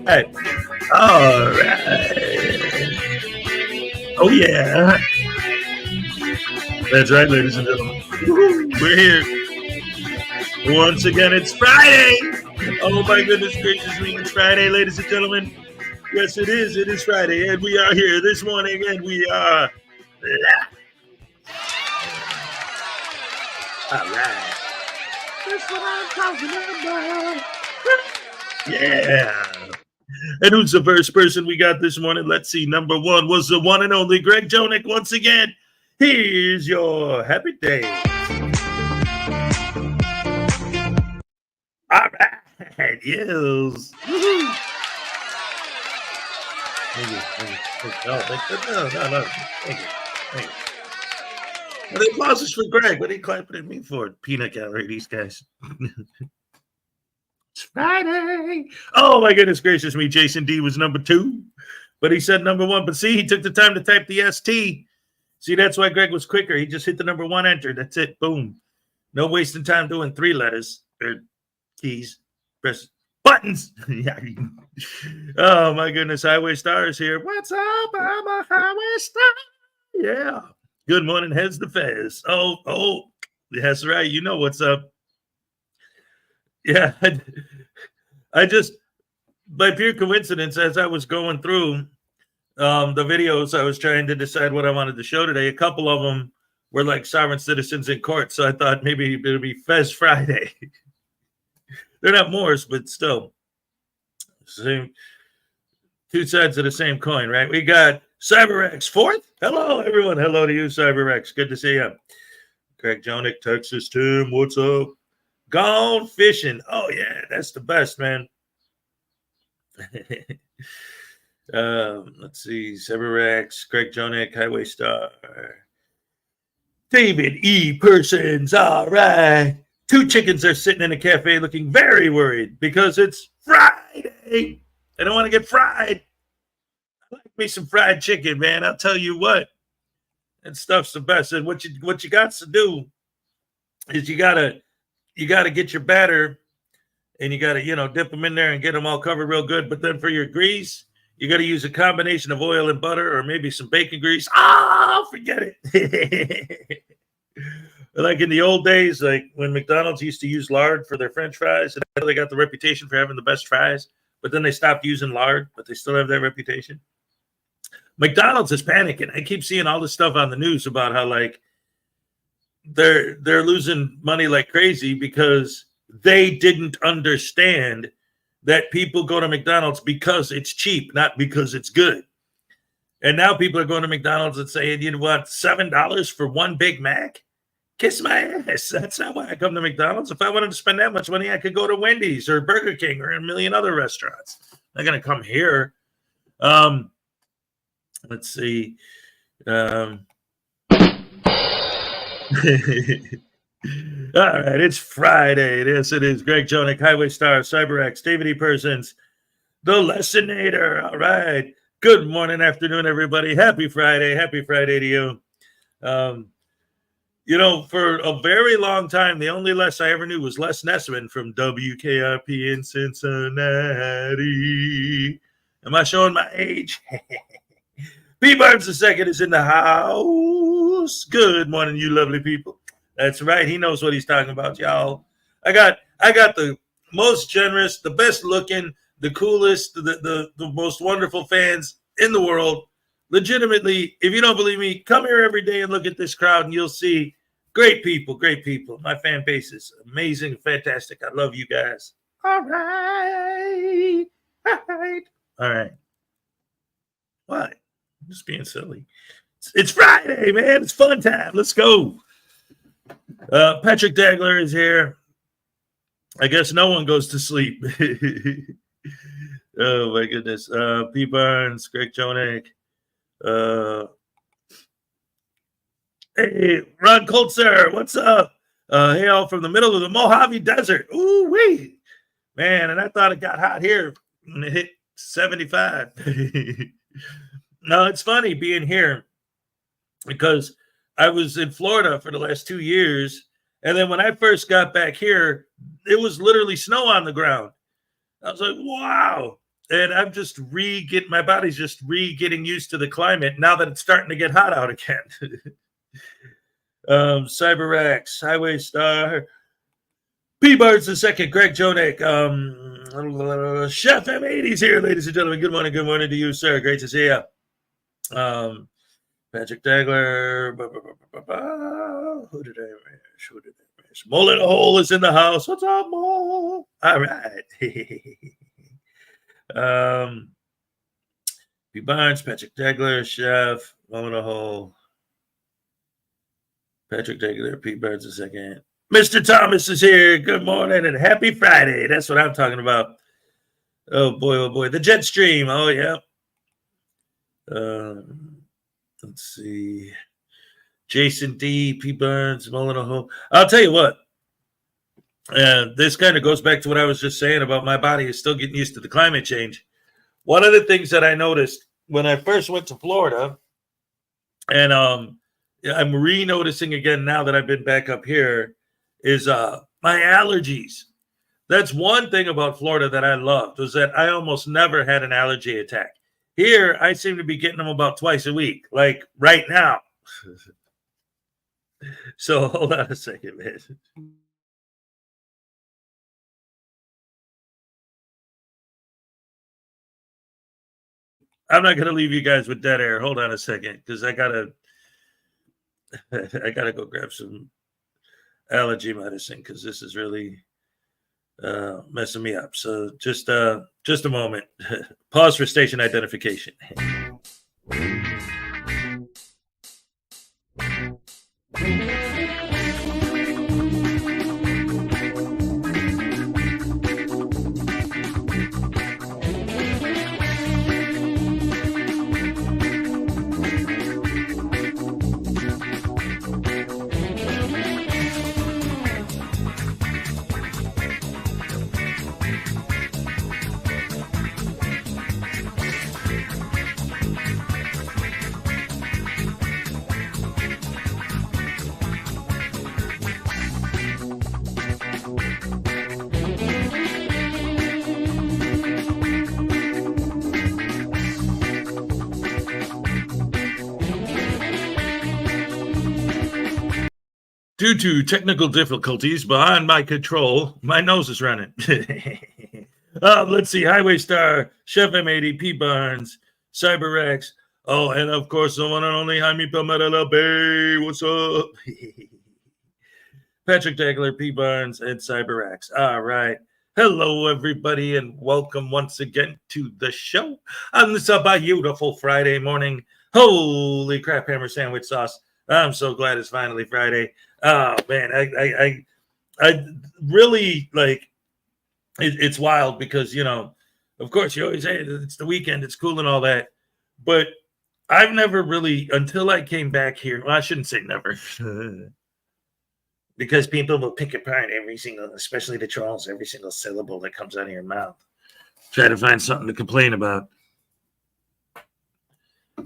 Hey. All right. Oh, yeah. That's right, ladies and gentlemen. We're here. Once again, it's Friday. Oh, my goodness gracious me. It's Friday, ladies and gentlemen. Yes, it is. It is Friday. And we are here this morning, and we are... All right. That's what I'm talking about. Yeah. And who's the first person we got this morning? Let's see. Number one was the one and only Greg Jonick. Once again, here's your happy day. All right. Yes. Woo-hoo. Thank you. No. Thank you. Well, the applause is for Greg. What are you clapping at me for? Peanut gallery, these guys. It's Friday. Oh, my goodness gracious me. Jason D was number 2, but he said number 1. But see, he took the time to type the ST. See, that's why Greg was quicker. He just hit the number 1 enter. That's it. Boom. No wasting time doing 3 letters or keys. Press buttons. Yeah. Oh, my goodness. Highway Star is here. What's up? I'm a Highway Star. Yeah. Good morning, Hez the Fez. Oh. That's right. You know what's up. Yeah, I just, by pure coincidence, as I was going through the videos, I was trying to decide what I wanted to show today. A couple of them we're like sovereign citizens in court. So I thought maybe it'll be Fez Friday. They're not Moors, but still. Same, two sides of the same coin, right? We got CyberX fourth. Hello, everyone. Hello to you, CyberX. Good to see you. Greg Jonick, Texas Tim. What's up? Gone fishing. Oh, yeah. That's the best, man. Let's see. CyberX, Greg Jonick, Highway Star. David E. Persons. All right. Two chickens are sitting in a cafe looking very worried because it's Friday. I don't want to get fried. I like me some fried chicken, man. I'll tell you what. That stuff's the best. And what you got to do is you gotta get your batter and you gotta, dip them in there and get them all covered real good. But then for your grease, you gotta use a combination of oil and butter or maybe some bacon grease. Oh, forget it. Like in the old days, like when McDonald's used to use lard for their French fries, and they got the reputation for having the best fries, but then they stopped using lard, but they still have that reputation. McDonald's is panicking. I keep seeing all this stuff on the news about how like they're losing money like crazy because they didn't understand that people go to McDonald's because it's cheap, not because it's good. And now people are going to McDonald's and saying, you know what, $7 for one Big Mac? Kiss my ass. That's not why I come to McDonald's. If I wanted to spend that much money, I could go to Wendy's or Burger King or a million other restaurants. I'm not going to come here. Let's see. All right, it's Friday. Yes, it is. Greg Jonick, Highway Star, CyberX, David E. Persons, the Lessinator. All right. Good morning, afternoon, everybody. Happy Friday. Happy Friday to you. For a very long time, the only Les I ever knew was Les Nessman from WKRP in Cincinnati. Am I showing my age? P. Barnes II is in the house. Good morning, you lovely people. That's right. He knows what he's talking about, y'all. I got the most generous, the best looking, the coolest, the most wonderful fans in the world. Legitimately, if you don't believe me, come here every day and look at this crowd and you'll see great people, great people. My fan base is amazing, fantastic. I love you guys. All right. All right. What? I'm just being silly. It's Friday, man. It's fun time. Let's go. Patrick Dagler is here. I guess no one goes to sleep. Oh, my goodness. P. Barnes, Greg Jonick. Hey, Ron Coltzer, what's up? Hey, all from the middle of the Mojave Desert. Ooh, wee. Man, and I thought it got hot here when it hit 75. No, it's funny being here because I was in Florida for the last 2 years. And then when I first got back here, it was literally snow on the ground. I was like, wow. And I'm just my body's just getting used to the climate now that it's starting to get hot out again. CyberX, Highway Star, P. Barnes II, Greg Jonick, Chef M80's here, ladies and gentlemen. Good morning to you, sir. Great to see you. Patrick Dagler. Who did I miss? Mole in a Hole is in the house. What's up, Mole? All right. P. Barnes, Patrick Dagler, Chef, Mole in a Hole. Patrick Dagler, P. Barnes II. Mr. Thomas is here. Good morning and happy Friday. That's what I'm talking about. Oh boy. The jet stream. Oh, yeah. Let's see. Jason D, P. Barnes, Molina Hole. I'll tell you what. This kind of goes back to what I was just saying about my body is still getting used to the climate change. One of the things that I noticed when I first went to Florida, and I'm re-noticing again now that I've been back up here, is my allergies. That's one thing about Florida that I loved, was that I almost never had an allergy attack. Here, I seem to be getting them about twice a week, like right now. So hold on a second, man. I'm not going to leave you guys with dead air. Hold on a second, because I got to I gotta go grab some allergy medicine because this is really messing me up. So just a moment. Pause for station identification. Due to technical difficulties beyond my control, my nose is running. Let's see. Highway Star, Chef M80, P Barnes, CyberX. Oh, and of course, the one and only Jaime Palmera Bay. What's up? Patrick Dagler, P Barnes, and CyberX. All right. Hello, everybody, and welcome once again to the show on this beautiful Friday morning. Holy crap, hammer sandwich sauce. I'm so glad it's finally Friday. Oh man, I really like it's wild because of course you always say it's the weekend, it's cool and all that, but I've never really until I came back here. Well, I shouldn't say never, because people will pick apart every single, especially the trolls, every single syllable that comes out of your mouth. Try to find something to complain about.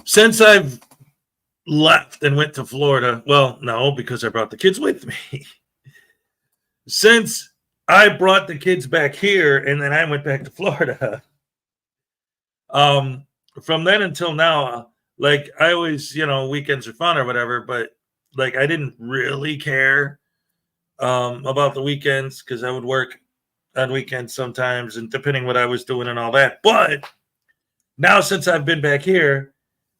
Since I've left and went to Florida. Well, no, because I brought the kids with me. Since I brought the kids back here and then I went back to Florida, from then until now, like I always, weekends are fun or whatever, but like I didn't really care about the weekends because I would work on weekends sometimes and depending what I was doing and all that. But now since I've been back here,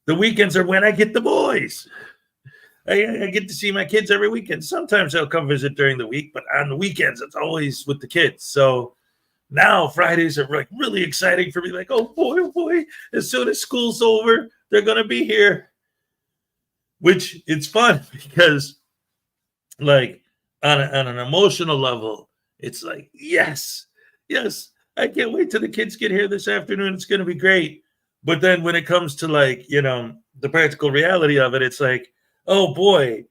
the weekends are when I get the boys. I get to see my kids every weekend. Sometimes they'll come visit during the week, but on the weekends, it's always with the kids. So now Fridays are like really exciting for me. Like, oh boy, as soon as school's over, they're going to be here. Which it's fun because like on an emotional level, it's like, yes, I can't wait till the kids get here this afternoon. It's going to be great. But then when it comes to like, the practical reality of it, it's like, oh boy,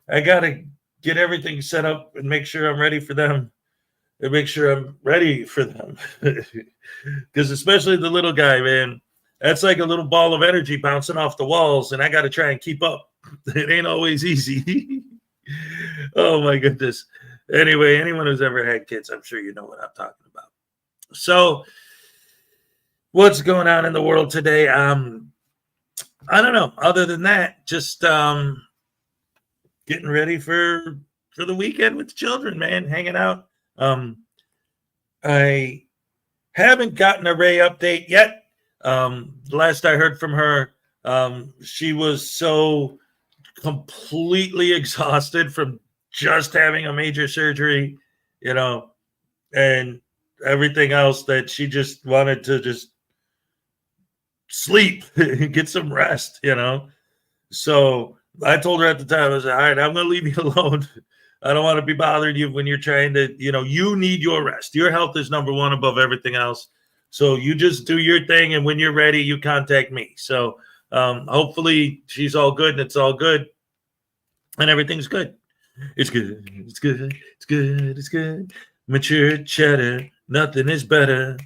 I got to get everything set up and make sure I'm ready for them and make sure I'm ready for them. Because especially the little guy, man, that's like a little ball of energy bouncing off the walls and I got to try and keep up. It ain't always easy. Oh my goodness. Anyway, anyone who's ever had kids, I'm sure you know what I'm talking about. So, what's going on in the world today? I don't know. Other than that, just getting ready for the weekend with the children, man, hanging out. I haven't gotten a Ray update yet. Last I heard from her, she was so completely exhausted from just having a major surgery, and everything else that she just wanted to just sleep, get some rest, So I told her at the time, I was like, all right, I'm going to leave you alone. I don't want to be bothering you when you're trying to, you need your rest. Your health is number one above everything else. So you just do your thing. And when you're ready, you contact me. So hopefully she's all good and it's all good and everything's good. It's good. It's good. It's good. It's good. Mature cheddar. Nothing is better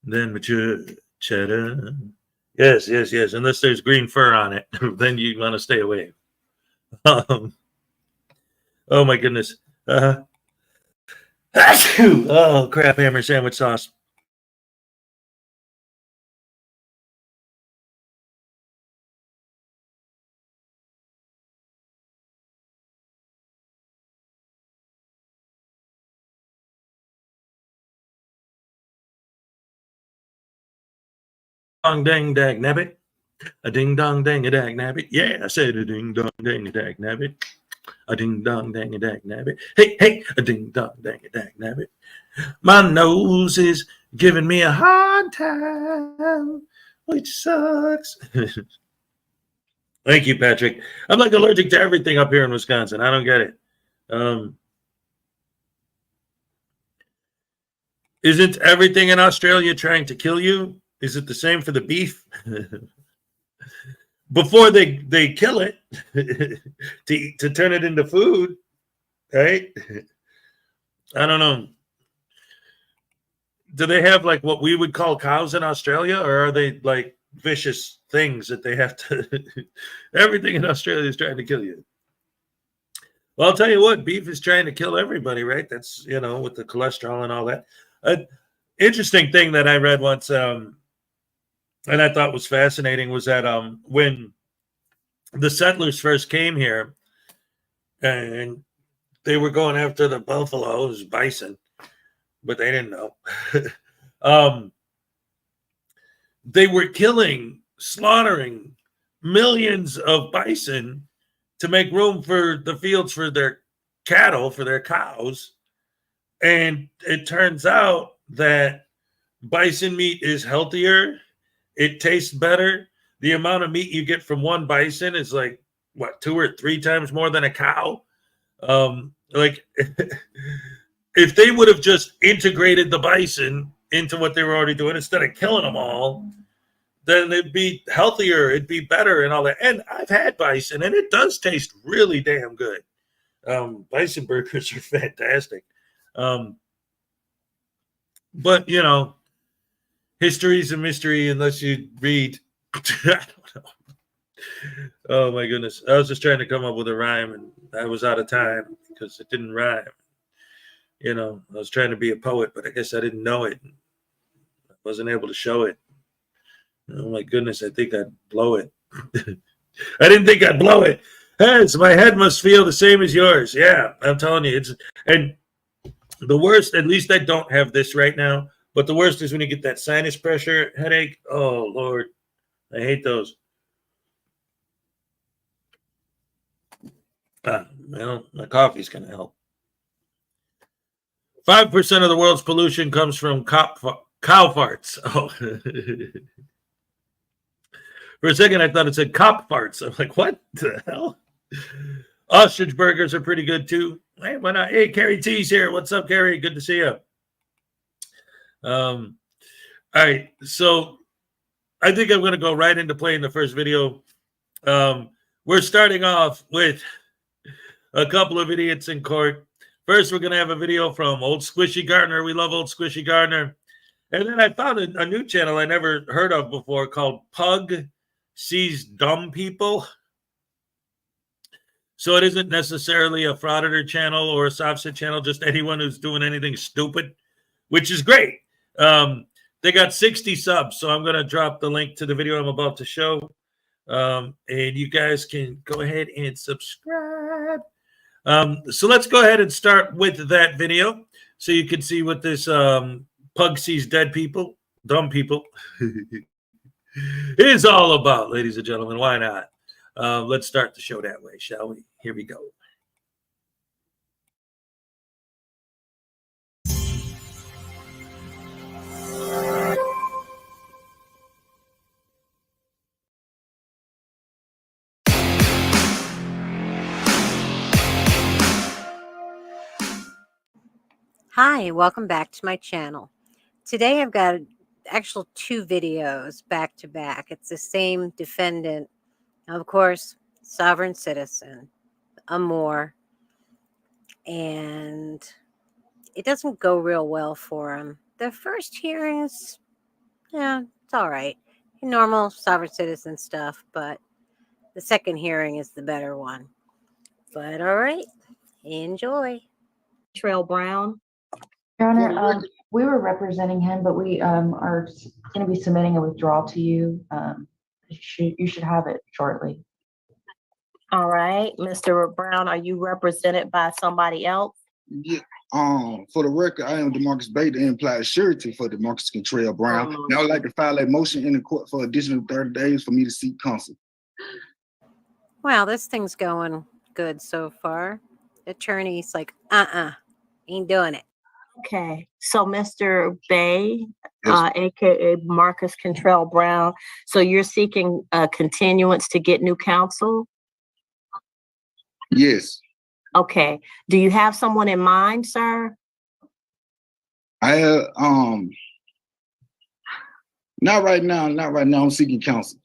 than mature cheddar. Yes. Unless there's green fur on it, then you want to stay away. Oh my goodness. Oh crap, hammer sandwich sauce. Dong dang dag nabbit. A ding dong dang a dag nabbit. Yeah, I said a ding dong dang a dag nabbit. A ding dong dang a dag nabbit. Hey, hey, a ding dong dang a dag nabbit. My nose is giving me a hard time, which sucks. Thank you, Patrick. I'm like allergic to everything up here in Wisconsin. I don't get it. Isn't everything in Australia trying to kill you? Is it the same for the beef? Before they kill it to turn it into food, right? I don't know. Do they have like what we would call cows in Australia, or are they like vicious things that they have to? Everything in Australia is trying to kill you. Well, I'll tell you what, beef is trying to kill everybody, right? That's, with the cholesterol and all that. An interesting thing that I read once, and I thought was fascinating, was that when the settlers first came here, and they were going after the buffaloes, bison, but they didn't know. They were slaughtering millions of bison to make room for the fields for their cattle, for their cows. And it turns out that bison meat is healthier. It tastes better. The amount of meat you get from one bison is like, 2 or 3 times more than a cow. Like, if they would have just integrated the bison into what they were already doing instead of killing them all, then it'd be healthier, it'd be better and all that. And I've had bison, and it does taste really damn good. Bison burgers are fantastic. But, history's a mystery unless you read. I don't know. Oh, my goodness. I was just trying to come up with a rhyme, and I was out of time because it didn't rhyme. I was trying to be a poet, but I guess I didn't know it. I wasn't able to show it. Oh, my goodness. I think I'd blow it. I didn't think I'd blow it. Heads, my head must feel the same as yours. Yeah, I'm telling you. And the worst, at least I don't have this right now, but the worst is when you get that sinus pressure headache. Oh, Lord. I hate those. My coffee's going to help. 5% of the world's pollution comes from cow farts. Oh. For a second, I thought it said cop farts. I'm like, what the hell? Ostrich burgers are pretty good, too. Hey, why not? Hey, Carrie T's here. What's up, Carrie? Good to see you. All right. So I think I'm going to go right into playing the first video. We're starting off with a couple of idiots in court. First, we're going to have a video from Old Squishy Gardner. We love Old Squishy Gardner. And then I found a new channel I never heard of before called Pug Sees Dumb People. So it isn't necessarily a Frauditor channel or a Sofset channel, just anyone who's doing anything stupid, which is great. They got 60 subs, so I'm going to drop the link to the video I'm about to show. And you guys can go ahead and subscribe. So let's go ahead and start with that video so you can see what this Pug Sees Dead People, Dumb People, is all about, ladies and gentlemen. Why not? Let's start the show that way, shall we? Here we go. Hi, welcome back to my channel. Today I've got actual 2 videos back to back. It's the same defendant, of course, sovereign citizen, Amor, and it doesn't go real well for him. The first hearing is, it's all right. Normal sovereign citizen stuff, but the second hearing is the better one. But all right, enjoy. Trail Brown. Your Honor, we were representing him, but we are going to be submitting a withdrawal to you. You should have it shortly. All right. Mr. Brown, are you represented by somebody else? Yeah, for the record, I am DeMarcus Bay, the implied surety for DeMarcus Contrell Brown. And I would like to file a motion in the court for additional 30 days for me to seek counsel. Wow, this thing's going good so far. Attorney's like, ain't doing it. Okay, so Mr. Bay, Yes. aka Marcus Contrell Brown, so you're seeking a continuance to get new counsel? Yes, Okay, do you have someone in mind, sir? I have, not right now, I'm seeking counsel.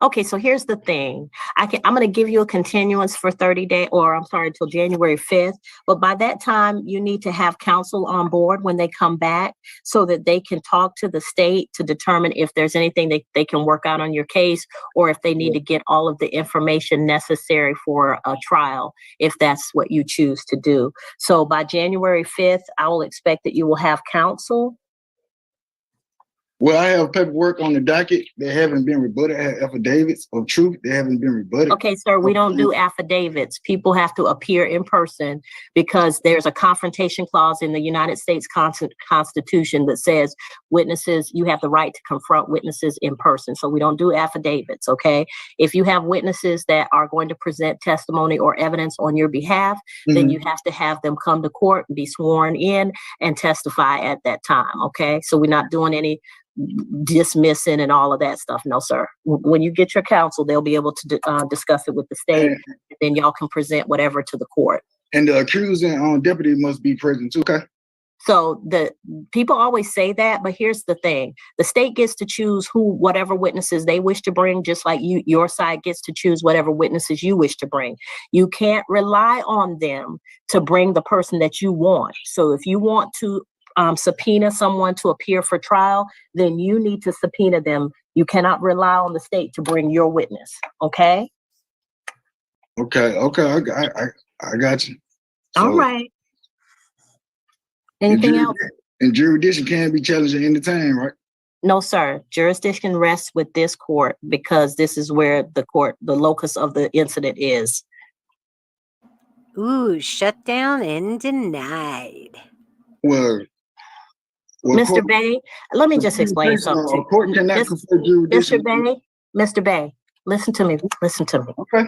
Okay, so here's the thing. I'm going to give you a continuance for 30 days, or I'm sorry, until January 5th. But by that time, you need to have counsel on board when they come back so that they can talk to the state to determine if there's anything that they can work out on your case, or if they need to get all of the information necessary for a trial, if that's what you choose to do. So by January 5th, I will expect that you will have counsel. Well, I have paperwork on the docket that haven't been rebutted. I have affidavits of truth that haven't been rebutted. Okay, sir, we don't do affidavits. People have to appear in person because there's a confrontation clause in the United States Constitution that says witnesses, you have the right to confront witnesses in person. So we don't do affidavits, okay? If you have witnesses that are going to present testimony or evidence on your behalf, then you have to have them come to court and be sworn in and testify at that time, okay? So we're not doing any dismissing and all of that stuff. No, sir. When you get your counsel, they'll be able to discuss it with the state, and then y'all can present whatever to the court. And the accusing deputy must be present too, okay? So the people always say that, but here's the thing. The state gets to choose whatever witnesses they wish to bring, just like your side gets to choose whatever witnesses you wish to bring. You can't rely on them to bring the person that you want. So if you want to subpoena someone to appear for trial, then you need to subpoena them. You cannot rely on the state to bring your witness. Okay. Okay. I got you. All right. Anything else? And jurisdiction can be challenged at any time, right? No, sir. Jurisdiction rests with this court because this is where the locus of the incident is. Ooh, shut down and denied. Well, Mr. Bay, let me just explain something. Court cannot confer jurisdiction. Mr. Bay, listen to me. Okay.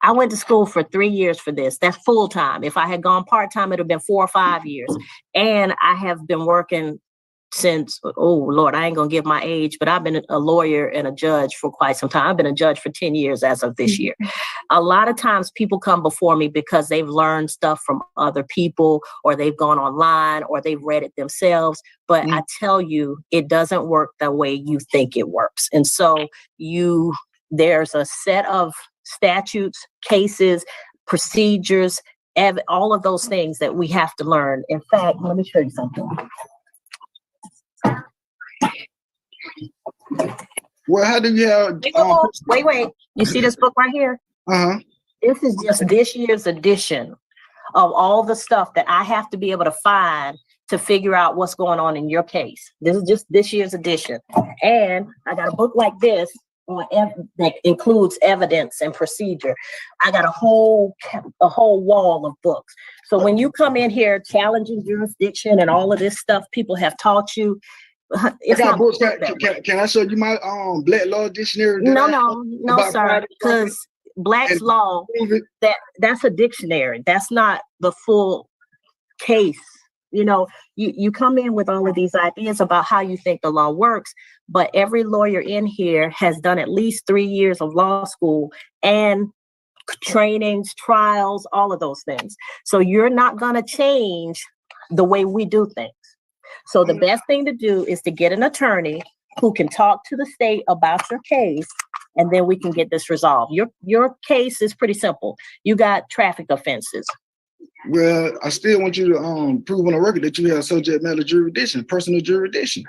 I went to school for 3 years for this. That's full time. If I had gone part time, it would have been 4 or 5 years. And I have been working since, oh Lord, I ain't gonna give my age, but I've been a lawyer and a judge for quite some time. I've been a judge for 10 years as of this year. A lot of times people come before me because they've learned stuff from other people, or they've gone online, or they've read it themselves. But I tell you, it doesn't work the way you think it works. And so there's a set of statutes, cases, procedures, all of those things that we have to learn. In fact, let me show you something. Well, how do you have? Wait. You see this book right here? This is just this year's edition of all the stuff that I have to be able to find to figure out what's going on in your case. This is just this year's edition. And I got a book like this that includes evidence and procedure. I got a whole wall of books. So when you come in here challenging jurisdiction and all of this stuff people have taught you, it's not books. Can I show you my Black Law Dictionary? No, sir. Because Black's Law, that's a dictionary. That's not the full case. You know, you come in with all of these ideas about how you think the law works, but every lawyer in here has done at least 3 years of law school and trainings, trials, all of those things. So you're not going to change the way we do things. So the best thing to do is to get an attorney who can talk to the state about your case, and then we can get this resolved. Your case is pretty simple. You got traffic offenses. Well, I still want you to prove on the record that you have subject matter jurisdiction, personal jurisdiction.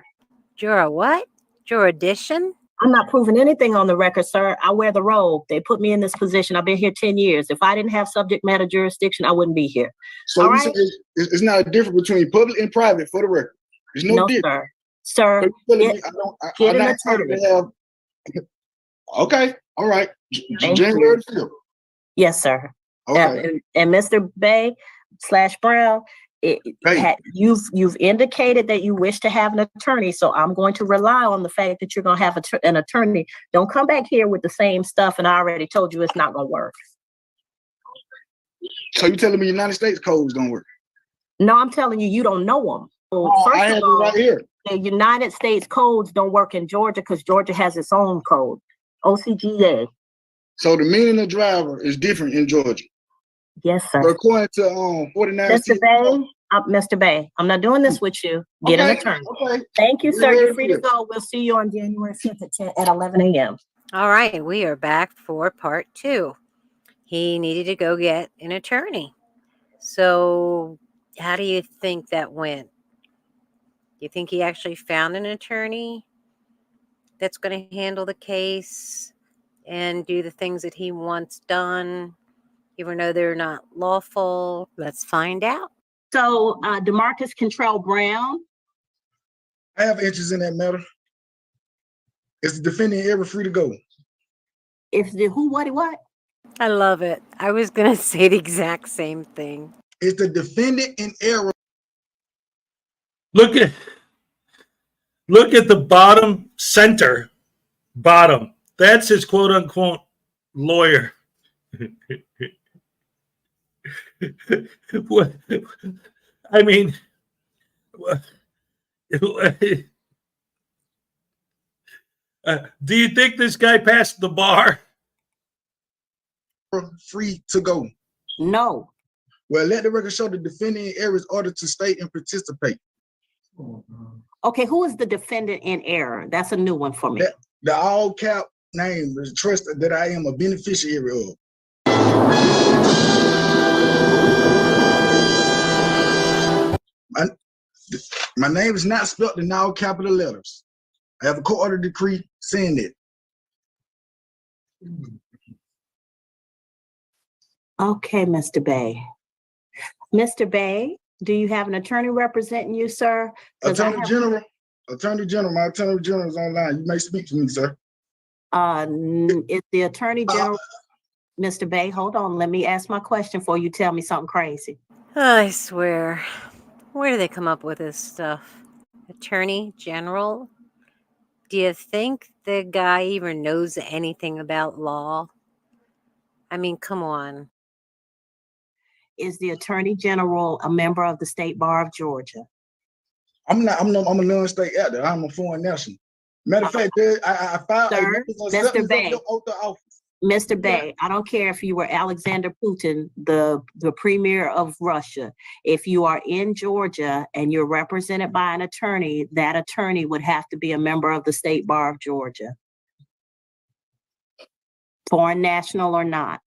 What? Jurisdiction? I'm not proving anything on the record, sir. I wear the robe. They put me in this position. I've been here 10 years. If I didn't have subject matter jurisdiction, I wouldn't be here. So you say it's not a difference between public and private for the record. There's no difference. Sir, get an attorney. Okay, all right. January 5th. Yes, sir. Okay. And Mr. Bay, Brown, Hey. you've indicated that you wish to have an attorney, so I'm going to rely on the fact that you're going to have an attorney. Don't come back here with the same stuff, and I already told you it's not going to work. So you telling me United States codes don't work? No, I'm telling you, you don't know them. So Oh, first I of have it all, right here. the United States codes don't work in Georgia because Georgia has its own code, OCGA. So the meaning of driver is different in Georgia. Yes, sir. But according to 49 Mr. Bay, Mr. Bay, I'm not doing this with you. Get an attorney. Okay. Thank you, We're sir. ready You're free for to this. go. We'll see you on January 5th at 11 a.m. All right, we are back for part 2. He needed to go get an attorney. So how do you think that went? You think he actually found an attorney that's going to handle the case and do the things that he wants done, even though they're not lawful? Let's find out. So DeMarcus Contrell Brown. I have interest in that matter. Is the defendant ever free to go? If the who, what? I love it. I was going to say the exact same thing. Is the defendant in error? Look at the bottom center. Bottom. That's his quote unquote lawyer. What? I mean, do you think this guy passed the bar? Free to go. No. Well, let the record show the defendant in error is ordered to state and participate. Okay, who is the defendant in error? That's a new one for me. The all cap name is trust that I am a beneficiary of. My name is not spelled in all capital letters. I have a court order decree saying that. Okay, Mr. Bay. Mr. Bay, do you have an attorney representing you, sir? Attorney General, my Attorney General is online. You may speak to me, sir. Is the Attorney General, Mr. Bay, hold on. Let me ask my question before you tell me something crazy. I swear. Where do they come up with this stuff? Attorney General? Do you think the guy even knows anything about law? I mean, come on. Is the Attorney General a member of the State Bar of Georgia? I'm a non-state actor. I'm a foreign national. Matter of fact, I filed Sir, Mr. Bay. oath of office. Mr. Bay, I don't care if you were Alexander Putin, the premier of Russia. If you are in Georgia and you're represented by an attorney, that attorney would have to be a member of the State Bar of Georgia. Foreign national or not.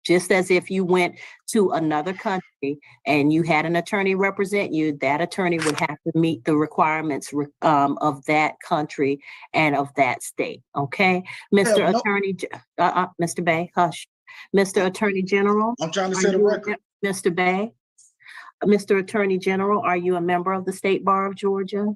Just as if you went to another country and you had an attorney represent you, that attorney would have to meet the requirements of that country and of that state. Okay, Mr. Attorney, Mr. Bay, hush. Mr. Attorney General. I'm trying to set a record. Mr. Bay, Mr. Attorney General, are you a member of the State Bar of Georgia?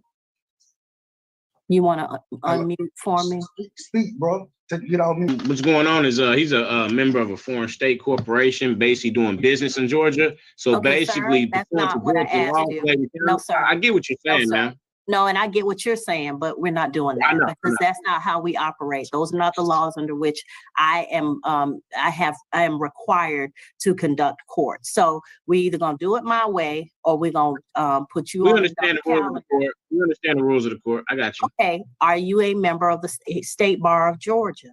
You want to unmute for me? Speak, bro. Get off me. What's going on is he's a member of a foreign state corporation, basically doing business in Georgia. So Okay, basically, sir, that's not what I asked you. No, sir. I get what you're saying, No, sir. man. No, and I get what you're saying, but we're not doing that because that's not how we operate. Those are not the laws under which I am required to conduct court. So we either gonna do it my way or we're gonna put you on. We understand the rules of the court. We understand the rules of the court. I got you. Okay. Are you a member of the State Bar of Georgia?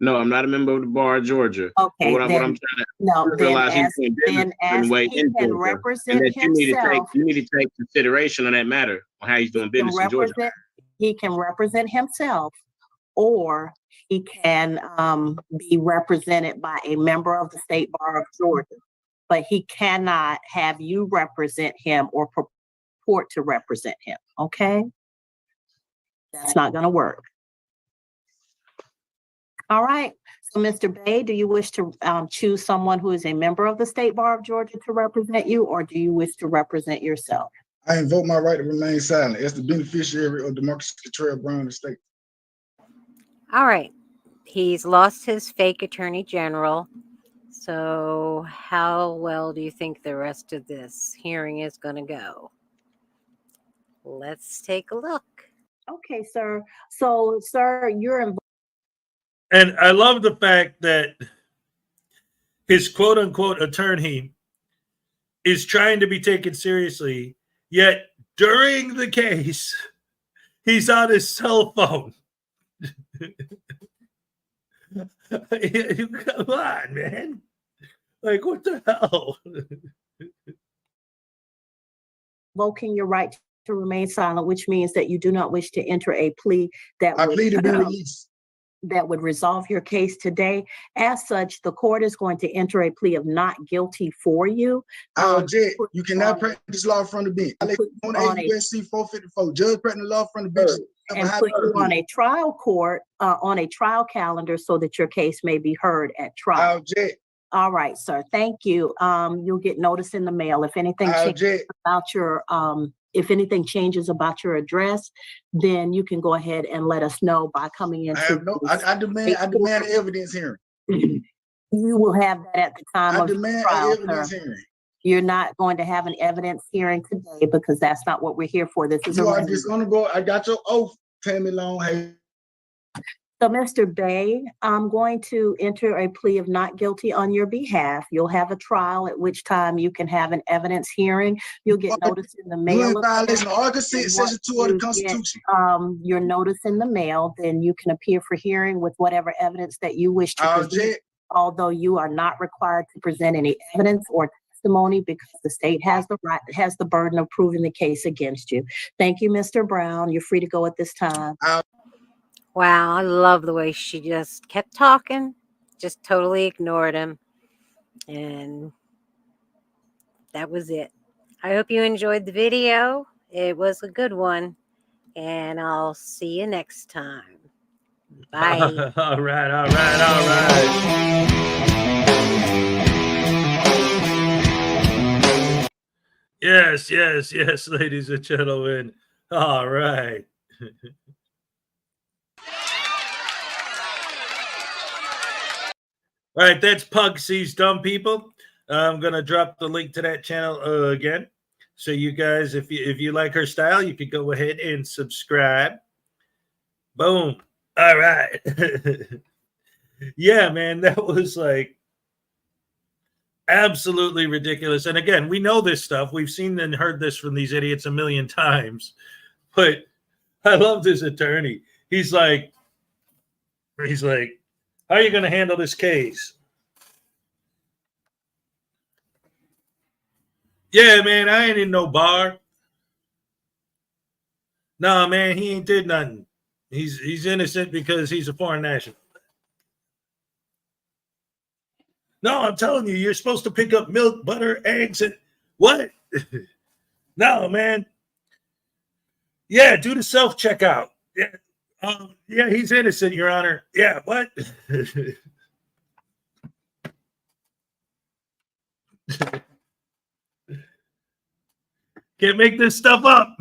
No, I'm not a member of the Bar of Georgia. Okay. What I'm trying to realize as he can represent himself, you need to take consideration on that matter on how he's doing business in Georgia. He can represent himself, or he can be represented by a member of the State Bar of Georgia, but he cannot have you represent him or purport to represent him. Okay, that's not going to work. All right. So, Mr. Bay, do you wish to choose someone who is a member of the State Bar of Georgia to represent you, or do you wish to represent yourself? I invoke my right to remain silent as the beneficiary of Demarcus Contrell Brown estate. All right. He's lost his fake attorney general. So how well do you think the rest of this hearing is going to go? Let's take a look. Okay, sir. So, sir, you're involved. And I love the fact that his quote unquote attorney is trying to be taken seriously, yet during the case, he's on his cell phone. Come on, man. Like, what the hell? invoking your right to remain silent, which means that you do not wish to enter a plea that I would, plead to be released. that would resolve your case today. As such, the court is going to enter a plea of not guilty for you. Judge, you cannot practice law from the bench. I on USC 454. Judge practicing law from the bench. And put you on a trial court, on a trial calendar so that your case may be heard at trial. All right, sir. Thank you. You'll get notice in the mail. If anything changes about your if anything changes about your address, then you can go ahead and let us know by coming in. I demand evidence hearing. You will have that at the time of the trial, evidence sir. hearing. You're not going to have an evidence hearing today because that's not what we're here for. This is you are just gonna go. I got your oath, Tammy Long. Hey. So, Mr. Bay, I'm going to enter a plea of not guilty on your behalf. You'll have a trial at which time you can have an evidence hearing. You'll get notice in the mail. You're in violation of Article 6, Section 2 of the Constitution. Your notice in the mail, then you can appear for hearing with whatever evidence that you wish to present. Although you are not required to present any evidence or testimony because the state has the burden of proving the case against you. Thank you, Mr. Brown. You're free to go at this time. Wow, I love the way she just kept talking, just totally ignored him. And that was it. I hope you enjoyed the video. It was a good one. And I'll see you next time. Bye. All right. Yes, ladies and gentlemen. All right. All right, that's Pug Sees Dumb People. I'm gonna drop the link to that channel again. So you guys, if you like her style, you could go ahead and subscribe. Boom. All right. Yeah, man, that was like absolutely ridiculous. And again, we know this stuff. We've seen and heard this from these idiots a million times. But I love this attorney. He's like, how are you going to handle this case? Yeah, man, I ain't in no bar. Nah, man, he ain't did nothing. He's innocent because he's a foreign national. No, I'm telling you, you're supposed to pick up milk, butter, eggs, and what? No, man. Yeah, do the self-checkout. Yeah, he's innocent, Your Honor. Yeah, what? Can't make this stuff up.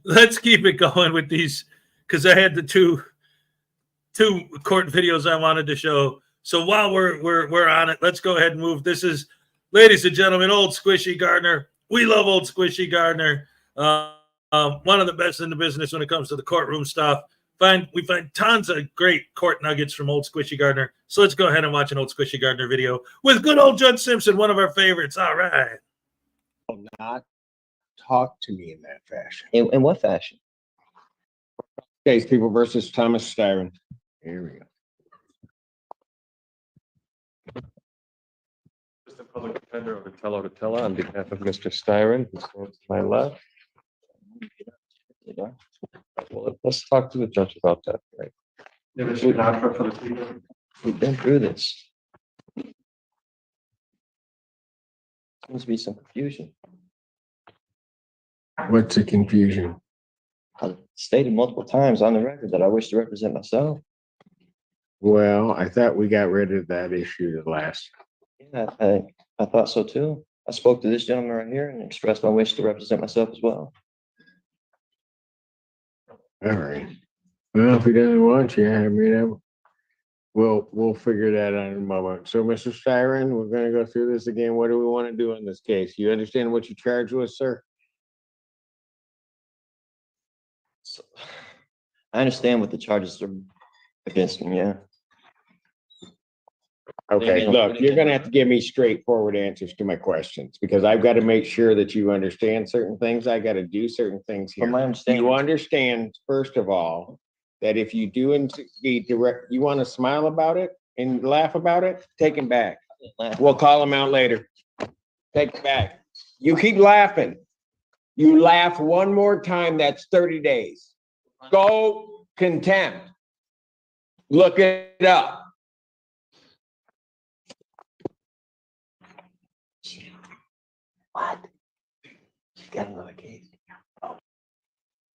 Let's keep it going with these, because I had the two court videos I wanted to show. So while we're on it, let's go ahead and move. This is, ladies and gentlemen, Old Squishy Gardner. We love Old Squishy Gardner. One of the best in the business when it comes to the courtroom stuff. We find tons of great court nuggets from Old Squishy Gardner. So let's go ahead and watch an Old Squishy Gardner video with good old Judge Simpson, one of our favorites. All right. Will not talk to me in that fashion. In what fashion? Case People versus Thomas Styron. Here we go. Mr. Public Defender Otatella on behalf of Mr. Styron, who stands to my left. Well, let's talk to the judge about that. Right? We've been through this. Seems to be some confusion. What's the confusion? I've stated multiple times on the record that I wish to represent myself. Well, I thought we got rid of that issue the last. Yeah, I thought so too. I spoke to this gentleman right here and expressed my wish to represent myself as well. All right. Well, if he doesn't want you, I mean, We'll figure that out in a moment. So, Mr. Styron, we're gonna go through this again. What do we want to do in this case? You understand what you charged with, sir? So, I understand what the charges are against me, yeah. Okay, look, you're gonna have to give me straightforward answers to my questions because I've got to make sure that you understand certain things. I got to do certain things here. From my understanding. You understand, first of all, that if you do indeed direct, you want to smile about it and laugh about it, take him back. We'll call him out later. Take him back. You keep laughing. You laugh one more time, that's 30 days. Go contempt. Look it up. What? You got another case?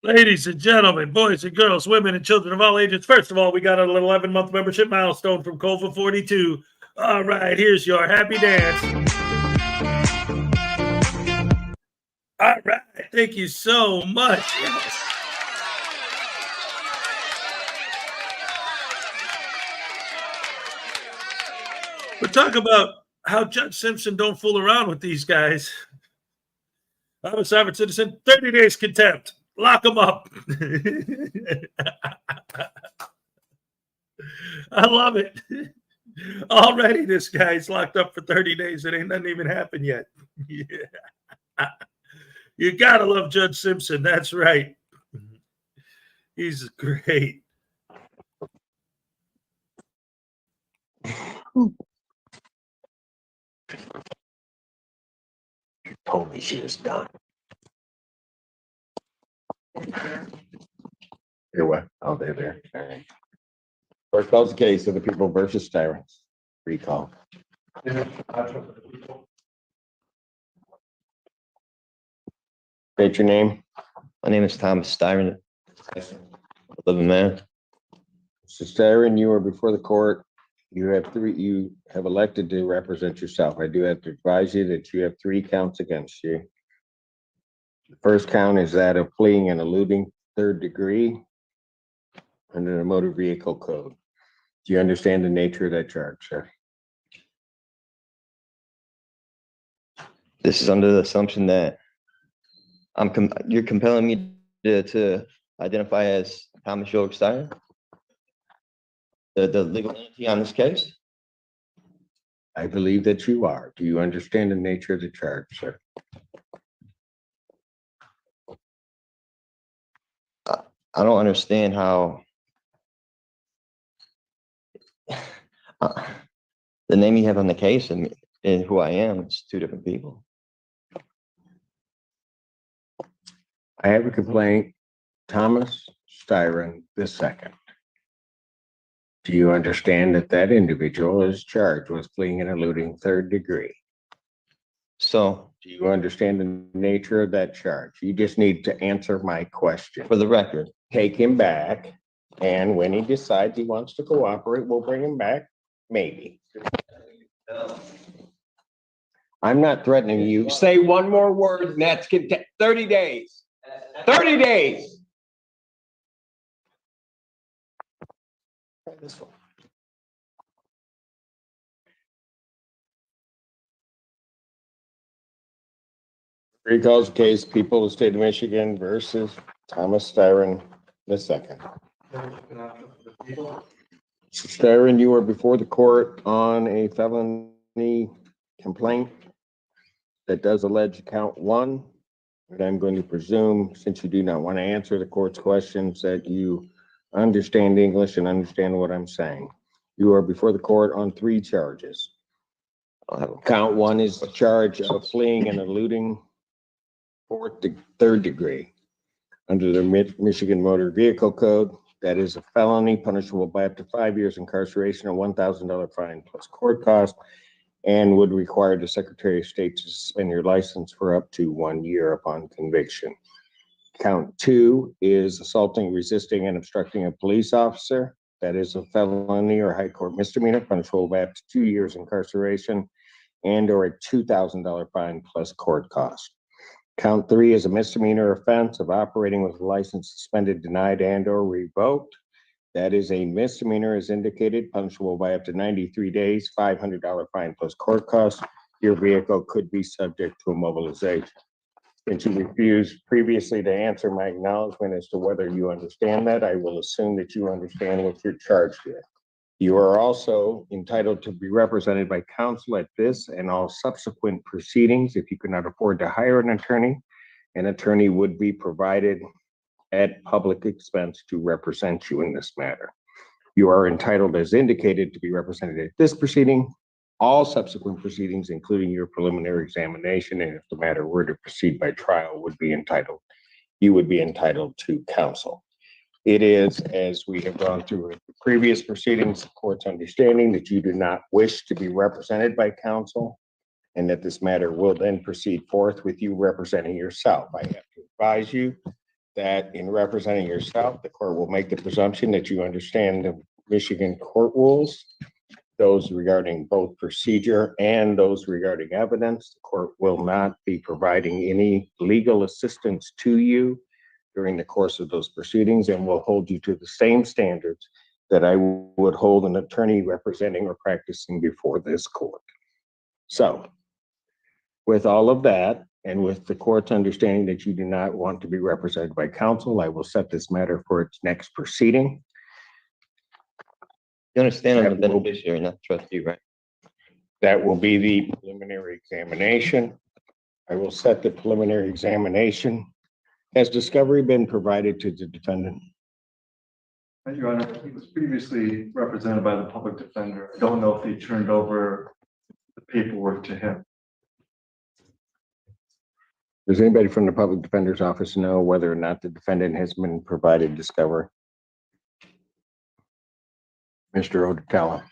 Ladies and gentlemen, boys and girls, women and children of all ages. First of all, we got an 11-month membership milestone from Cova 42. All right, here's your happy dance. All right, thank you so much. Yes. But talk about how Judge Simpson don't fool around with these guys. I'm a sovereign citizen, 30 days contempt. Lock them up. I love it. Already this guy's locked up for 30 days. It ain't nothing even happened yet. Yeah. You gotta love Judge Simpson. That's right. He's great. Told me she was done. You're what? Oh, they're there. All right. First calls the case of the people versus tyrants. Recall. State your name. My name is Thomas Styron. Living man. Mr. Styron, you are before the court. You have elected to represent yourself. I do have to advise you that you have 3 counts against you. The first count is that of fleeing and eluding 3rd degree under the motor vehicle code. Do you understand the nature of that charge, sir? This is under the assumption that you're compelling me to identify as Thomas York Steiner, the legal entity on this case. I believe that you are. Do you understand the nature of the charge, sir? I don't understand how the name you have on the case and who I am, it's 2 different people. I have a complaint, Thomas Styron II. Do you understand that that individual is charged with fleeing and eluding 3rd degree? So, Do you understand the nature of that charge? You just need to answer my question. for the record, Take him back, and when he decides he wants to cooperate, we'll bring him back, maybe. I'm not threatening you. Say one more word, and that's 30 days. 30 days. This one. Recalls case, people of the state of Michigan versus Thomas Styron II. Styron, you are before the court on a felony complaint that does allege count 1. But I'm going to presume, since you do not want to answer the court's questions, that you understand English and understand what I'm saying. You are before the court on 3 charges. Count 1 is the charge of fleeing and eluding 3rd degree. Under the Michigan Motor Vehicle Code, that is a felony punishable by up to 5 years incarceration or $1,000 fine plus court cost, and would require the Secretary of State to suspend your license for up to 1 year upon conviction. Count 2 is assaulting, resisting, and obstructing a police officer. That is a felony or high court misdemeanor punishable by up to 2 years incarceration and or a $2,000 fine plus court cost. Count 3 is a misdemeanor offense of operating with a license suspended, denied, and or revoked. That is a misdemeanor as indicated, punishable by up to 93 days, $500 fine plus court costs. Your vehicle could be subject to immobilization. Since you refused previously to answer my acknowledgement as to whether you understand that, I will assume that you understand what you're charged with. You are also entitled to be represented by counsel at this and all subsequent proceedings. If you cannot afford to hire an attorney would be provided at public expense to represent you in this matter. You are entitled, as indicated, to be represented at this proceeding, all subsequent proceedings, including your preliminary examination, and if the matter were to proceed by trial, you would be entitled to counsel. It is, as we have gone through in previous proceedings, the court's understanding that you do not wish to be represented by counsel, and that this matter will then proceed forth with you representing yourself. I have to advise you that in representing yourself, the court will make the presumption that you understand the Michigan court rules, those regarding both procedure and those regarding evidence. The court will not be providing any legal assistance to you during the course of those proceedings and will hold you to the same standards that I would hold an attorney representing or practicing before this court. So, with all of that, and with the court's understanding that you do not want to be represented by counsel, I will set this matter for its next proceeding. You understand I'm the beneficiary, not the trustee, right? That will be the preliminary examination. I will set the preliminary examination. Has discovery been provided to the defendant? Your Honor, he was previously represented by the public defender. I don't know if he turned over the paperwork to him. Does anybody from the public defender's office know whether or not the defendant has been provided discovery? Mr. Odatello.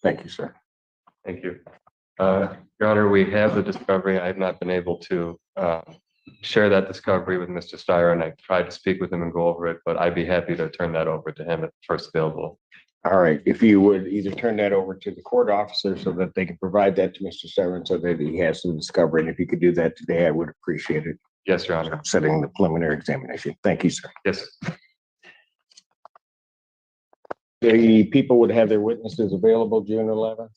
Thank you, sir. Thank you. Your Honor, we have the discovery. I have not been able to share that discovery with Mr. Steyer, and I tried to speak with him and go over it, but I'd be happy to turn that over to him at first available. All right, if you would either turn that over to the court officer so that they can provide that to Mr. Steyer so that he has some discovery, and if you could do that today, I would appreciate it. Yes, Your Honor. Setting the preliminary examination. Thank you, sir. Yes. The people would have their witnesses available June 11th.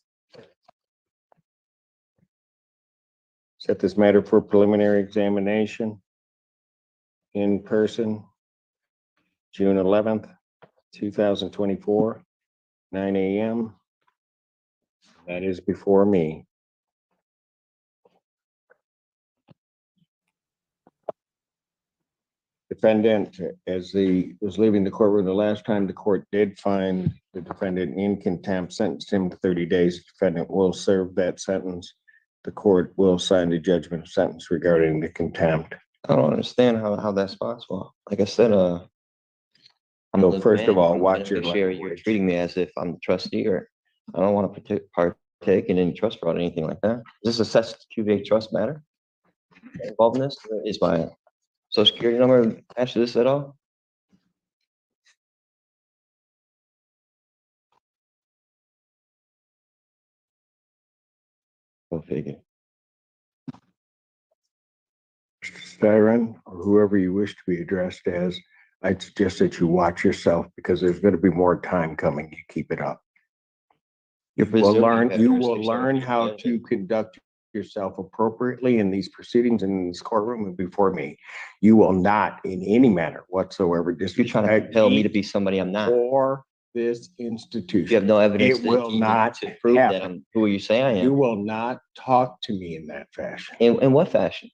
Set this matter for preliminary examination in person, June 11th, 2024, 9 a.m. That is before me. Defendant, as he was leaving the courtroom the last time, the court did find the defendant in contempt, sentenced him to 30 days. The defendant will serve that sentence. The court will sign the judgment of sentence regarding the contempt. I don't understand how that's possible. Like I said, I'm So the first of man, all, I'm the watch your beneficiary. You're language. treating me as if I'm the trustee, or I don't want to partake in any trust fraud or anything like that. Is this a SQA trust matter involved in this? Is my social security number attached to this at all? Go figure. Mr. Styron, or whoever you wish to be addressed as, I'd suggest that you watch yourself because there's going to be more time coming. You keep it up. You will learn how to conduct yourself appropriately in these proceedings and in this courtroom and before me. You will not in any manner whatsoever You're trying to compel me to be somebody I'm not. or this institution. You have no evidence It will not to prove that happen. I'm who you say I You am. will not talk to me in that fashion. In what fashion?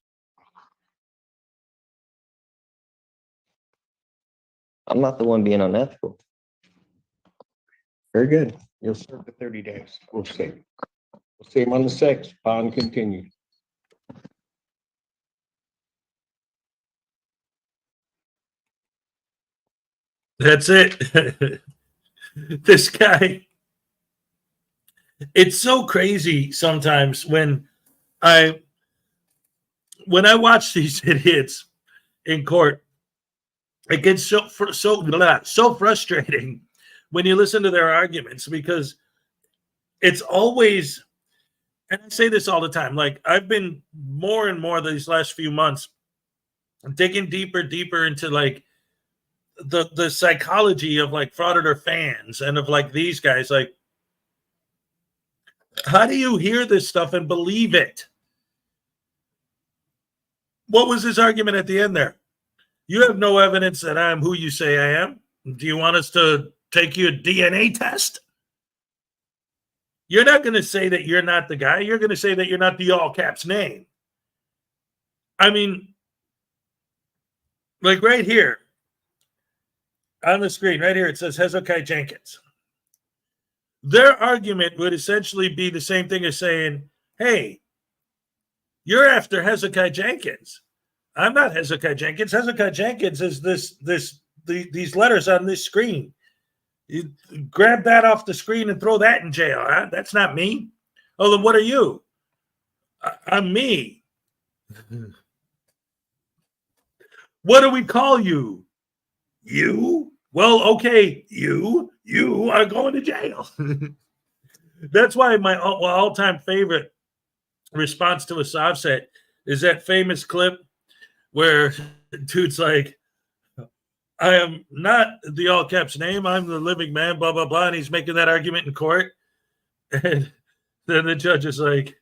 I'm not the one being unethical. Very good. You'll serve the 30 days. We'll see. We'll see him on the 6th. Bond continued. That's it. This guy. It's so crazy sometimes when I watch these idiots in court. It gets so frustrating when you listen to their arguments because it's always, and I say this all the time, like I've been more and more these last few months digging deeper into like the psychology of like Frauditor fans and of like these guys. Like, how do you hear this stuff and believe it? What was his argument at the end there? You have no evidence that I'm who you say I am. Do you want us to take you a DNA test? You're not going to say that you're not the guy. You're going to say that you're not the all caps name. I mean, like right here on the screen, right here, it says Hezokuai Jenkins. Their argument would essentially be the same thing as saying, hey, you're after Hezokuai Jenkins. I'm not Hezokuai Jenkins. Hezokuai Jenkins is these letters on this screen. You grab that off the screen and throw that in jail. Huh? That's not me. Oh, then what are you? I'm me. What do we call you? You? Well, okay, you are going to jail. That's why my all-time favorite response to a soft set is that famous clip where dude's like, I am not the all caps name. I'm the living man, blah, blah, blah. And he's making that argument in court. And then the judge is like,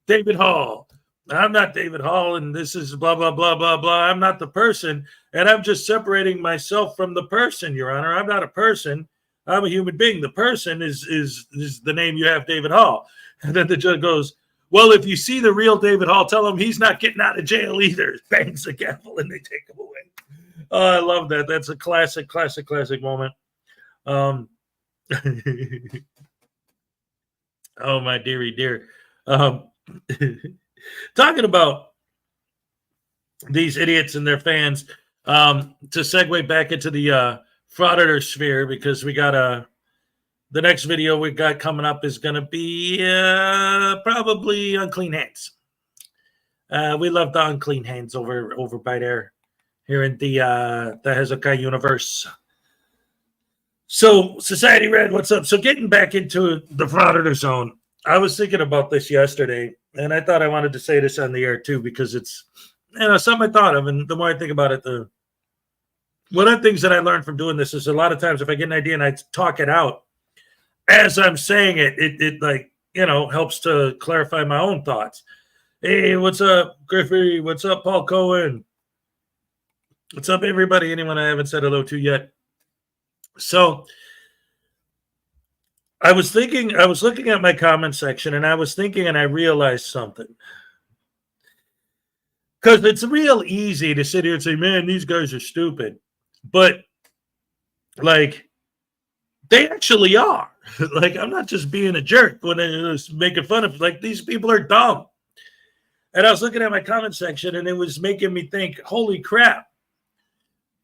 David Hall. I'm not David Hall. And this is blah, blah, blah, blah, blah. I'm not the person. And I'm just separating myself from the person, Your Honor. I'm not a person. I'm a human being. The person is the name you have, David Hall. And then the judge goes, well, if you see the real David Hall, tell him he's not getting out of jail either. Bangs the gavel and they take him away. Oh, I love that. That's a classic moment. Oh, my dearie dear. Talking about these idiots and their fans, to segue back into the Frauditor sphere, because we got the next video we got coming up is going to be probably unclean hands. We love the unclean hands over by there here in the Hezokuai universe. So, Society Red, what's up? So, getting back into the Frauditor zone, I was thinking about this yesterday, and I thought I wanted to say this on the air too, because it's something I thought of, and the more I think about it, one of the things that I learned from doing this is a lot of times if I get an idea and I talk it out as I'm saying it, it like, helps to clarify my own thoughts. Hey, what's up, Griffey? What's up, Paul Cohen? What's up, everybody? Anyone I haven't said hello to yet? So I was looking at my comment section, and I was thinking, and I realized something. Because it's real easy to sit here and say, man, these guys are stupid. But, like, they actually are. Like, I'm not just being a jerk when I was making fun of, like, these people are dumb. And I was looking at my comment section, and it was making me think, holy crap.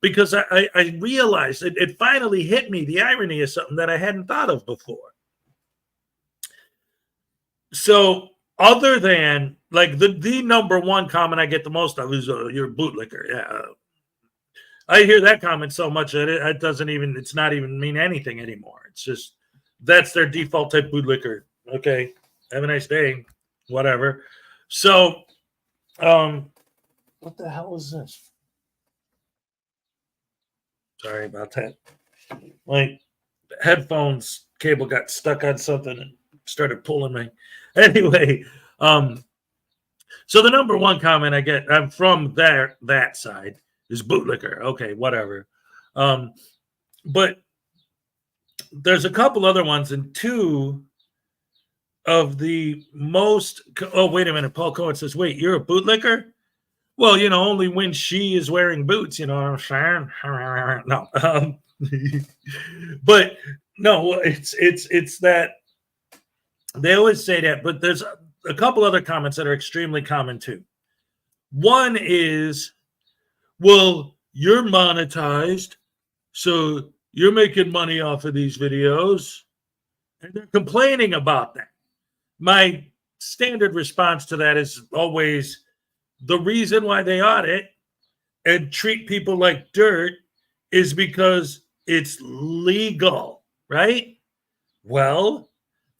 Because I realized it finally hit me, the irony of something that I hadn't thought of before. So other than, like, the number one comment I get the most of is, you're a bootlicker. Yeah. I hear that comment so much that it's not even mean anything anymore. It's just, that's their default type bootlicker. Okay. Have a nice day. Whatever. So, what the hell is this? Sorry about that. My headphones cable got stuck on something and started pulling me. Anyway, so the number one comment I get, I'm from that side, is bootlicker. Okay, whatever. But there's a couple other ones, and two of the most. Oh, wait a minute. Paul Cohen says, "Wait, you're a bootlicker?" Well, only when she is wearing boots, you know what I'm saying? No. But no, it's that they always say that, but there's a couple other comments that are extremely common too. One is, well, you're monetized, so you're making money off of these videos, and they're complaining about that. My standard response to that is always, the reason why they audit and treat people like dirt is because it's legal, right? Well,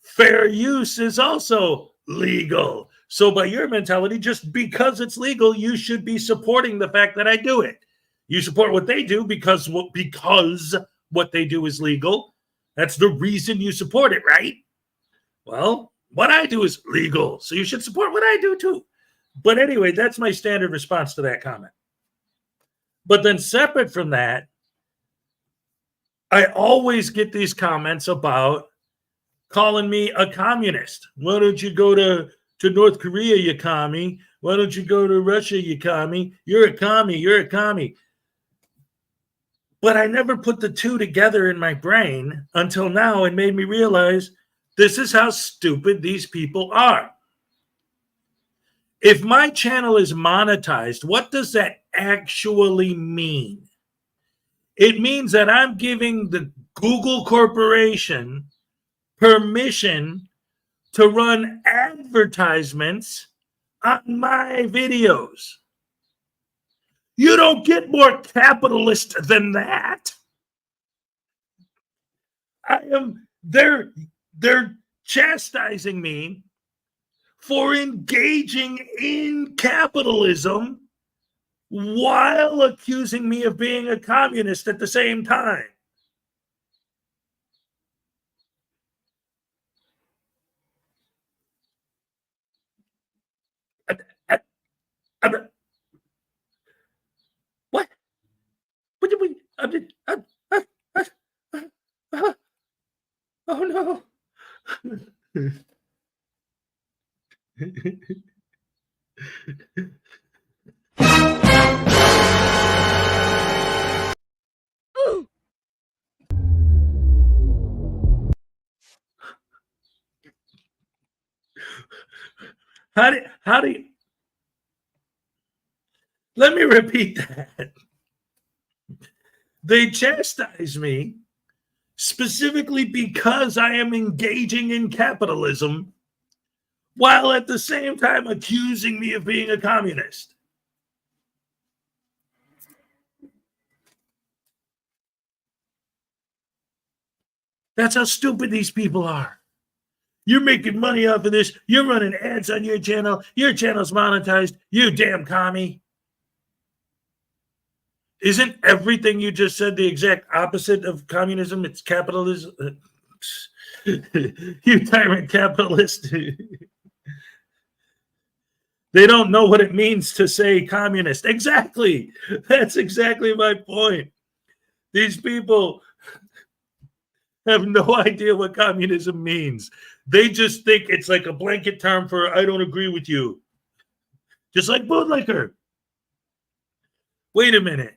fair use is also legal. So by your mentality, just because it's legal, you should be supporting the fact that I do it. You support what they do because what they do is legal. That's the reason you support it, right? Well, what I do is legal, so you should support what I do too. But anyway, that's my standard response to that comment. But then separate from that, I always get these comments about calling me a communist. Why don't you go to North Korea, you commie? Why don't you go to Russia, you commie? You're a commie, you're a commie. But I never put the two together in my brain until now and made me realize this is how stupid these people are. If my channel is monetized, what does that actually mean? It means that I'm giving the Google Corporation permission to run advertisements on my videos. You don't get more capitalist than that. They're chastising me for engaging in capitalism while accusing me of being a communist at the same time. What? What did we? Oh no. How do you, let me repeat that. They chastise me specifically because I am engaging in capitalism while at the same time accusing me of being a communist. That's how stupid these people are. You're making money off of this. You're running ads on your channel. Your channel's monetized. You damn commie. Isn't everything you just said the exact opposite of communism? It's capitalism. You tyrant capitalist. They don't know what it means to say communist. Exactly. That's exactly my point. These people have no idea what communism means. They just think it's like a blanket term for I don't agree with you. Just like bootlicker. Wait a minute.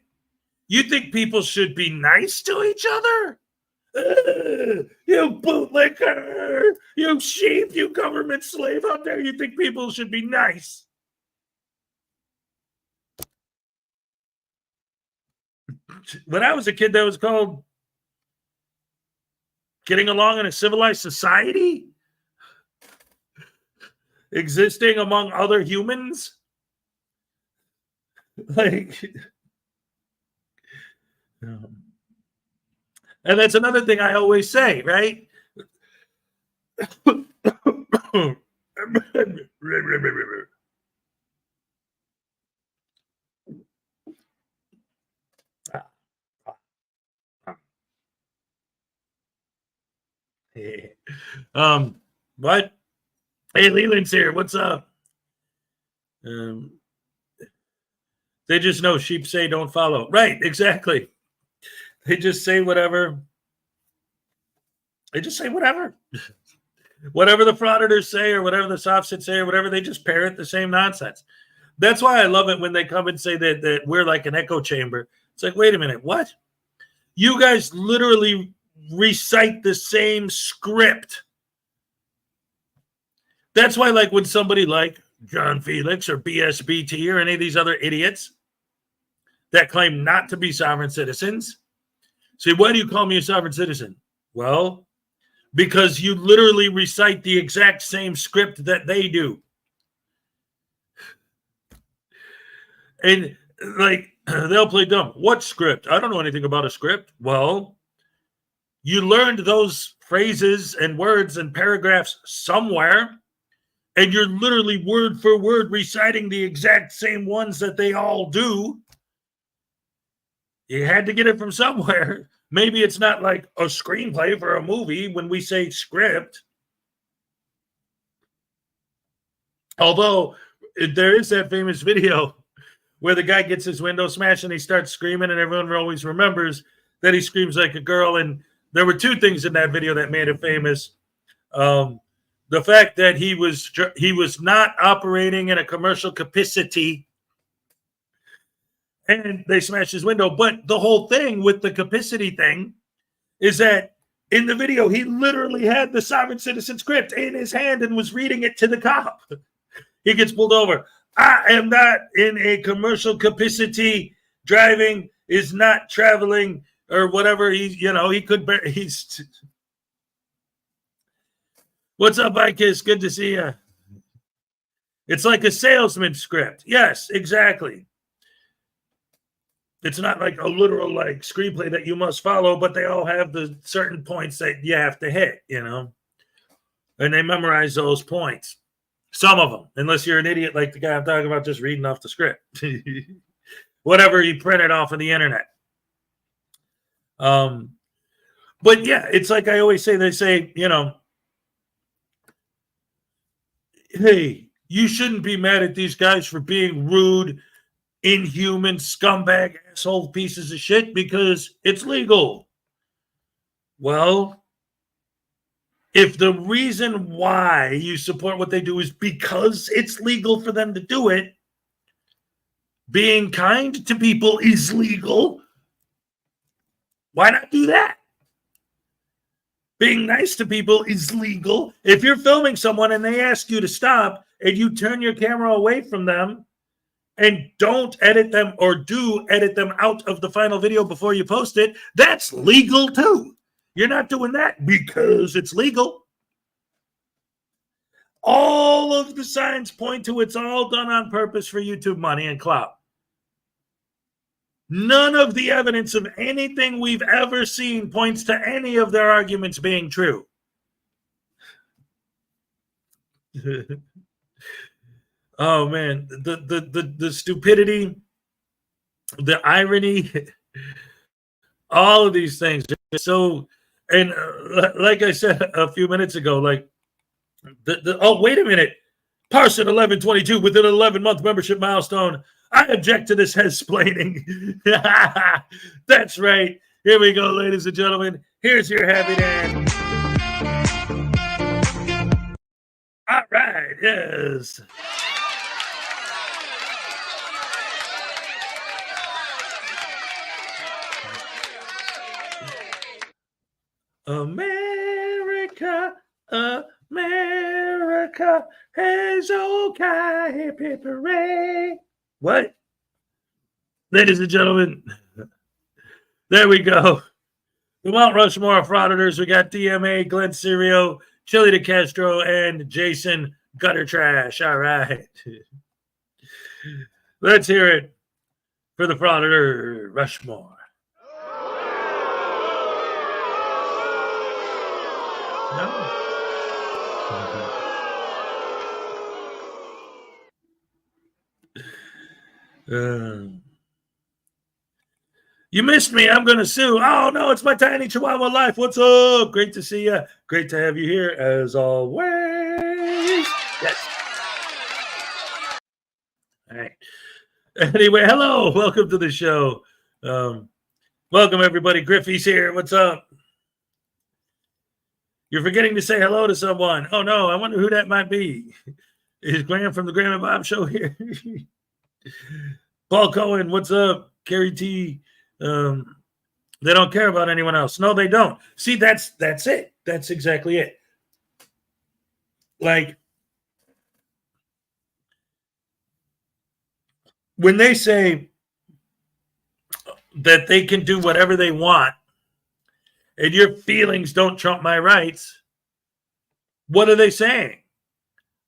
You think people should be nice to each other? You bootlicker, you sheep, you government slave out there. You think people should be nice? When I was a kid, that was called getting along in a civilized society, existing among other humans. Like, and that's another thing I always say, right? What? Hey, Leland's here. What's up? They just know sheep say don't follow. Right, exactly. They just say whatever. They just say whatever. Whatever the frauditors say or whatever the softsits say or whatever, they just parrot the same nonsense. That's why I love it when they come and say that we're like an echo chamber. It's like, wait a minute, what? You guys literally recite the same script. That's why, like, when somebody like John Felix or BSBT or any of these other idiots that claim not to be sovereign citizens say, why do you call me a sovereign citizen? Well, because you literally recite the exact same script that they do. And, like, they'll play dumb. What script? I don't know anything about a script. Well, you learned those phrases and words and paragraphs somewhere, and you're literally word for word reciting the exact same ones that they all do. You had to get it from somewhere. Maybe it's not like a screenplay for a movie when we say script. Although there is that famous video where the guy gets his window smashed and he starts screaming, and everyone always remembers that he screams like a girl. And there were two things in that video that made it famous. The fact that he was not operating in a commercial capacity, and they smashed his window. But the whole thing with the capacity thing is that in the video, he literally had the sovereign citizen script in his hand and was reading it to the cop. He gets pulled over. I am not in a commercial capacity. Driving is not traveling or whatever. He could bear. What's up, Ike's? Good to see you. It's like a salesman script. Yes, exactly. It's not like a literal like screenplay that you must follow, but they all have the certain points that you have to hit, and they memorize those points. Some of them, unless you're an idiot like the guy I'm talking about, just reading off the script. Whatever he printed off of the internet. But yeah, it's like I always say, they say, hey, you shouldn't be mad at these guys for being rude, inhuman, scumbag, asshole pieces of shit because it's legal. Well, if the reason why you support what they do is because it's legal for them to do it, being kind to people is legal. Why not do that? Being nice to people is legal. If you're filming someone and they ask you to stop and you turn your camera away from them and don't edit them or do edit them out of the final video before you post it, that's legal too. You're not doing that because it's legal. All of the signs point to it's all done on purpose for YouTube money and clout. None of the evidence of anything we've ever seen points to any of their arguments being true. Oh man, the stupidity, the irony, all of these things are so. And like I said a few minutes ago, like oh wait a minute, Parson 1122 with an 11-month membership milestone. I object to this head-splaining. That's right. Here we go, ladies and gentlemen. Here's your happy Dan. All right, yes. America, America, Hezokuai, Pipere. What? Ladies and gentlemen, there we go. The Mount Rushmore of Frauditors. We got DMA, Glenn Serio, Chili De Castro, and Jason Gutter Trash. All right. Let's hear it for the Frauditor Rushmore. No. You missed me. I'm going to sue. Oh, no, it's my tiny Chihuahua life. What's up? Great to see you. Great to have you here as always. Yes. All right. Anyway, hello. Welcome to the show. Welcome, everybody. Griffey's here. What's up? You're forgetting to say hello to someone. Oh, no. I wonder who that might be. Is Graham from the Graham and Bob show here? Paul Cohen, what's up? Carrie T. They don't care about anyone else. No, they don't. See, that's it. That's exactly it. Like, when they say that they can do whatever they want and your feelings don't trump my rights, what are they saying?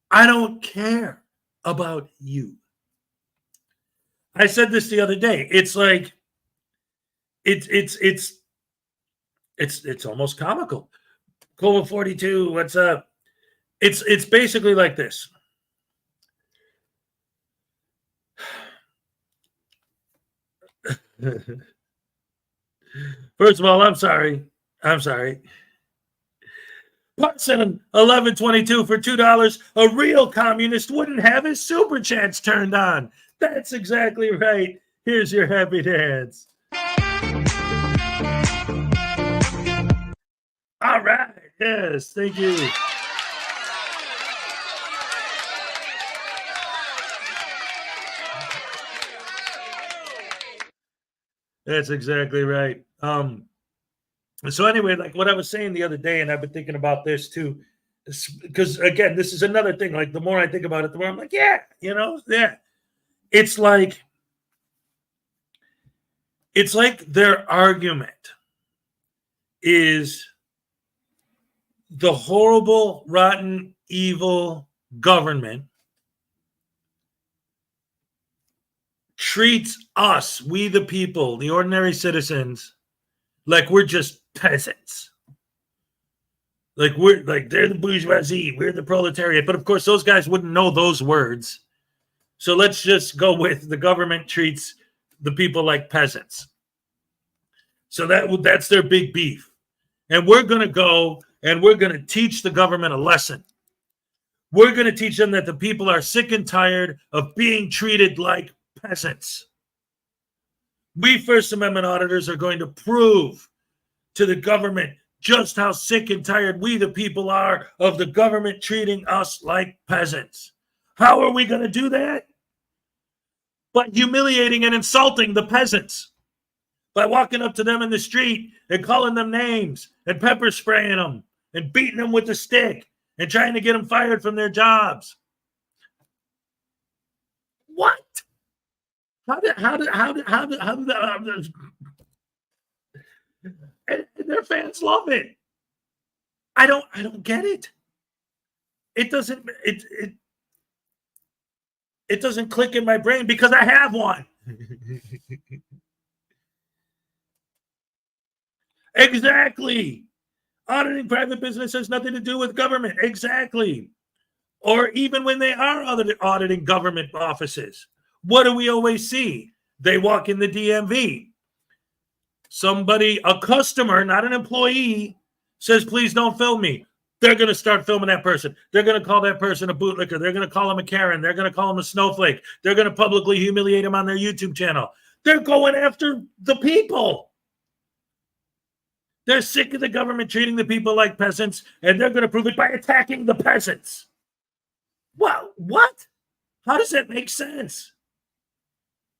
I don't care about you. I said this the other day. It's like it's almost comical. Cole 42, what's up? It's basically like this. First of all, I'm sorry. Parson 1122 for $2. A real communist wouldn't have his super chats turned on. That's exactly right. Here's your happy dance. All right. Yes, thank you. That's exactly right. So anyway, like what I was saying the other day, and I've been thinking about this too, because again, this is another thing. Like the more I think about it, the more I'm like, yeah. It's like their argument is the horrible, rotten, evil government treats us, we the people, the ordinary citizens, like we're just peasants. Like they're the bourgeoisie, we're the proletariat. But of course, those guys wouldn't know those words. So let's just go with the government treats the people like peasants. So that's their big beef. And we're going to go and we're going to teach the government a lesson. We're going to teach them that the people are sick and tired of being treated like peasants. We First Amendment auditors are going to prove to the government just how sick and tired we the people are of the government treating us like peasants. How are we going to do that? By humiliating and insulting the peasants. By walking up to them in the street and calling them names and pepper spraying them and beating them with a stick and trying to get them fired from their jobs. What? And their fans love it. I don't get it. It doesn't click in my brain because I have one. Exactly. Auditing private business has nothing to do with government. Exactly. Or even when they are auditing government offices, what do we always see? They walk in the DMV. A customer, not an employee, says, please don't film me. They're going to start filming that person. They're going to call that person a bootlicker. They're going to call him a Karen. They're going to call him a snowflake. They're going to publicly humiliate him on their YouTube channel. They're going after the people. They're sick of the government treating the people like peasants, and they're going to prove it by attacking the peasants. Well, what? How does that make sense?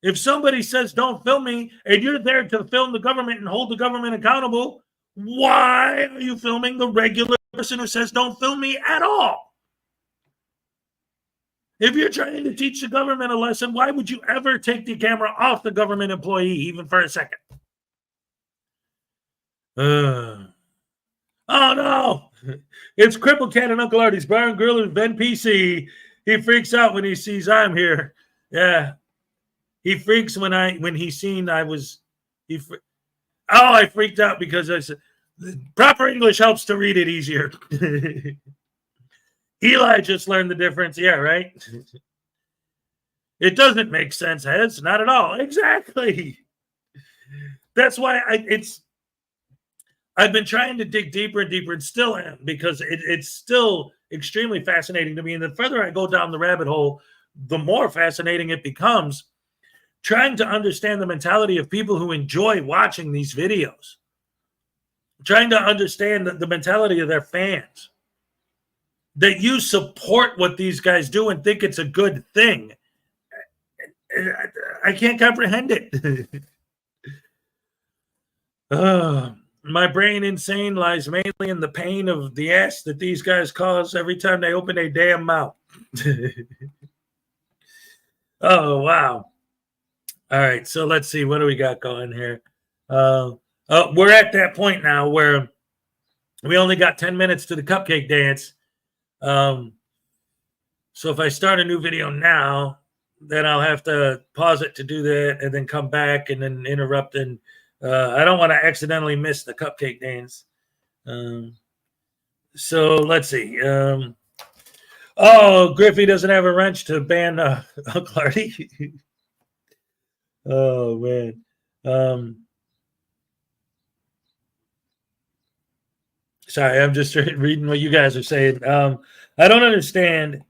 If somebody says, don't film me, and you're there to film the government and hold the government accountable, why are you filming the regular person who says, don't film me at all? If you're trying to teach the government a lesson, why would you ever take the camera off the government employee, even for a second? Oh, no. It's Cripple Cat and Uncle Artie's Bar and Grill and Ben PC. He freaks out when he sees I'm here. Yeah. He freaks I freaked out because I said, proper English helps to read it easier. Eli just learned the difference. Yeah, right? It doesn't make sense, Hez. Not at all. Exactly. That's why I've been trying to dig deeper and deeper and still am, because it's still extremely fascinating to me. And the further I go down the rabbit hole, the more fascinating it becomes, trying to understand the mentality of people who enjoy watching these videos, trying to understand the mentality of their fans, that you support what these guys do and think it's a good thing. I can't comprehend it. My brain insane lies mainly in the pain of the ass that these guys cause every time they open their damn mouth. Oh, wow. All right, so let's see. What do we got going here? We're at that point now where we only got 10 minutes to the cupcake dance. So if I start a new video now, then I'll have to pause it to do that and then come back and then interrupt. And I don't want to accidentally miss the cupcake dance. So let's see. Griffey doesn't have a wrench to ban Uncle Artie. Oh, man. Sorry, I'm just reading what you guys are saying. I don't understand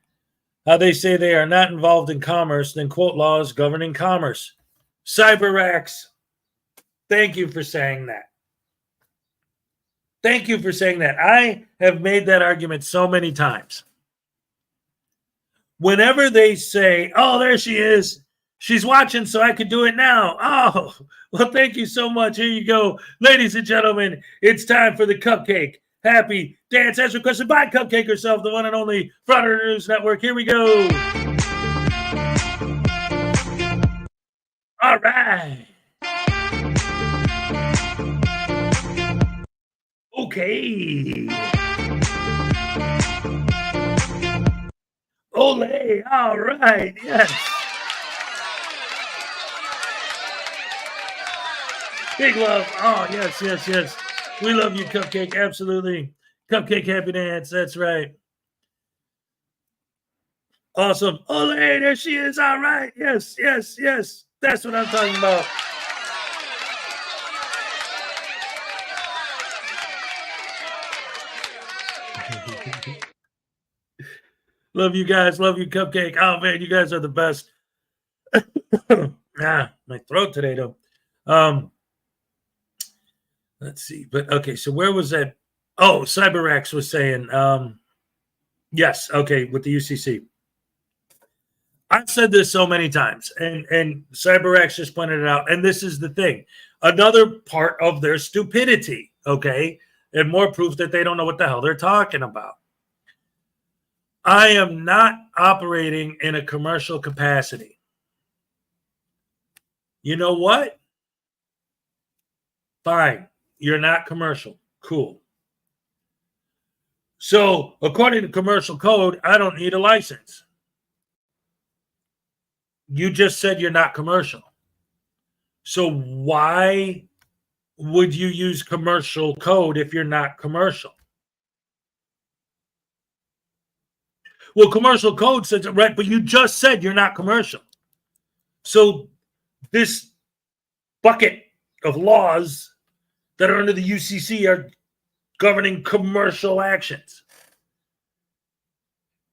how they say they are not involved in commerce, then quote laws governing commerce. CyberX, thank you for saying that. Thank you for saying that. I have made that argument so many times. Whenever they say, oh, there she is. She's watching, so I could do it now. Oh, well, thank you so much. Here you go. Ladies and gentlemen, it's time for the cupcake. Happy dance as requested by Cupcake herself, the one and only Frauditor News Network. Here we go. All right. Okay. Ole. All right. Yes. Big love. Oh, yes, yes, yes. We love you, Cupcake. Absolutely. Cupcake happy dance. That's right. Awesome. Ole, there she is. All right. Yes, yes, yes. That's what I'm talking about. Love you guys. Love you, Cupcake. Oh, man, you guys are the best. My throat today, though. Let's see. But, okay, so where was that? Oh, CyberX was saying, yes, okay, with the UCC. I've said this so many times, and CyberX just pointed it out, and this is the thing. Another part of their stupidity, okay, and more proof that they don't know what the hell they're talking about. I am not operating in a commercial capacity. You know what? Fine. You're not commercial. Cool. So, according to commercial code, I don't need a license. You just said you're not commercial. So why would you use commercial code if you're not commercial? Well, commercial code says it right, but you just said you're not commercial. So this bucket of laws that are under the UCC are governing commercial actions.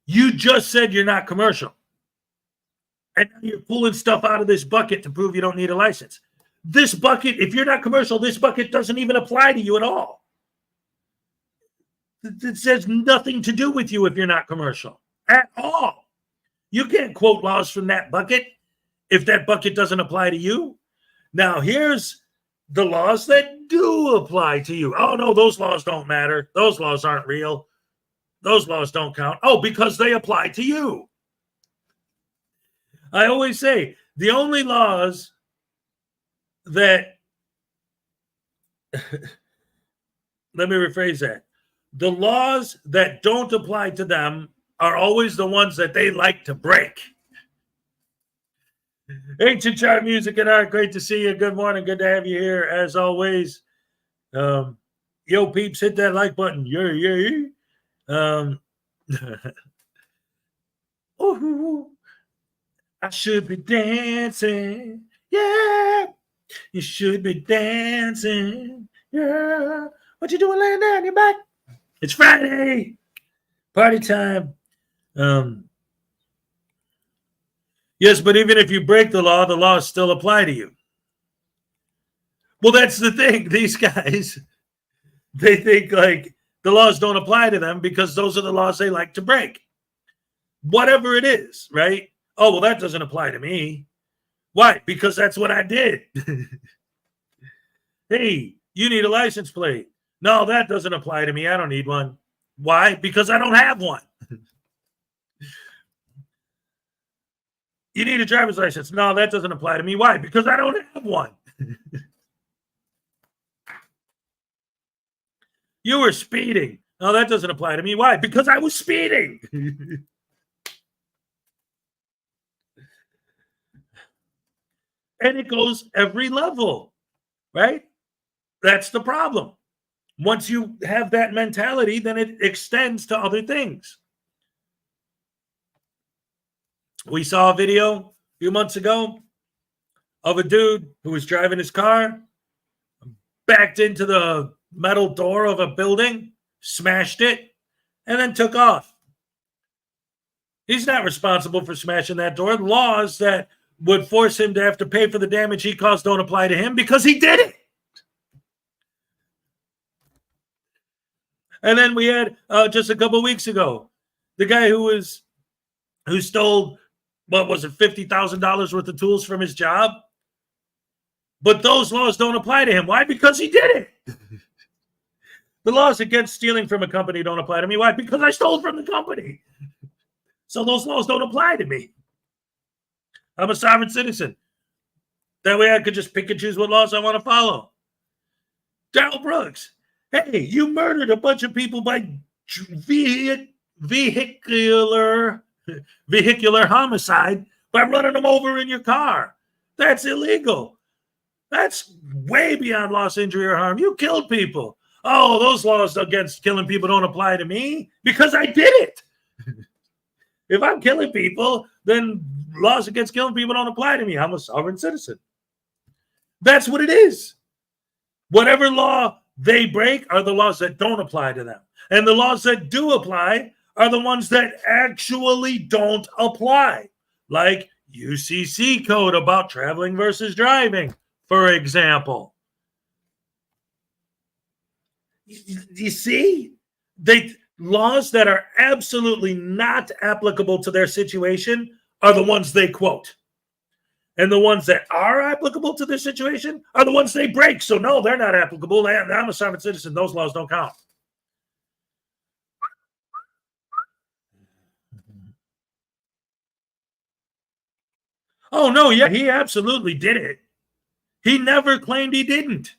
You just said you're not commercial. And you're pulling stuff out of this bucket to prove you don't need a license. This bucket, if you're not commercial, this bucket doesn't even apply to you at all. It says nothing to do with you if you're not commercial at all. You can't quote laws from that bucket if that bucket doesn't apply to you. Now, here's the laws that do apply to you. Oh, no, those laws don't matter. Those laws aren't real. Those laws don't count. Oh, because they apply to you. I always say the only laws that, let me rephrase that. The laws that don't apply to them are always the ones that they like to break. Ancient Chart Music and Art, great to see you. Good morning. Good to have you here as always. Yo, peeps, hit that like button. Yeah. Ooh. I should be dancing, yeah. You should be dancing, yeah. What you doing laying down your back? It's Friday, party time. Yes, but even if you break the laws still apply to you. Well, that's the thing. These guys, they think like the laws don't apply to them because those are the laws they like to break. Whatever it is, right? Oh, well, that doesn't apply to me. Why? Because that's what I did. Hey, you need a license plate. No, that doesn't apply to me. I don't need one. Why? Because I don't have one. You need a driver's license. No, that doesn't apply to me. Why? Because I don't have one. You were speeding. No, that doesn't apply to me. Why? Because I was speeding. And it goes every level, right? That's the problem. Once you have that mentality, then it extends to other things. We saw a video a few months ago of a dude who was driving his car, backed into the metal door of a building, smashed it, and then took off. He's not responsible for smashing that door. Laws that would force him to have to pay for the damage he caused don't apply to him because he did it. And then we had just a couple weeks ago, the guy who stole, what was it, $50,000 worth of tools from his job. But those laws don't apply to him. Why? Because he did it. The laws against stealing from a company don't apply to me. Why? Because I stole from the company. So those laws don't apply to me. I'm a sovereign citizen. That way I could just pick and choose what laws I want to follow. Darrell Brooks. Hey, you murdered a bunch of people by vehicular homicide by running them over in your car. That's illegal. That's way beyond loss, injury, or harm. You killed people. Oh, those laws against killing people don't apply to me because I did it. If I'm killing people, then laws against killing people don't apply to me. I'm a sovereign citizen. That's what it is. Whatever law they break are the laws that don't apply to them. And the laws that do apply are the ones that actually don't apply. Like UCC code about traveling versus driving, for example. You see? Laws that are absolutely not applicable to their situation are the ones they quote. And the ones that are applicable to their situation are the ones they break. So no, they're not applicable. I'm a sovereign citizen. Those laws don't count. Oh, no, yeah, he absolutely did it. He never claimed he didn't.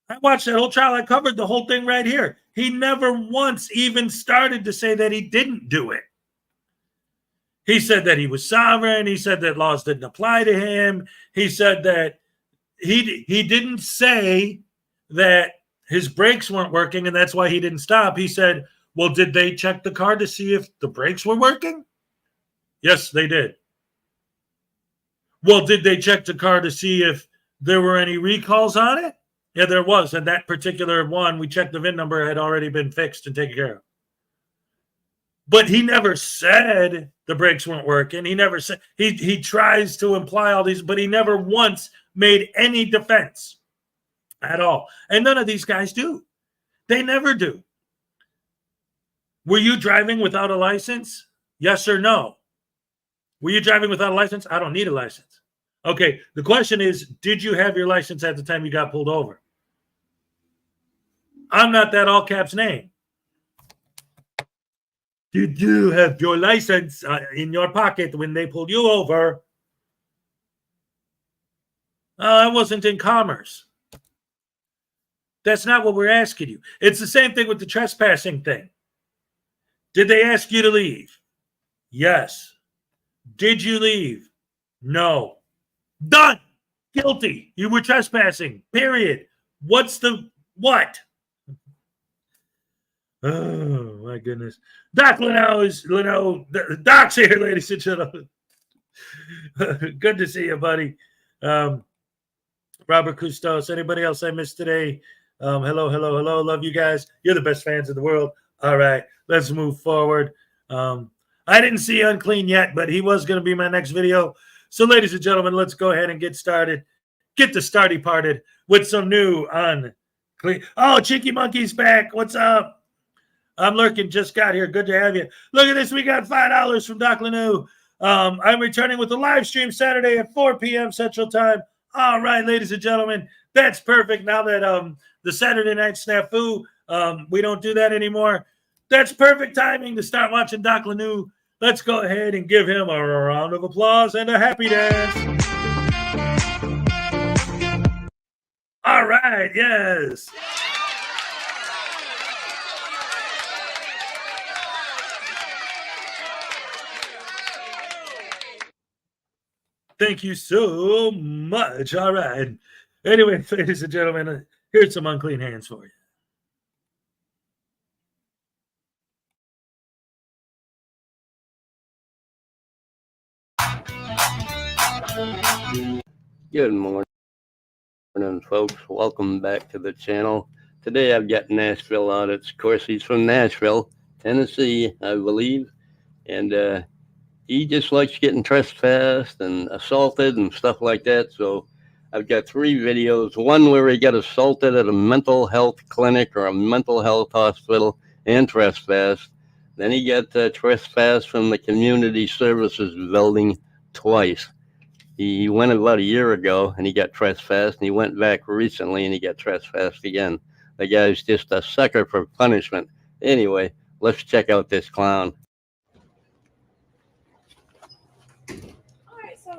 I watched that whole trial. I covered the whole thing right here. He never once even started to say that he didn't do it. He said that he was sovereign. He said that laws didn't apply to him. He said that he didn't say that his brakes weren't working and that's why he didn't stop. He said, well, did they check the car to see if the brakes were working? Yes, they did. Well, did they check the car to see if there were any recalls on it? Yeah, there was. And that particular one, we checked the VIN number, had already been fixed and taken care of. But he never said the brakes weren't working. He never said, he tries to imply all these, but he never once made any defense at all. And none of these guys do. They never do. Were you driving without a license? Yes or no? Were you driving without a license? I don't need a license. Okay, the question is, did you have your license at the time you got pulled over? I'm not that all caps name. Did you have your license in your pocket when they pulled you over? I wasn't in commerce. That's not what we're asking you. It's the same thing with the trespassing thing. Did they ask you to leave? Yes. Did you leave? No. Done. Guilty. You were trespassing. Period. What's the what? Oh, my goodness. Doc Leno, Doc's here, ladies and gentlemen. Good to see you, buddy. Robert Custos. Anybody else I missed today? Hello. Love you guys. You're the best fans in the world. All right, let's move forward. I didn't see Unclean yet, but he was going to be my next video. So, ladies and gentlemen, let's go ahead and get started. Get the starty parted with some new Unclean. Oh, Cheeky Monkey's back. What's up? I'm lurking. Just got here. Good to have you. Look at this. We got $5 from Doc Lenu. I'm returning with a live stream Saturday at 4 p.m. Central Time. All right, ladies and gentlemen, that's perfect. Now that the Saturday night snafu, we don't do that anymore. That's perfect timing to start watching Doc Lenu. Let's go ahead and give him a round of applause and a happy dance. All right, yes. Thank you so much. All right. Anyway, ladies and gentlemen, here's some unclean hands for you. Good morning, folks. Welcome back to the channel. today I've got Nashville audits. Of course, he's from Nashville, Tennessee, I believe. And he just likes getting trespassed and assaulted and stuff like that. So I've got 3 videos. One where he got assaulted at a mental health clinic or a mental health hospital and trespassed. Then he got trespassed from the community services building twice. He went about a year ago and he got trespassed, and he went back recently and he got trespassed again. The guy's just a sucker for punishment. Anyway, let's check out this clown. All right, so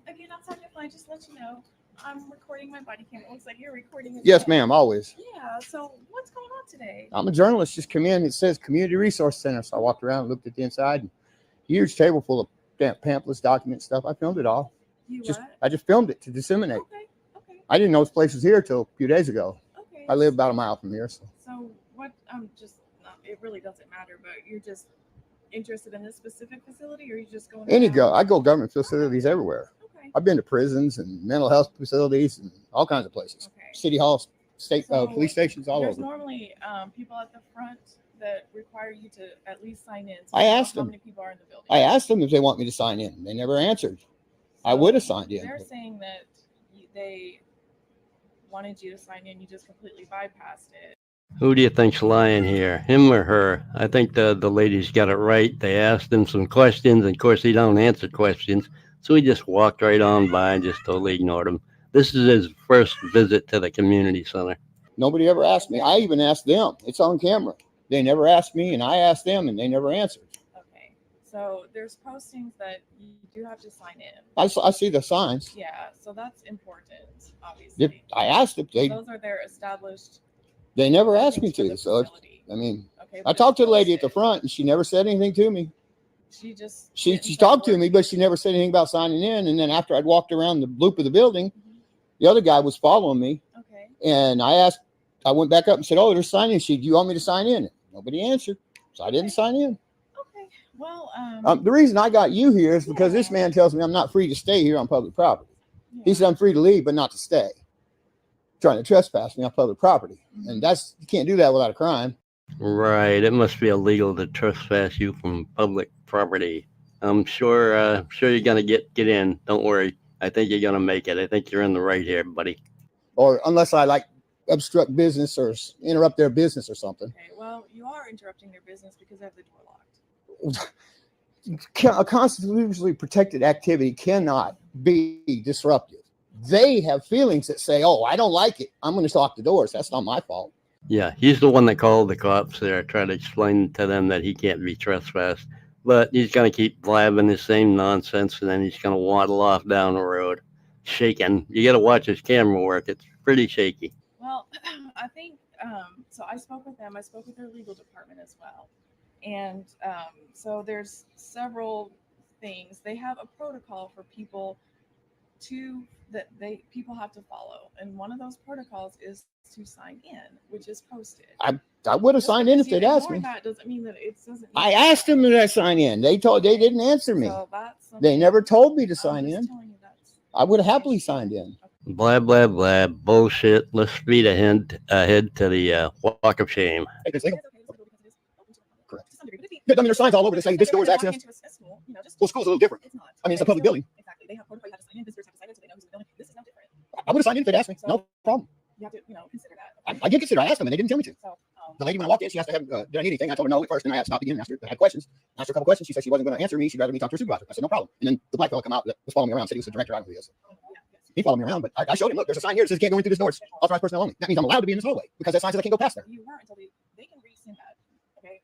again, outside your flight, just let you know, I'm recording my body cam. It looks like you're recording as Yes, well. ma'am, always. Yeah, so what's going on today? I'm a journalist, just come in, it says Community Resource Center. So I walked around, looked at the inside, and huge table full of pamphlets, documents, stuff. I filmed it all. I just filmed it to disseminate. Okay. I didn't know this place was here till a few days ago. Okay. I live about a mile from here. So what, it really doesn't matter, but you're just interested in this specific facility, or you just going I go government facilities everywhere. Okay. I've been to prisons and mental health facilities and all kinds of places. Okay. City halls, state So police stations, all there's over. normally people at the front that require you to at least sign in. So I you know asked how them. many people are in the building. I asked them if they want me to sign in. They never answered. I would have signed in. They're saying that they wanted you to sign in. You just completely bypassed it. Who do you think's lying here, him or her? I think the ladies got it right. They asked him some questions, and of course he don't answer questions, so he just walked right on by and just totally ignored them. This is his first visit to the community center. Nobody ever asked me. I even asked them. It's on camera. They never asked me, and I asked them, and they never answered. Okay. So there's postings that you do have to sign in. I see the signs. Yeah. So that's important, obviously. I asked if Those are their established. they never asked me things for to. the So facility. Okay, I but talked to it's the lady at the posted. front, and she never said anything to me. She just She didn't talked say a to me, word. but she never said anything about signing in. And then after I'd walked around the loop of the building, the other guy was following me. Okay. And I went back up and said, "Oh, there's a sign-in sheet. Do you want me to sign in?" Nobody answered. So I didn't sign in. Okay. Well, The reason I got you here is because this man tells me I'm not free to stay here on public property. He said I'm free to leave, but not to stay. Trying to trespass me on public property. And you can't do that without a crime. Right, it must be illegal to trespass you from public property. I'm sure you're gonna get in. Don't worry. I think you're gonna make it. I think you're in the right here, buddy. Or unless I obstruct business or interrupt their business or something. okay. Well, you are interrupting their business because they have the door locked. A constitutionally protected activity cannot be disruptive. They have feelings that say, "Oh, I don't like it. I'm going to lock the doors." That's not my fault. Yeah, he's the one that called the cops there, trying to explain to them that he can't be trespassed. But he's going to keep blabbing the same nonsense, and then he's going to waddle off down the road, shaking. You got to watch his camera work. It's pretty shaky. Well, I think so. I spoke with them. I spoke with their legal department as well, and so there's several things. They have a protocol for people people have to follow, and one of those protocols is to sign in, which is posted. I would have signed in if they'd asked me. That doesn't mean that it doesn't. I asked them to sign in. They didn't answer me. So that's They never told me to sign I'm just in. telling you that's I would have happily signed in. Blah, blah, blah. Bullshit. Let's speed ahead to the walk of shame. Correct. Yeah, I mean, there's signs all over that say this door is access. Well, school's a little different. I mean, it's a public building. Exactly. They have protocol. You have to sign in. Visitors have to sign in so they know who's in the building. This is no different. I would have signed in if they'd asked me. No problem. You have to, consider that. I did consider. I asked them, and they didn't tell me to. So, The lady, when I walked in, she asked to have, did I need anything? I told her no at first, and I stopped again and asked her. I had questions. Asked her a couple questions. She said she wasn't going to answer me. She'd rather me talk to her supervisor. I said, no problem. And then the black fellow come out that was following me around, said he was the director. I don't know who he is. He followed me around, but I showed him, look, there's a sign here that says you can't go in through this door. It's authorized personnel only. That means I'm allowed to be in this hallway because that sign says I can't go past there. You weren't until they can rescind that. Okay.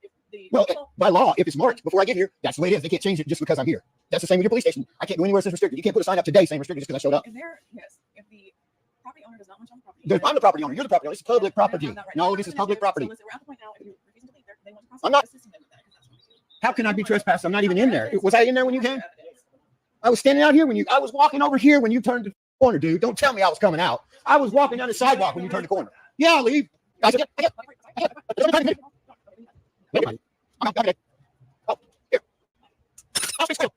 Well, by law, if it's marked before I get here, that's the way it is. They can't change it just because I'm here. That's the same with your police station. I can't go anywhere that says restricted. You can't put a sign up today saying restricted just because I showed up. If the property owner does not want you on the property. I'm the property owner. You're the property owner. This is public property. No, this is public property. So listen, we're at the point now, if you're refusing to leave there, they want to I'm not. assisting them with that, 'cause that's what we do. How can I be trespassed? I'm not even in there. Was I in there when you came? I was standing out here I was walking over here when you turned the corner, dude. Don't tell me I was coming out. I was walking down the sidewalk when you turned the corner. Yeah, I'll leave. I said, yeah. I'm out. Oh, here. I'll stay still.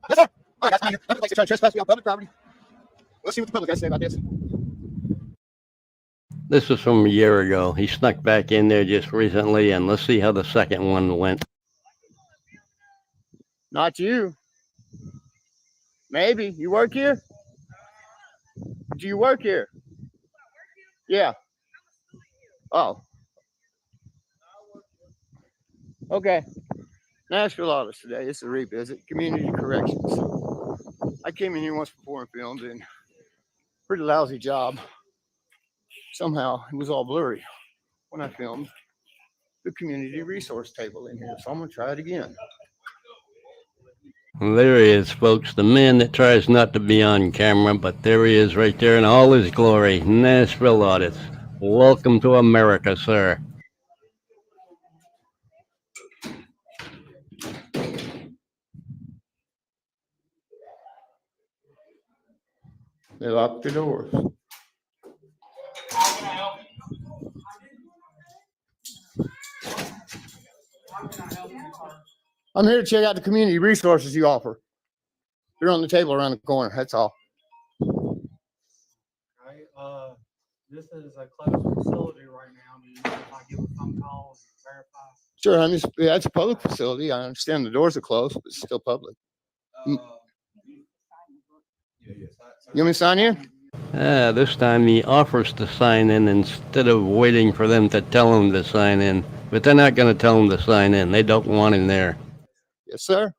That's all. All right, that's not here. That's like they're trying to trespass me on public property. Let's see what the public has to say about this. This was from a year ago. He snuck back in there just recently, and let's see how the second one went. Not you. Maybe. You work here? Do you work here? Yeah. Oh. Okay. Nashville Audits today. It's a revisit. Community corrections. I came in here once before and filmed, and pretty lousy job. Somehow it was all blurry when I filmed the community resource table in here. So I'm gonna try it again. There he is, folks, the man that tries not to be on camera, but there he is right there in all his glory. Nashville Audits. Welcome to America, sir. They locked the doors. I'm here to check out the community resources you offer. They're on the table around the corner. That's all. Okay, this is a closed facility right now. Do you know if I give a phone call and verify? Sure, yeah, it's a public facility. I understand the doors are closed, but it's still public. You want me to sign in? This time he offers to sign in instead of waiting for them to tell him to sign in. But they're not going to tell him to sign in. They don't want him there. Yes, sir.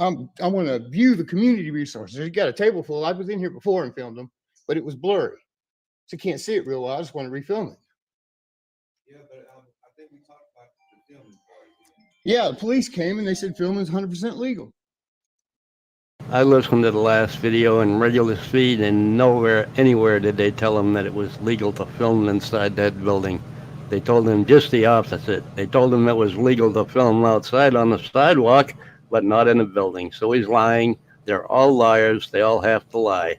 I want to view the community resources. You got a table full. I was in here before and filmed them, but it was blurry. So you can't see it real well. I just want to refilm it. Yeah, but I think we talked about the filming part. Yeah, the police came and they said filming is 100% legal. I listened to the last video in regular speed, and nowhere, anywhere did they tell him that it was legal to film inside that building. They told him just the opposite. They told him it was legal to film outside on the sidewalk, but not in a building. So he's lying. They're all liars. They all have to lie.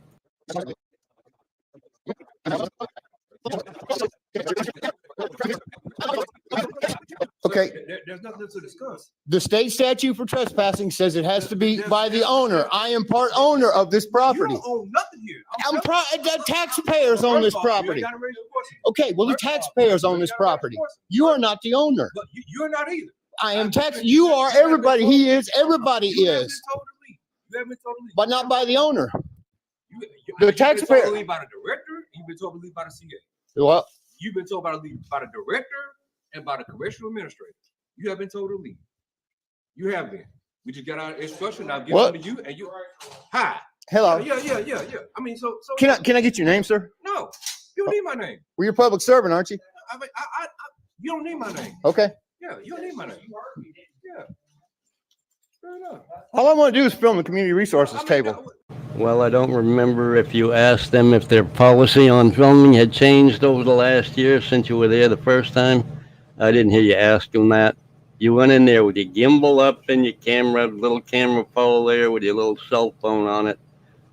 Okay. There's nothing to discuss. The state statute for trespassing says it has to be by the owner. I am part owner of this property. You don't own nothing here. The taxpayers own this property. Okay, well, the taxpayers own this property. You are not the owner. But you're not either. I am tax. You are everybody. He is. Everybody is. You haven't been told to leave. But not by the owner. The taxpayer- You've been told to leave by the director. You've been told to leave by the CA. What? You've been told by the director and by the correctional administrator. You have been told to leave. You have been. We just got our instruction. I've given them to you, and you. Hi. Hello. Yeah. I mean, so. Can I get your name, sir? No, you don't need my name. Well, you're a public servant, aren't you? I mean, you don't need my name. Okay. Yeah, you don't need my name. Yeah. Fair enough. All I want to do is film the community resources table. Well, I don't remember if you asked them if their policy on filming had changed over the last year since you were there the first time. I didn't hear you ask them that. You went in there with your gimbal up and your camera, little camera pole there with your little cell phone on it,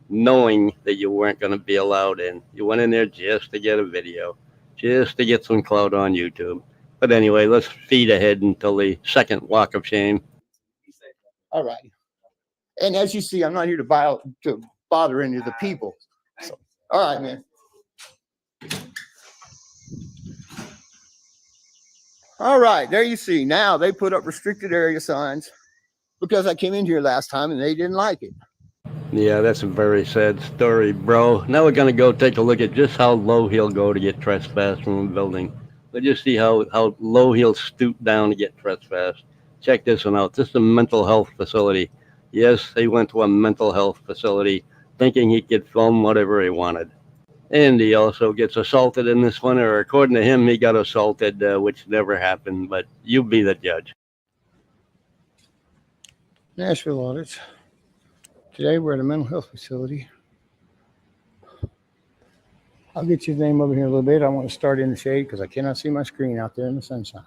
knowing that you weren't going to be allowed in. You went in there just to get a video, just to get some clout on YouTube. But anyway, let's feed ahead until the second walk of shame. All right. And as you see, I'm not here to bother any of the people. So, all right, man. All right, there you see. Now they put up restricted area signs because I came in here last time and they didn't like it. Yeah, that's a very sad story, bro. Now we're going to go take a look at just how low he'll go to get trespassed from a building. Let's just see how low he'll stoop down to get trespassed. Check this one out. This is a mental health facility. Yes, he went to a mental health facility thinking he could film whatever he wanted. And he also gets assaulted in this one, or according to him, he got assaulted, which never happened, but you be the judge. Nashville Audits. Today we're at a mental health facility. I'll get your name over here a little bit. I want to start in the shade because I cannot see my screen out there in the sunshine.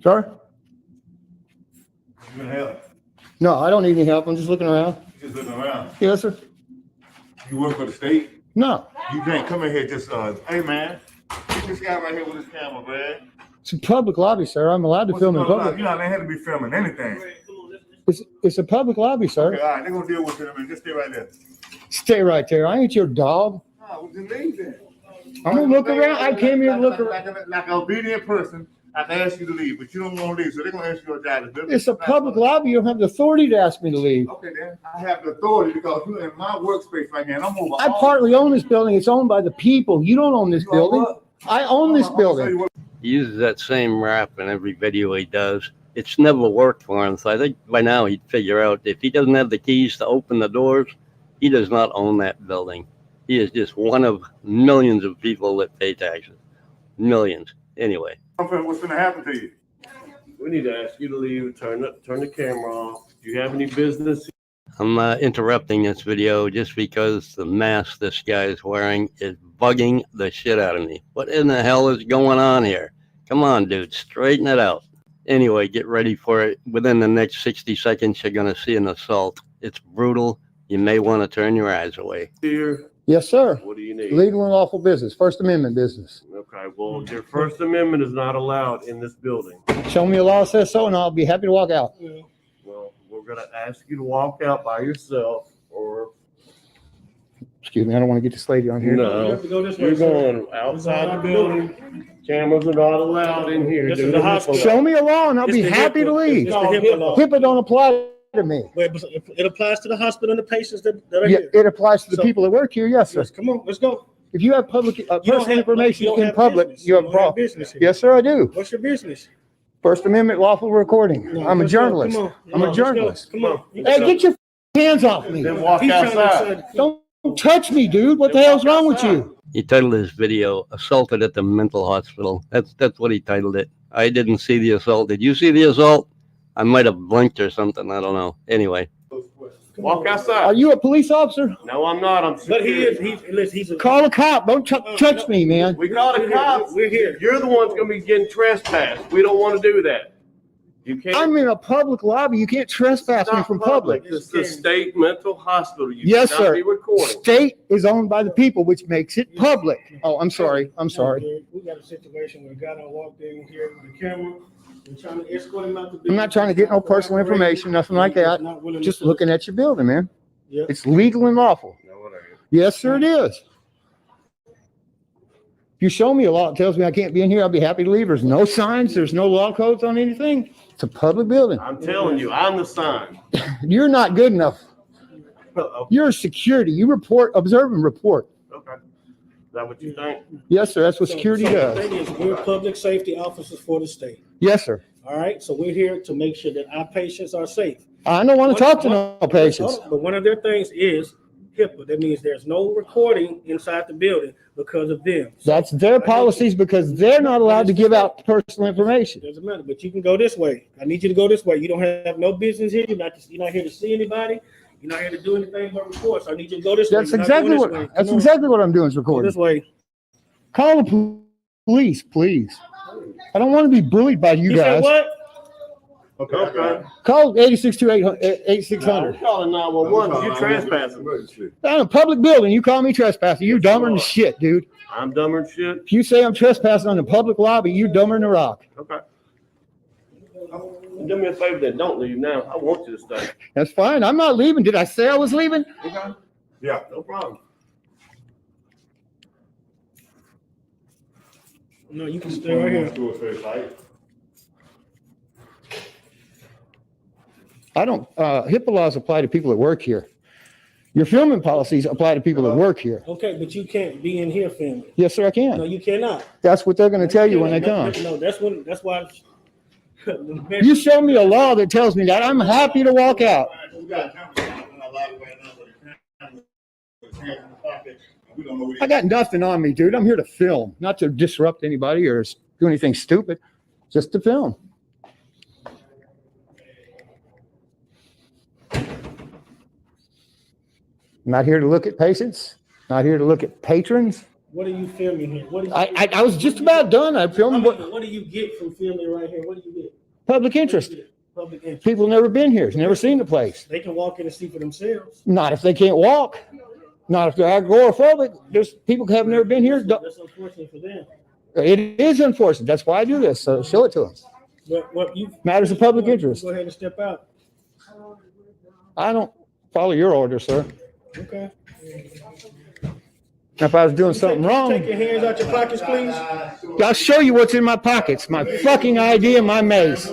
Sorry? You gonna help? No, I don't need any help. I'm just looking around. You just looking around. Yes, sir. You work for the state? No. You can't come in here just, hey, man, get this guy right here with his camera, man. It's a public lobby, sir. I'm allowed to film in public. You know, they had to be filming anything. It's a public lobby, sir. Okay, all right, they're gonna deal with it, man. Just stay right there. Stay right there. I ain't your dog. Oh, well, then leave then. I'm gonna look around. I came here to look around. Like an obedient person, I can ask you to leave, but you don't want to leave, so they're gonna ask you a job. It's a public lobby. You don't have the authority to ask me to leave. Okay, then I have the authority because you're in my workspace right now, and I'm over. I partly own this building. It's owned by the people. You don't own this building. I own this building. He uses that same rap in every video he does. It's never worked for him. So I think by now he'd figure out if he doesn't have the keys to open the doors, he does not own that building. He is just one of millions of people that pay taxes. Millions. Anyway. What's gonna happen to you? We need to ask you to leave and turn the camera off. Do you have any business? I'm interrupting this video just because the mask this guy is wearing is bugging the shit out of me. What in the hell is going on here? Come on, dude, straighten it out. Anyway, get ready for it. Within the next 60 seconds, you're going to see an assault. It's brutal. You may want to turn your eyes away. Here. Yes, sir. What do you need? Legal and lawful business, First Amendment business. Okay, well, your First Amendment is not allowed in this building. Show me a law that says so, and I'll be happy to walk out. Well, we're going to ask you to walk out by yourself or... Excuse me, I don't want to get this lady on here. No, you're going outside the building. Cameras are not allowed in here. This is the hospital. Show me a law and I'll be happy to leave. HIPAA don't apply to me. It applies to the hospital and the patients that are Yeah, here. it applies to the people that work here. Yes, sir. Yes, come on, let's go. If you have public personal information you don't in have public, business. you have a You don't have problem. business here. Yes, sir, I do. What's your business? First Amendment lawful recording. No, I'm a let's go. journalist. Come on. I'm a Let's go. journalist. Come on. Hey, get your hands off me. Then walk He's trying to outside. Don't touch me, dude. What the hell's wrong with you? He titled his video "Assaulted at the Mental Hospital." That's what he titled it. I didn't see the assault. Did you see the assault? I might have blinked or something. I don't know. Anyway. Walk outside. Are you a police officer? No, I'm not. I'm But security. he's a Call a cop. Don't touch me, man. We called the cops. We're here. You're the one's going to be getting trespassed. We don't want to do that. You can't. I'm in a public lobby. You can't trespass me Not from public. It's the state mental hospital. You Yes, cannot sir. be recording. State is owned by the people, which makes it public. Oh, I'm sorry. I'm sorry. We got a situation where a guy done walked in here with a camera. We're trying to escort him out the I'm not trying to get no personal information, nothing like that. Just looking at your building, man. Yeah. It's legal and lawful. Yes, sir, it is. If you show me a law that tells me I can't be in here, I'll be happy to leave. There's no signs. There's no law codes on anything. It's a public building. I'm telling you, I'm the sign. You're not good enough. You're security. You report, observe and report. Okay. Is that what you think? Yes, sir. That's what security The does. thing is, we're public safety officers for the state. Yes, sir. All right, so we're here to make sure that our patients are safe. I don't want to talk to no patients. But one of their things is HIPAA. That means there's no recording inside the building because of them. That's their policies because they're not allowed to give out personal information. Doesn't matter, but you can go this way. I need you to go this way. You don't have no business here. You're not here to see anybody. You're not here to do anything but record. So I need you to go this way. That's You're not exactly going what, this way. that's Come on. exactly what I'm doing is Go recording. this way. Call the police, please. I don't want to be bullied by you You said guys. what? Okay. Call 8600. No, we're calling 911. You trespassing. I'm in a public building. You call me trespassing. You dumber than shit, dude. I'm dumber than shit. If you say I'm trespassing on a public lobby, you dumber than a rock. Okay. Do me a favor then. Don't leave now. I want you to stay. That's fine. I'm not leaving. Did I say I was leaving? Okay. Yeah, no problem. No, you can stay right here. I don't, HIPAA laws apply to people that work here. Your filming policies apply to people that work here. Okay, but you can't be in here filming. Yes, sir, I No, can. you cannot. That's what they're going to tell you when they come. No, that's why. You show me a law that tells me that, I'm happy to walk out. I got nothing on me, dude. I'm here to film, not to disrupt anybody or do anything stupid, just to film. Not here to look at patients, not here to look at patrons. What are you filming here? What do you, I was just about done. I filmed what do you get from filming right here? What do you get? public interest. Public interest. People never been here, never seen the place. They can walk in and see for themselves. Not if they can't walk. Not if they're agoraphobic. There's people who have never been here. That's unfortunate for them. It is unfortunate. That's why I do this. So show it to them. What you Matters of public interest. Go ahead and step out. I don't follow your order, sir. Okay. If I was doing something wrong, Take your hands out your pockets, please. I'll show you what's in my pockets. My fucking ID and my mace.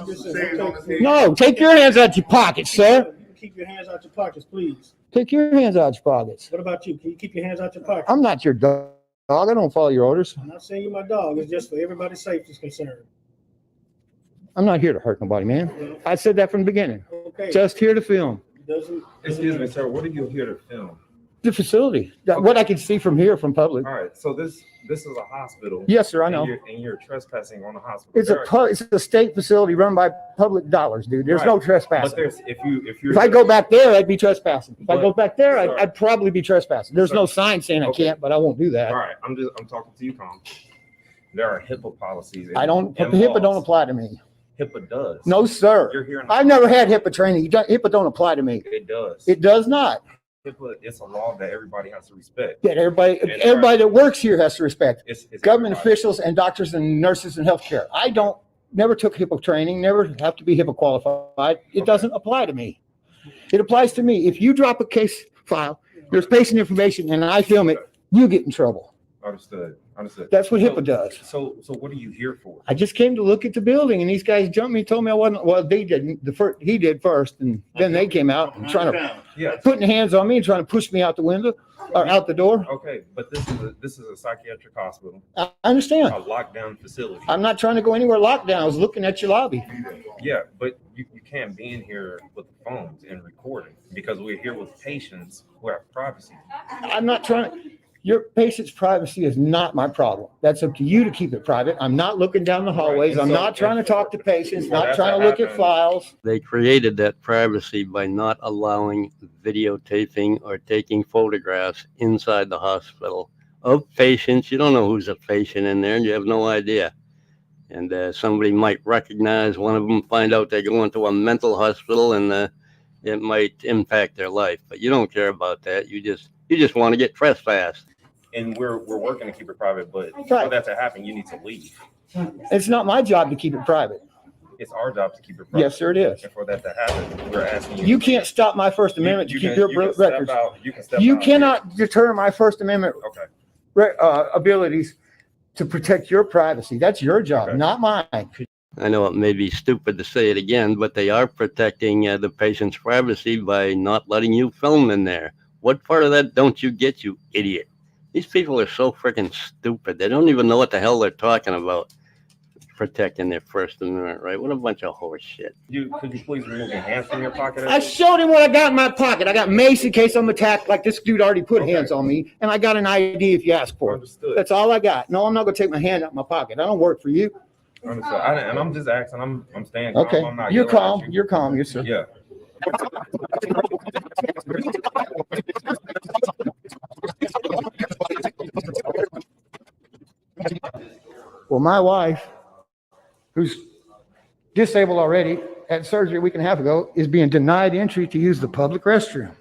No, take your hands out your pockets, sir. Keep your hands out your pockets, please. Take your hands out your pockets. What about you? Can you keep your hands out your pockets? I'm not your dog. I don't follow your orders. I'm not saying you're my dog. It's just for everybody's safety is concerned. I'm not here to hurt nobody, man. I said that from the beginning. Okay. Just here to film. Excuse me, sir. What are you here to film? The facility. What I can see from here, from public. All right. So this is a hospital. Yes, sir. I know. And you're trespassing on the hospital. It's a state facility run by public dollars, dude. There's no trespassing. But there's if I go back there, I'd be trespassing. If I go back there, I'd probably be trespassing. There's no sign saying I can't, but I won't do that. All right. I'm talking to you, Tom. There are HIPAA policies. HIPAA don't apply to me. HIPAA does. No, sir. You're here. I've never had HIPAA training. HIPAA don't apply to me. It does. It does not. HIPAA, it's a law that everybody has to respect. That everybody that works here has to respect. It's government officials and doctors and nurses and healthcare. I never took HIPAA training, never have to be HIPAA qualified. It doesn't apply to me. It applies to me. If you drop a case file, there's patient information, and I film it, you get in trouble. Understood. That's what HIPAA does. So what are you here for? I just came to look at the building, and these guys jumped me, told me I wasn't. Well, they didn't. He did first, and then they came out and trying to putting hands on me and trying to push me out the window or out the door. Okay, but this is a psychiatric hospital. I understand. A lockdown facility. I'm not trying to go anywhere locked down. I was looking at your lobby. Yeah, but you can't be in here with the phones and recording because we're here with patients who have privacy. I'm not trying. Your patient's privacy is not my problem. That's up to you to keep it private. I'm not looking down the hallways. I'm not trying to talk to patients, not trying to look at files. They created that privacy by not allowing videotaping or taking photographs inside the hospital of patients. You don't know who's a patient in there, and you have no idea. And somebody might recognize one of them, find out they're going to a mental hospital, and it might impact their life. But you don't care about that. You just want to get trespassed. And we're working to keep it private, but for that to happen, you need to leave. It's not my job to keep it private. It's our job to keep it private. Yes, sir, it is. And for that to happen, we're asking you. You can't stop my First Amendment to keep your records. You cannot deter my First Amendment abilities to protect your privacy. That's your job, not mine. I know it may be stupid to say it again, but they are protecting the patient's privacy by not letting you film in there. What part of that don't you get, you idiot? These people are so freaking stupid. They don't even know what the hell they're talking about. Protecting their First Amendment, right? What a bunch of horse shit. Could you please remove your hands from your pocket? I showed him what I got in my pocket. I got mace in case I'm attacked, like this dude already put hands on me, and I got an ID if you ask for it. Understood. That's all I got. No, I'm not going to take my hand out of my pocket. I don't work for you. Understood. And I'm just asking. I'm staying calm. Okay. I'm not You're yelling calm. at you. You're calm. Yes, sir. Yeah. Well, my wife, who's disabled already, had surgery a week and a half ago, is being denied entry to use the public restroom.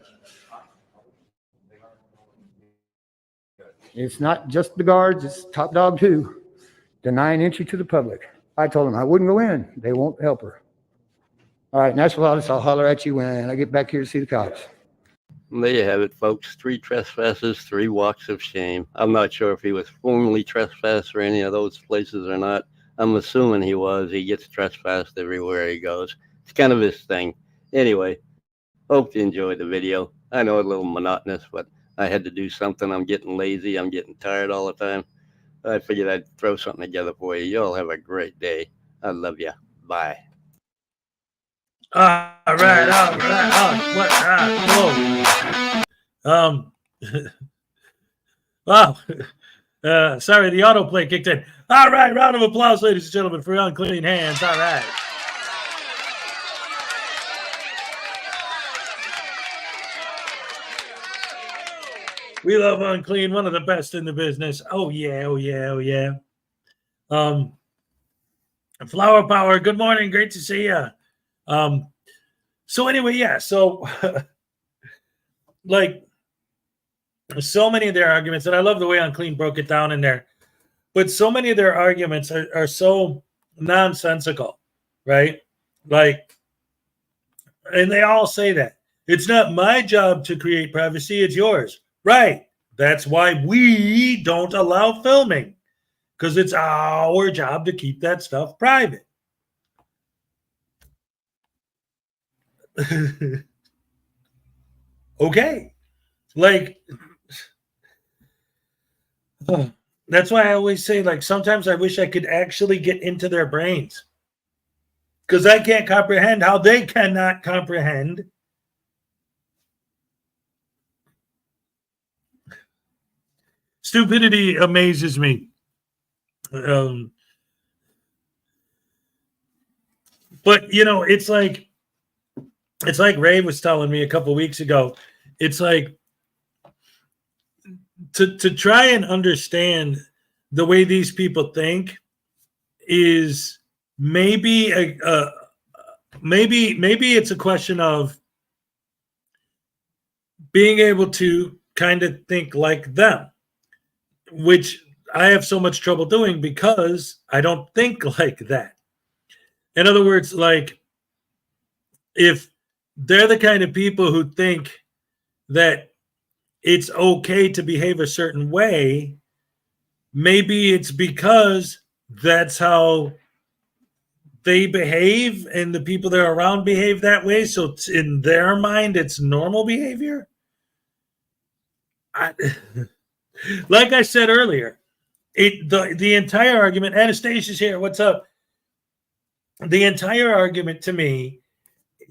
It's not just the guards, it's top dog too, denying entry to the public. I told them I wouldn't go in. They won't help her. All right, Nashville Audit, I'll holler at you when I get back here to see the cops. There you have it, folks. 3 trespasses, 3 walks of shame. I'm not sure if he was formally trespassed for any of those places or not. I'm assuming he was. He gets trespassed everywhere he goes. It's kind of his thing. Anyway, hope you enjoyed the video. I know it's a little monotonous, but I had to do something. I'm getting lazy. I'm getting tired all the time. I figured I'd throw something together for you. Y'all have a great day. I love you. Bye. All right. Whoa. Wow. Sorry, the autoplay kicked in. All right, round of applause, ladies and gentlemen, for Unclean Hands. All right. We love Unclean, one of the best in the business. Oh yeah, oh yeah, oh yeah. Flower Power, good morning, great to see you. So anyway, yeah, so like so many of their arguments, and I love the way Unclean broke it down in there, but so many of their arguments are so nonsensical, right? Like, and they all say that. It's not my job to create privacy, it's yours. Right. That's why we don't allow filming, because it's our job to keep that stuff private. Okay. Like, that's why I always say, like, sometimes I wish I could actually get into their brains, because I can't comprehend how they cannot comprehend stupidity. Amazes me. But you know, it's like Ray was telling me a couple weeks ago. It's like to try and understand the way these people think is maybe maybe it's a question of being able to kind of think like them, which I have so much trouble doing because I don't think like that. In other words, like, if they're the kind of people who think that it's okay to behave a certain way, maybe it's because that's how they behave and the people they're around behave that way. So it's, in their mind, it's normal behavior. Like I said earlier, the entire argument, Anastasia's here, what's up? The entire argument to me,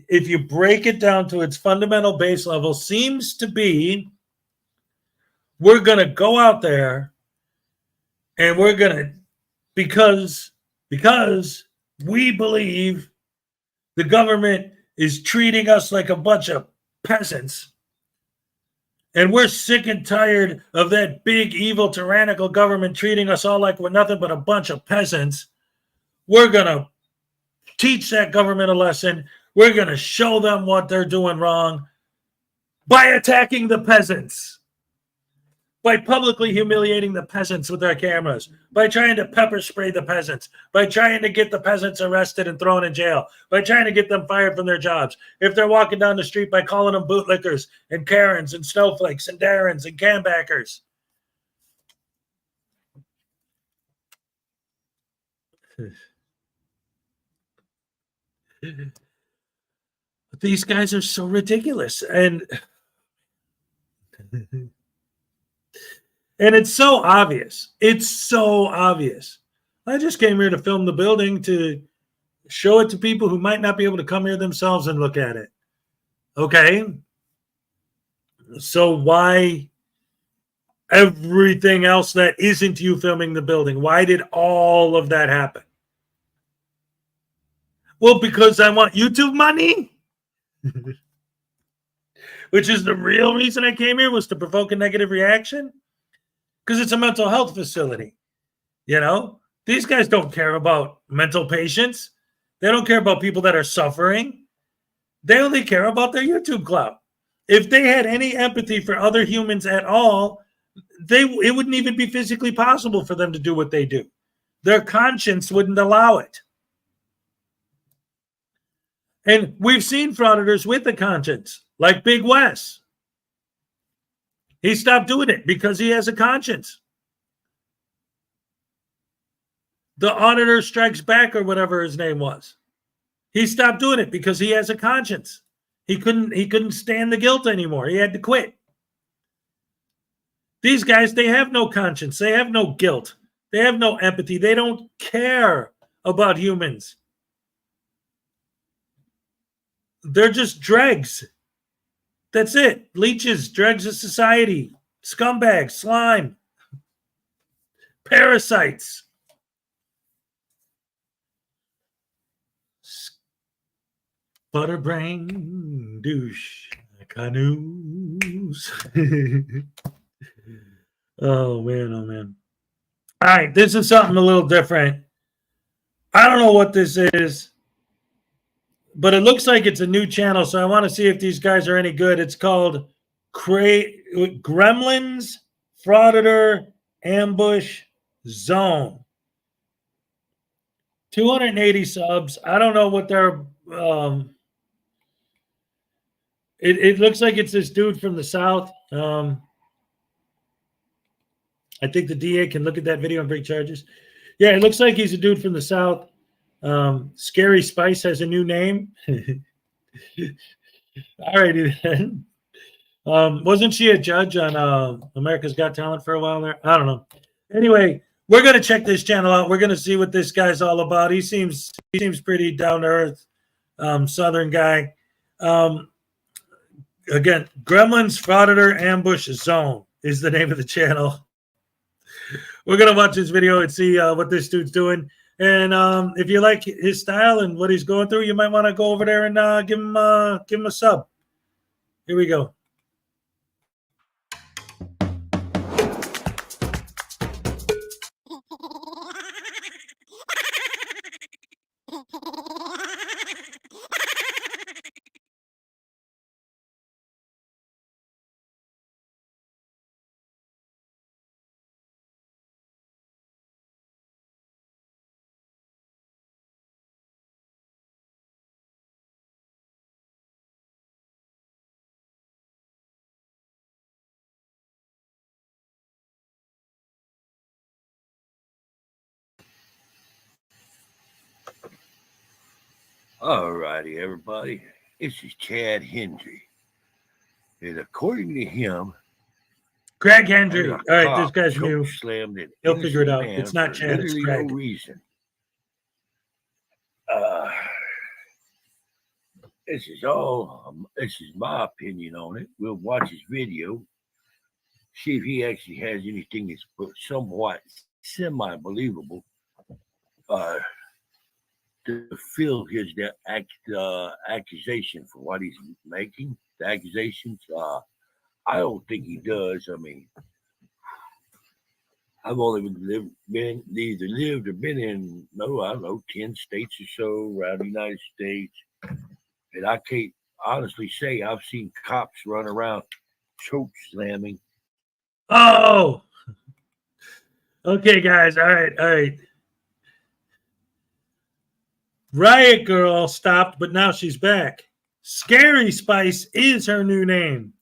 if you break it down to its fundamental base level, seems to be we're going to go out there and we're going to, because we believe the government is treating us like a bunch of peasants, and we're sick and tired of that big, evil, tyrannical government treating us all like we're nothing but a bunch of peasants. We're going to teach that government a lesson. We're going to show them what they're doing wrong by attacking the peasants, by publicly humiliating the peasants with our cameras, by trying to pepper spray the peasants, by trying to get the peasants arrested and thrown in jail, by trying to get them fired from their jobs. If they're walking down the street, by calling them bootlickers and Karens and snowflakes and Darrens and cambackers. These guys are so ridiculous, and it's so obvious. It's so obvious. I just came here to film the building to show it to people who might not be able to come here themselves and look at it. Okay? So why everything else that isn't you filming the building? Why did all of that happen? Well, because I want YouTube money. Which is the real reason I came here, was to provoke a negative reaction. Because it's a mental health facility. You know, these guys don't care about mental patients. They don't care about people that are suffering. They only care about their YouTube clout. If they had any empathy for other humans at all, it wouldn't even be physically possible for them to do what they do. Their conscience wouldn't allow it. And we've seen frauditors with a conscience, like Big Wes. He stopped doing it because he has a conscience. The Auditor Strikes Back, or whatever his name was. He stopped doing it because he has a conscience. He couldn't stand the guilt anymore. He had to quit. These guys, they have no conscience. They have no guilt. They have no empathy. They don't care about humans. They're just dregs. That's it. Leeches, dregs of society, scumbags, slime, parasites. Butterbrain douche canoes. Oh man. All right, this is something a little different. I don't know what this is, but it looks like it's a new channel, so I want to see if these guys are any good. It's called Gremlins, Frauditor, Ambush, Zone. 280 subs. I don't know what their it looks like it's this dude from the South. I think the DA can look at that video and bring charges. Yeah, it looks like he's a dude from the South. Scary Spice has a new name. All righty then. Wasn't she a judge on America's Got Talent for a while there? I don't know. Anyway, we're gonna check this channel out. We're gonna see what this guy's all about. He seems pretty down to earth, Southern guy. Again, Gremlins, Frauditor, Ambush, Zone is the name of the channel. We're gonna watch this video and see what this dude's doing. And if you like his style and what he's going through, you might want to go over there and give him a sub. Here we go. All righty, everybody. This is Chad Hendry. And according to him, Craig Hendry. All right, this guy's new. Slammed an He'll figure it out. innocent It's man not for Chad, it's literally Craig. No reason. This is my opinion on it. We'll watch his video, see if he actually has anything that's somewhat semi-believable to fill his accusation for what he's making. The accusations, I don't think he does. I mean, I've only either lived or been in, I don't know, 10 states or so around the United States. And I can't honestly say I've seen cops run around choke slamming. Oh, okay, guys. All right. Riot Girl stopped, but now she's back. Scary Spice is her new name.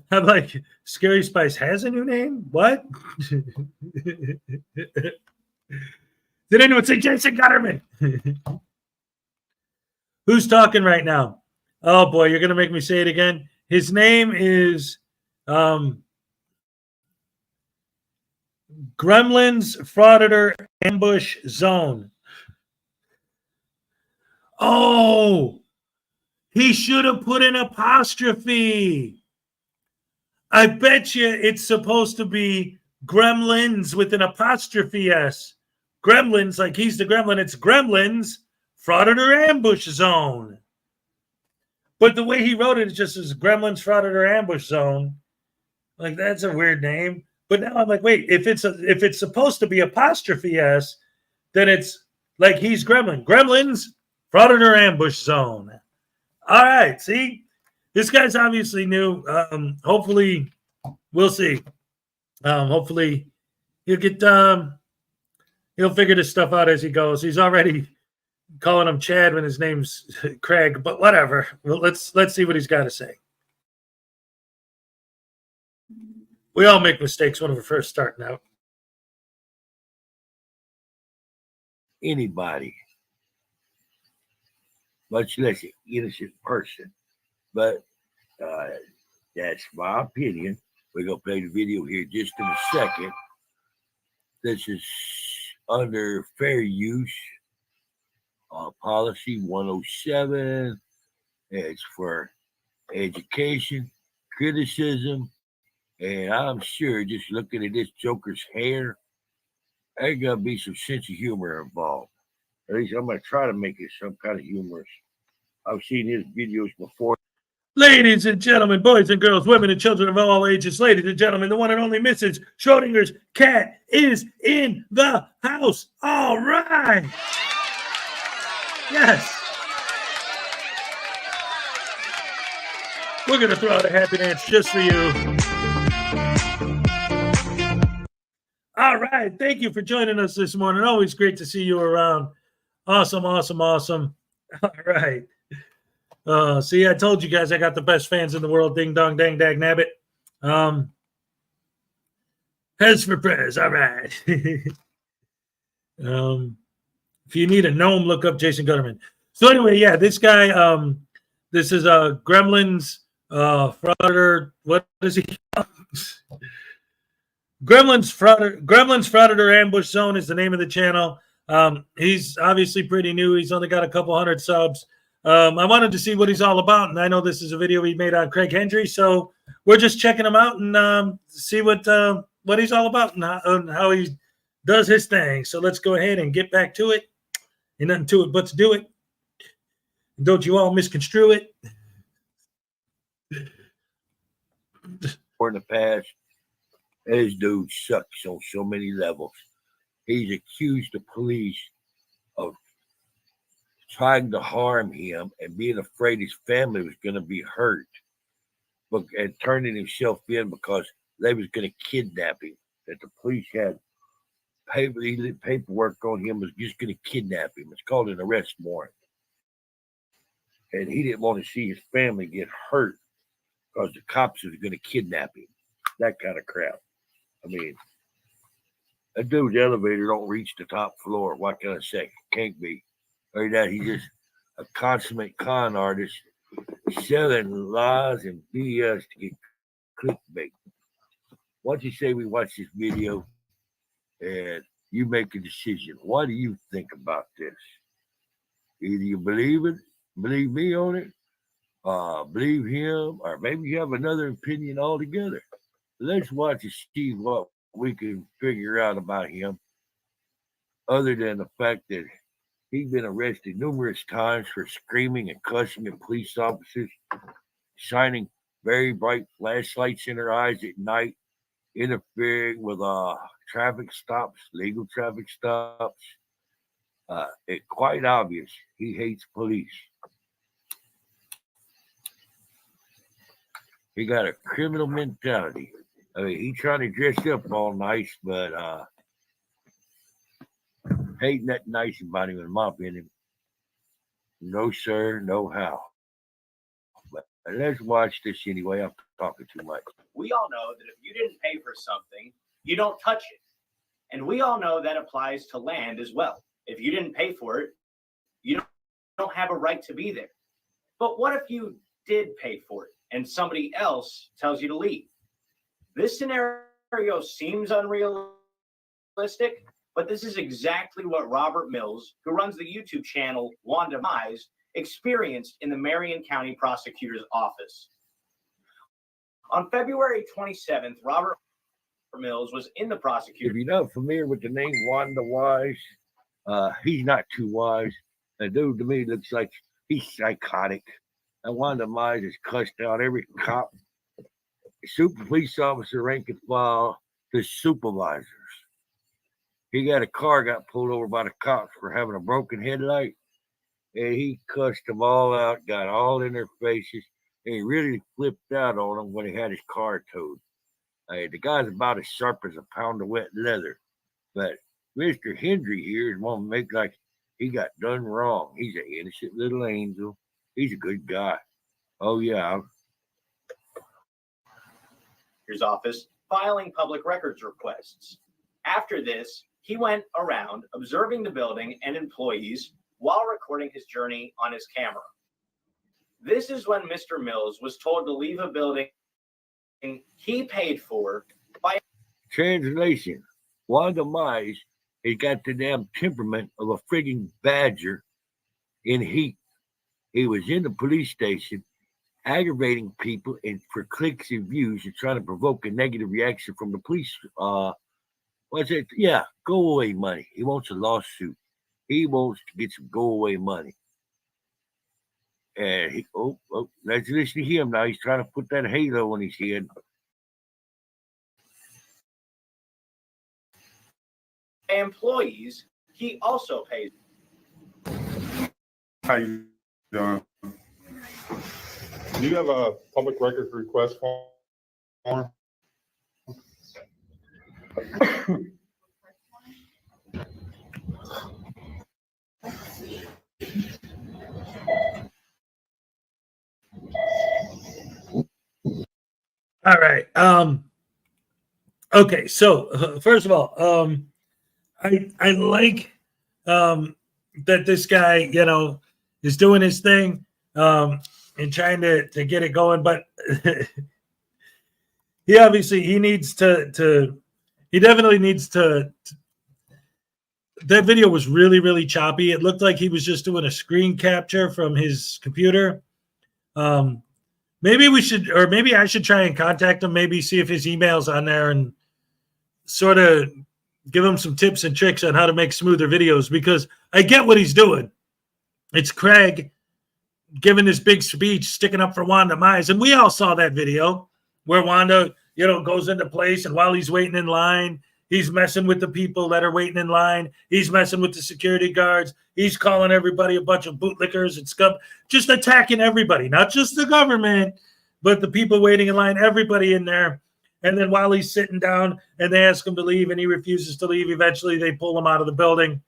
I'm like, Scary Spice has a new name? What? Did anyone say Jason Gutterman? Who's talking right now? Oh boy, you're gonna make me say it again. His name is Gremlins, Frauditor, Ambush, Zone. Oh, he should have put an apostrophe. I bet you it's supposed to be Gremlins with an apostrophe S. Gremlins, like he's the gremlin. It's Gremlins, Frauditor, Ambush, Zone. But the way he wrote it is just as Gremlins, Frauditor, Ambush, Zone. Like, that's a weird name. But now I'm like, wait, if it's supposed to be apostrophe S, then it's like he's Gremlin. Gremlins, Frauditor, Ambush, Zone. All right, see? This guy's obviously new. Hopefully, we'll see. Hopefully, he'll figure this stuff out as he goes. He's already calling him Chad when his name's Craig, but whatever. Well, let's see what he's got to say. We all make mistakes when we're first starting out. Anybody, much less an innocent person. But that's my opinion. We're going to play the video here just in a second. This is under fair use policy 107. It's for education, criticism, and I'm sure just looking at this Joker's hair, there's going to be some sense of humor involved. At least I'm going to try to make it some kind of humorous. I've seen his videos before. Ladies and gentlemen, boys and girls, women and children of all ages, ladies and gentlemen, the one and only Mrs. Schrodinger's cat is in the house. All right. Yes. We're going to throw out a happy dance just for you. All right. Thank you for joining us this morning. Always great to see you around. Awesome, awesome, awesome. All right. See, I told you guys I got the best fans in the world. Ding dong, dang, dag, nabbit. Heads for prayers. All right. If you need a gnome, look up Jason Gutterman. So anyway, yeah, this guy, this is Gremlins, Frauditor. What is he? Gremlins Frauditor Ambush Zone is the name of the channel. He's obviously pretty new. He's only got a couple hundred subs. I wanted to see what he's all about, and I know this is a video he made on Craig Hendry, so we're just checking him out and see what he's all about and how he does his thing. So let's go ahead and get back to it. Ain't nothing to it but to do it. And don't you all misconstrue it. For in the past, this dude sucks on so many levels. He's accused the police of trying to harm him and being afraid his family was going to be hurt, but and turning himself in because they was going to kidnap him. That the police had paperwork on him was just going to kidnap him. It's called an arrest warrant, and he didn't want to see his family get hurt because the cops was going to kidnap him. That kind of crap. I mean, that dude's elevator don't reach the top floor. What can I say? Can't be. Or that he's just a consummate con artist selling lies and BS to get clickbait. Once you say we watch this video and you make a decision, what do you think about this? Either you believe it, believe me on it, believe him, or maybe you have another opinion altogether. Let's watch and see what we can figure out about him, other than the fact that he's been arrested numerous times for screaming and cussing at police officers, shining very bright flashlights in their eyes at night, interfering with traffic stops, legal traffic stops. It's quite obvious he hates police. He got a criminal mentality. I mean, he trying to dress up all nice, but ain't nothing nice about him, in my opinion. No, sir, no how. But let's watch this anyway. I'm talking too much. We all know that if you didn't pay for something, you don't touch it. And we all know that applies to land as well. If you didn't pay for it, you don't have a right to be there. But what if you did pay for it and somebody else tells you to leave? This scenario seems unrealistic, but this is exactly what Robert Mills, who runs the YouTube channel Wanda Mize, experienced in the Marion County Prosecutor's Office. On February 27th, Robert Mills was in the prosecutor. If you're not familiar with the name Wanda Wise, he's not too wise. The dude to me looks like he's psychotic. And Wanda Mize has cussed out every cop, super police officer, rank and file, to supervisors. He got a car got pulled over by the cops for having a broken headlight, and he cussed them all out, got all in their faces, and he really flipped out on them when he had his car towed. The guy's about as sharp as a pound of wet leather, but Mr. Hendry here is one to make like he got done wrong. He's an innocent little angel. He's a good guy. Oh, yeah. His office filing public records requests. After this, he went around observing the building and employees while recording his journey on his camera. This is when Mr. Mills was told to leave a building he paid for by. Translation: Wanda Mize has got the damn temperament of a frigging badger in heat. He was in the police station aggravating people and for clicks and views and trying to provoke a negative reaction from the police. What's it? Yeah, go away money. He wants a lawsuit. He wants to get some go away money. And he, let's listen to him now. He's trying to put that halo on his head. Employees, he also pays. How you doing? Do you have a public records request form? All right. Okay. So first of all, I like that this guy, is doing his thing and trying to get it going, but he needs to he definitely needs to. That video was really, really choppy. It looked like he was just doing a screen capture from his computer. Maybe we should, or maybe I should try and contact him, maybe see if his email's on there and sort of give him some tips and tricks on how to make smoother videos, because I get what he's doing. It's Craig giving this big speech, sticking up for Wanda Mize. And we all saw that video where Wanda, goes into place, and while he's waiting in line, he's messing with the people that are waiting in line. He's messing with the security guards. He's calling everybody a bunch of bootlickers and scum, just attacking everybody, not just the government, but the people waiting in line, everybody in there. And then while he's sitting down and they ask him to leave and he refuses to leave, eventually they pull him out of the building.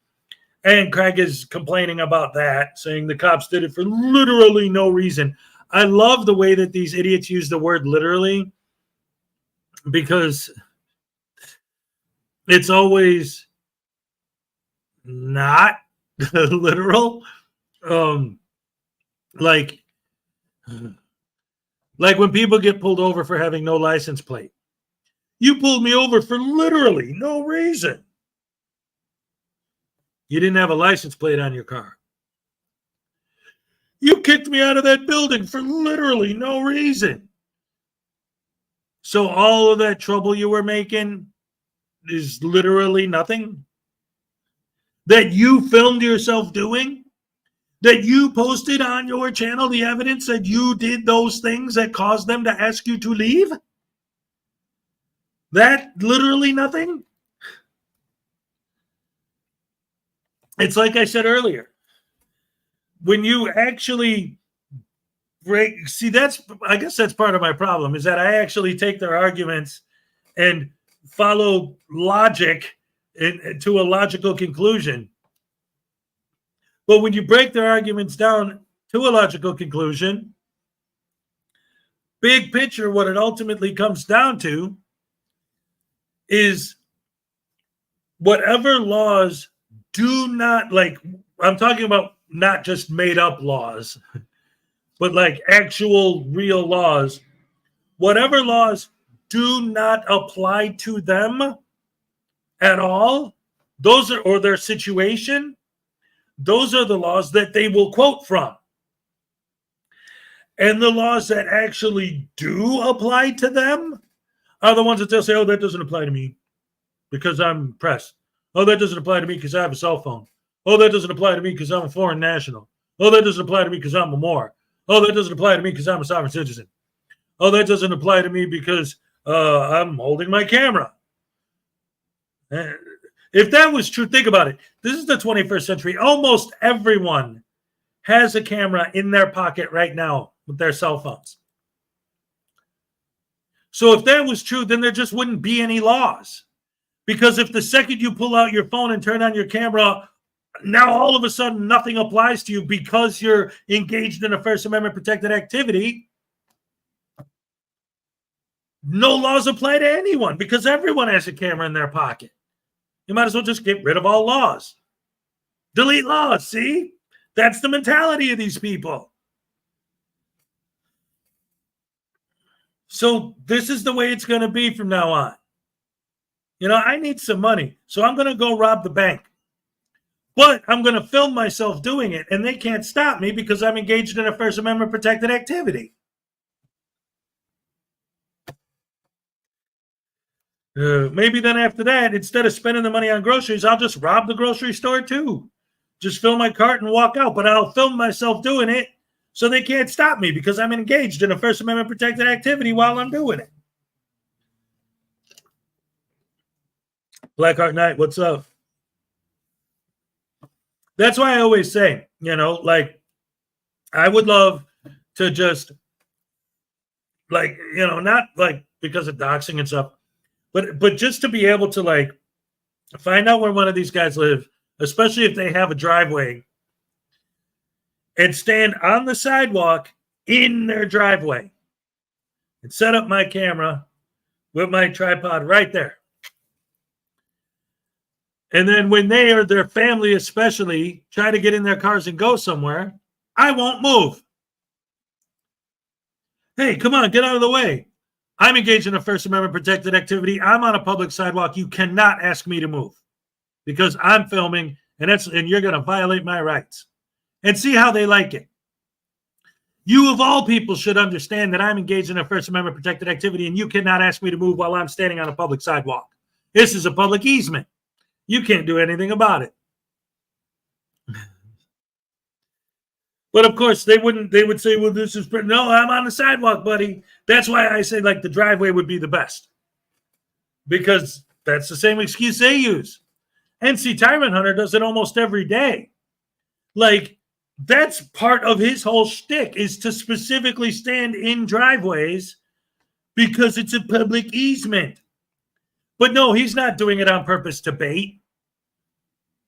And Craig is complaining about that, saying the cops did it for literally no reason. I love the way that these idiots use the word literally, because it's always not literal. Like when people get pulled over for having no license plate. You pulled me over for literally no reason. You didn't have a license plate on your car. You kicked me out of that building for literally no reason. So all of that trouble you were making is literally nothing? That you filmed yourself doing? That you posted on your channel the evidence that you did those things that caused them to ask you to leave? That literally nothing? It's like I said earlier. When you actually I guess that's part of my problem, is that I actually take their arguments and follow logic to a logical conclusion. But when you break their arguments down to a logical conclusion, big picture, what it ultimately comes down to is whatever laws do not, like, I'm talking about not just made up laws, but like actual real laws, whatever laws do not apply to them at all, those are, or their situation, those are the laws that they will quote from. And the laws that actually do apply to them are the ones that they'll say, oh, that doesn't apply to me because I'm press. Oh, that doesn't apply to me because I have a cell phone. Oh, that doesn't apply to me because I'm a foreign national. Oh, that doesn't apply to me because I'm a Moor. Oh, that doesn't apply to me because I'm a sovereign citizen. Oh, that doesn't apply to me because I'm holding my camera. If that was true, think about it. This is the 21st century. Almost everyone has a camera in their pocket right now with their cell phones. So if that was true, then there just wouldn't be any laws. Because if the second you pull out your phone and turn on your camera, now all of a sudden nothing applies to you because you're engaged in a First Amendment protected activity, no laws apply to anyone because everyone has a camera in their pocket. You might as well just get rid of all laws. Delete laws, see? That's the mentality of these people. So this is the way it's going to be from now on. I need some money, so I'm going to go rob the bank. But I'm going to film myself doing it, and they can't stop me because I'm engaged in a First Amendment protected activity. Maybe then after that, instead of spending the money on groceries, I'll just rob the grocery store too. Just fill my cart and walk out, but I'll film myself doing it so they can't stop me because I'm engaged in a First Amendment protected activity while I'm doing it. Blackheart Knight, what's up? That's why I always say, I would love to just, not like because of doxing and stuff, but just to be able to find out where one of these guys live, especially if they have a driveway, and stand on the sidewalk in their driveway and set up my camera with my tripod right there. And then when they or their family especially try to get in their cars and go somewhere, I won't move. Hey, come on, get out of the way. I'm engaged in a First Amendment protected activity. I'm on a public sidewalk. You cannot ask me to move because I'm filming and you're going to violate my rights. And see how they like it. You of all people should understand that I'm engaged in a First Amendment protected activity and you cannot ask me to move while I'm standing on a public sidewalk. This is a public easement. You can't do anything about it. But of course, they would say, well, this is, no, I'm on the sidewalk, buddy. That's why I say like the driveway would be the best. Because that's the same excuse they use. NC Tyrant Hunter does it almost every day. Like, that's part of his whole shtick is to specifically stand in driveways because it's a public easement. But no, he's not doing it on purpose to bait.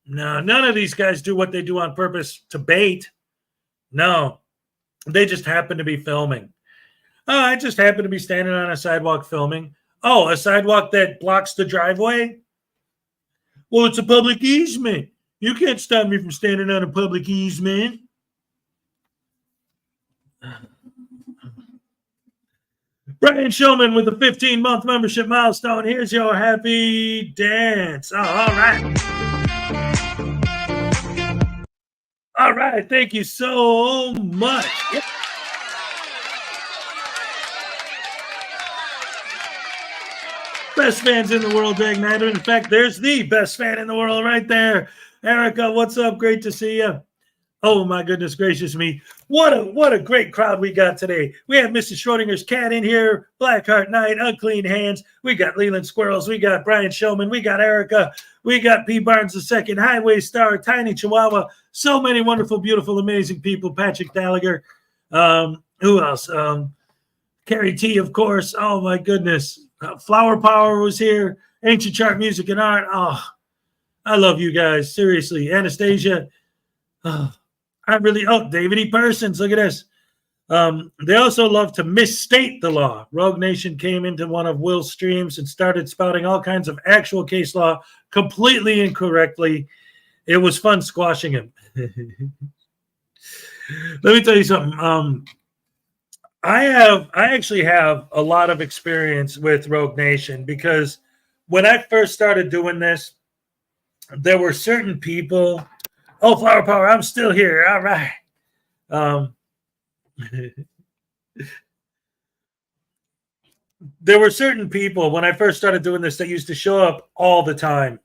No, none of these guys do what they do on purpose to bait. No, they just happen to be filming. Oh, I just happen to be standing on a sidewalk filming. Oh, a sidewalk that blocks the driveway? Well, it's a public easement. You can't stop me from standing on a public easement. Brian Shulman with a 15-month membership milestone. Here's your happy dance. Oh, all right. All right. Thank you so much. Best fans in the world, Dag Nighter. In fact, there's the best fan in the world right there. Erica, what's up? Great to see you. Oh, my goodness gracious me. What a great crowd we got today. We have Mrs. Schrodinger's cat in here, Blackheart Knight, Unclean Hands. We got Leland Squirrels. We got Brian Shulman. We got Erica. We got P. Barnes II, Highway Star, Tiny Chihuahua. So many wonderful, beautiful, amazing people. Patrick Gallagher. Who else? Carrie T, of course. Oh, my goodness. Flower Power was here. Ancient Chart Music and Art. Oh, I love you guys. Seriously. Anastasia. Oh, David E. Persons. Look at this. They also love to misstate the law. Rogue Nation came into one of Will's streams and started spouting all kinds of actual case law completely incorrectly. It was fun squashing him. Let me tell you something. I actually have a lot of experience with Rogue Nation because when I first started doing this, there were certain people. Oh, Flower Power, I'm still here. All right. There were certain people when I first started doing this that used to show up all the time.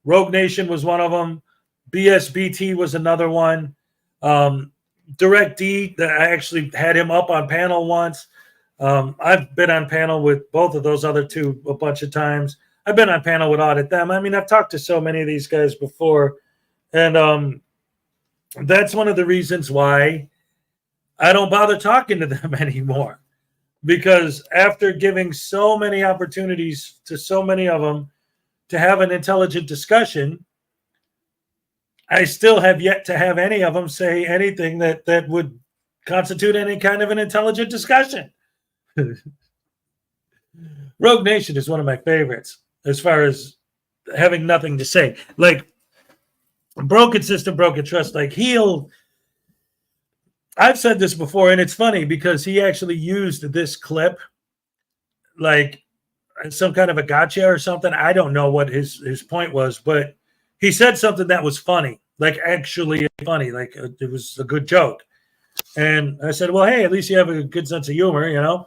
Rogue Nation was one of them. BSBT was another one. Direct D, that I actually had him up on panel once. I've been on panel with both of those other two a bunch of times. I've been on panel with Audit Them. I mean, I've talked to so many of these guys before. And that's one of the reasons why I don't bother talking to them anymore. Because after giving so many opportunities to so many of them to have an intelligent discussion, I still have yet to have any of them say anything that would constitute any kind of an intelligent discussion. Rogue Nation is one of my favorites as far as having nothing to say. Like, broken system, broken trust. Like, I've said this before, and it's funny because he actually used this clip like some kind of a gotcha or something. I don't know what his point was, but he said something that was funny, like actually funny, like it was a good joke. And I said, well, hey, at least you have a good sense of humor, you know?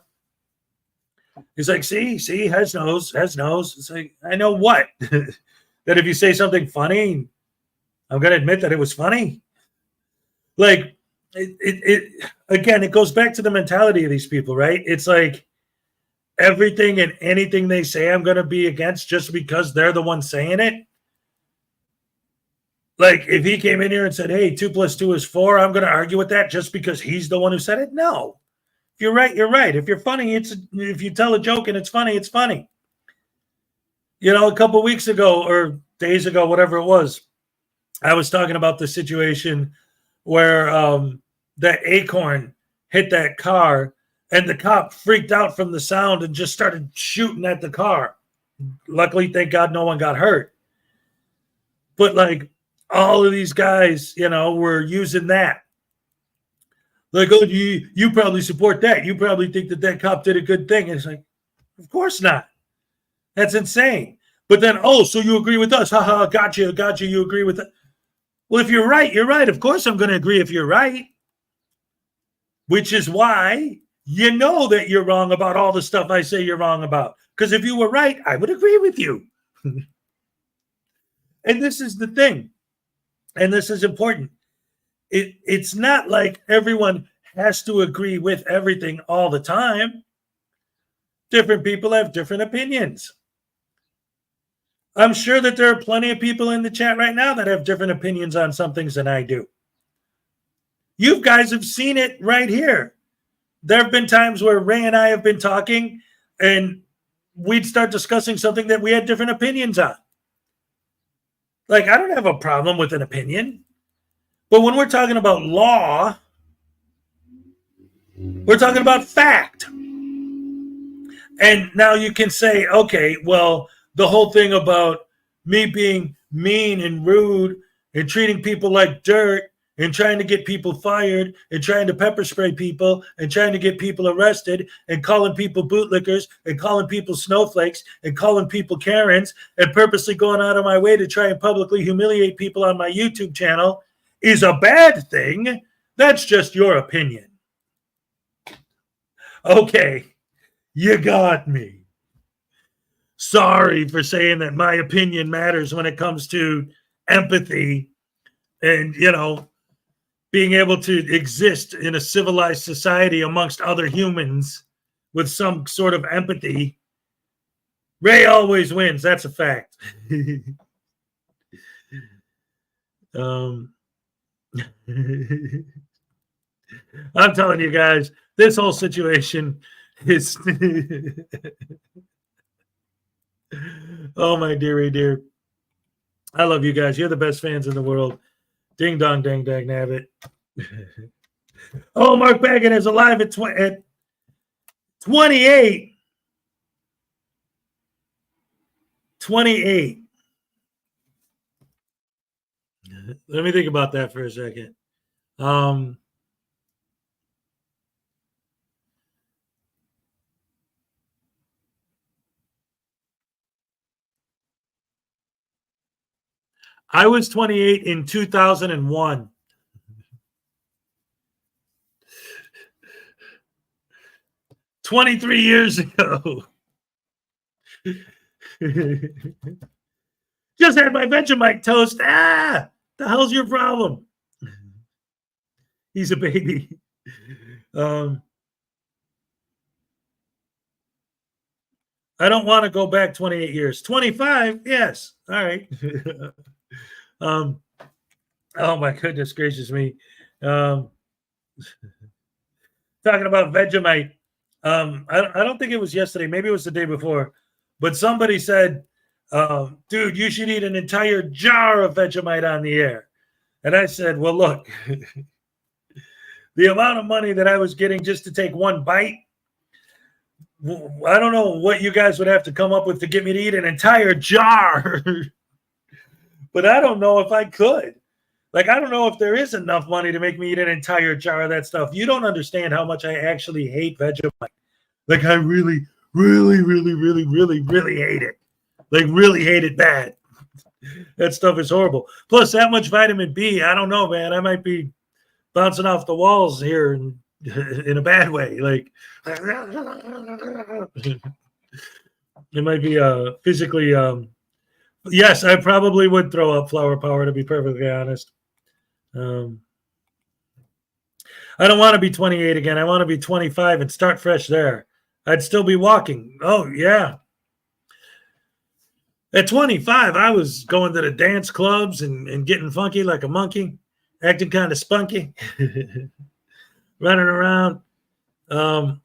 He's like, see, has nose. It's like, I know what? That if you say something funny, I'm going to admit that it was funny. Like, again, it goes back to the mentality of these people, right? It's like everything and anything they say I'm going to be against just because they're the one saying it. Like, if he came in here and said, hey, 2 + 2 is 4, I'm going to argue with that just because he's the one who said it? No. If you're right, you're right. If you're funny, if you tell a joke and it's funny, it's funny. You know, a couple weeks ago or days ago, whatever it was, I was talking about the situation where that acorn hit that car and the cop freaked out from the sound and just started shooting at the car. Luckily, thank God, no one got hurt. But like all of these guys, you know, were using that. Like, oh, you probably support that. You probably think that cop did a good thing. And it's like, of course not. That's insane. But then, oh, so you agree with us? Haha, gotcha. You agree with it. Well, if you're right, you're right. Of course I'm going to agree if you're right. Which is why you know that you're wrong about all the stuff I say you're wrong about. Because if you were right, I would agree with you. And this is the thing. And this is important. It's not like everyone has to agree with everything all the time. Different people have different opinions. I'm sure that there are plenty of people in the chat right now that have different opinions on some things than I do. You guys have seen it right here. There have been times where Ray and I have been talking and we'd start discussing something that we had different opinions on. Like, I don't have a problem with an opinion. But when we're talking about law, we're talking about fact. And now you can say, okay, well, the whole thing about me being mean and rude and treating people like dirt and trying to get people fired and trying to pepper spray people and trying to get people arrested and calling people bootlickers and calling people snowflakes and calling people Karens and purposely going out of my way to try and publicly humiliate people on my YouTube channel is a bad thing. That's just your opinion. Okay, you got me. Sorry for saying that my opinion matters when it comes to empathy and, you know, being able to exist in a civilized society amongst other humans with some sort of empathy. Ray always wins. That's a fact. I'm telling you guys, this whole situation is oh my dear. I love you guys. You're the best fans in the world. Ding dong dang dang nabbit. Oh, Mark Baggett is alive at 28. Let me think about that for a second. I was 28 in 2001. $23 years ago. Just had my Vegemite toast. The hell's your problem? He's a baby. I don't want to go back 28 years. 25, yes. All right. Oh my goodness gracious me. Talking about Vegemite. I don't think it was yesterday. Maybe it was the day before. But somebody said, dude, you should eat an entire jar of Vegemite on the air. And I said, well, look, the amount of money that I was getting just to take one bite, I don't know what you guys would have to come up with to get me to eat an entire jar. But I don't know if I could. Like, I don't know if there is enough money to make me eat an entire jar of that stuff. You don't understand how much I actually hate Vegemite. Like, I really hate it. Like, really hate it bad. That stuff is horrible. Plus, that much vitamin B, I don't know, man. I might be bouncing off the walls here in a bad way. Like, it might be physically... yes, I probably would throw up flower power, to be perfectly honest. I don't want to be 28 again. I want to be 25 and start fresh there. I'd still be walking. Oh, yeah. At 25, I was going to the dance clubs and getting funky like a monkey, acting kind of spunky, running around. 20,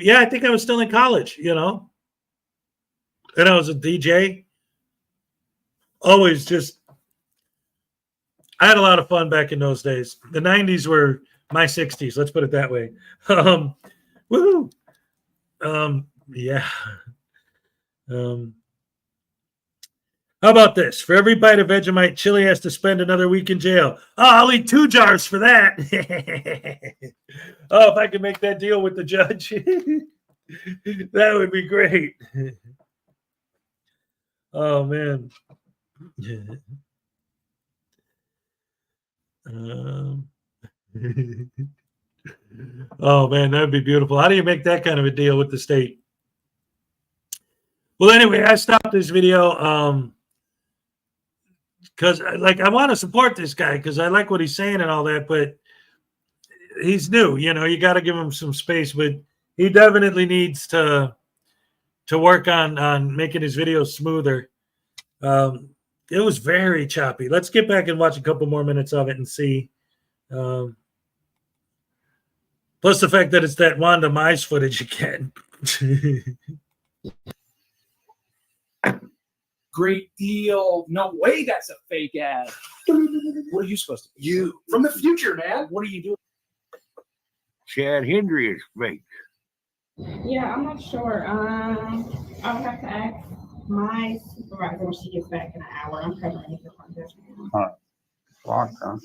yeah, I think I was still in college, you know. And I was a DJ. Always just, I had a lot of fun back in those days. The 90s were my 60s, let's put it that way. Woo! Yeah. How about this? For every bite of Vegemite, Chili has to spend another week in jail. Oh, I'll eat 2 jars for that. Oh, if I could make that deal with the judge, that would be great. Oh, man. Oh, man, that'd be beautiful. How do you make that kind of a deal with the state? Well, anyway, I stopped this video because I want to support this guy because I like what he's saying and all that, but he's new. You got to give him some space, but he definitely needs to work on making his videos smoother. It was very choppy. Let's get back and watch a couple more minutes of it and see. Plus the fact that it's that Wanda Mize footage again. Great deal. No way that's a fake ad. What are you supposed to be? You. From the future, man. What are you doing? Chad Hendry is fake. Yeah, I'm not sure. I would have to ask my supervisor when she gets back in an hour. I'm covering it for front desk now. All right. Lock, huh?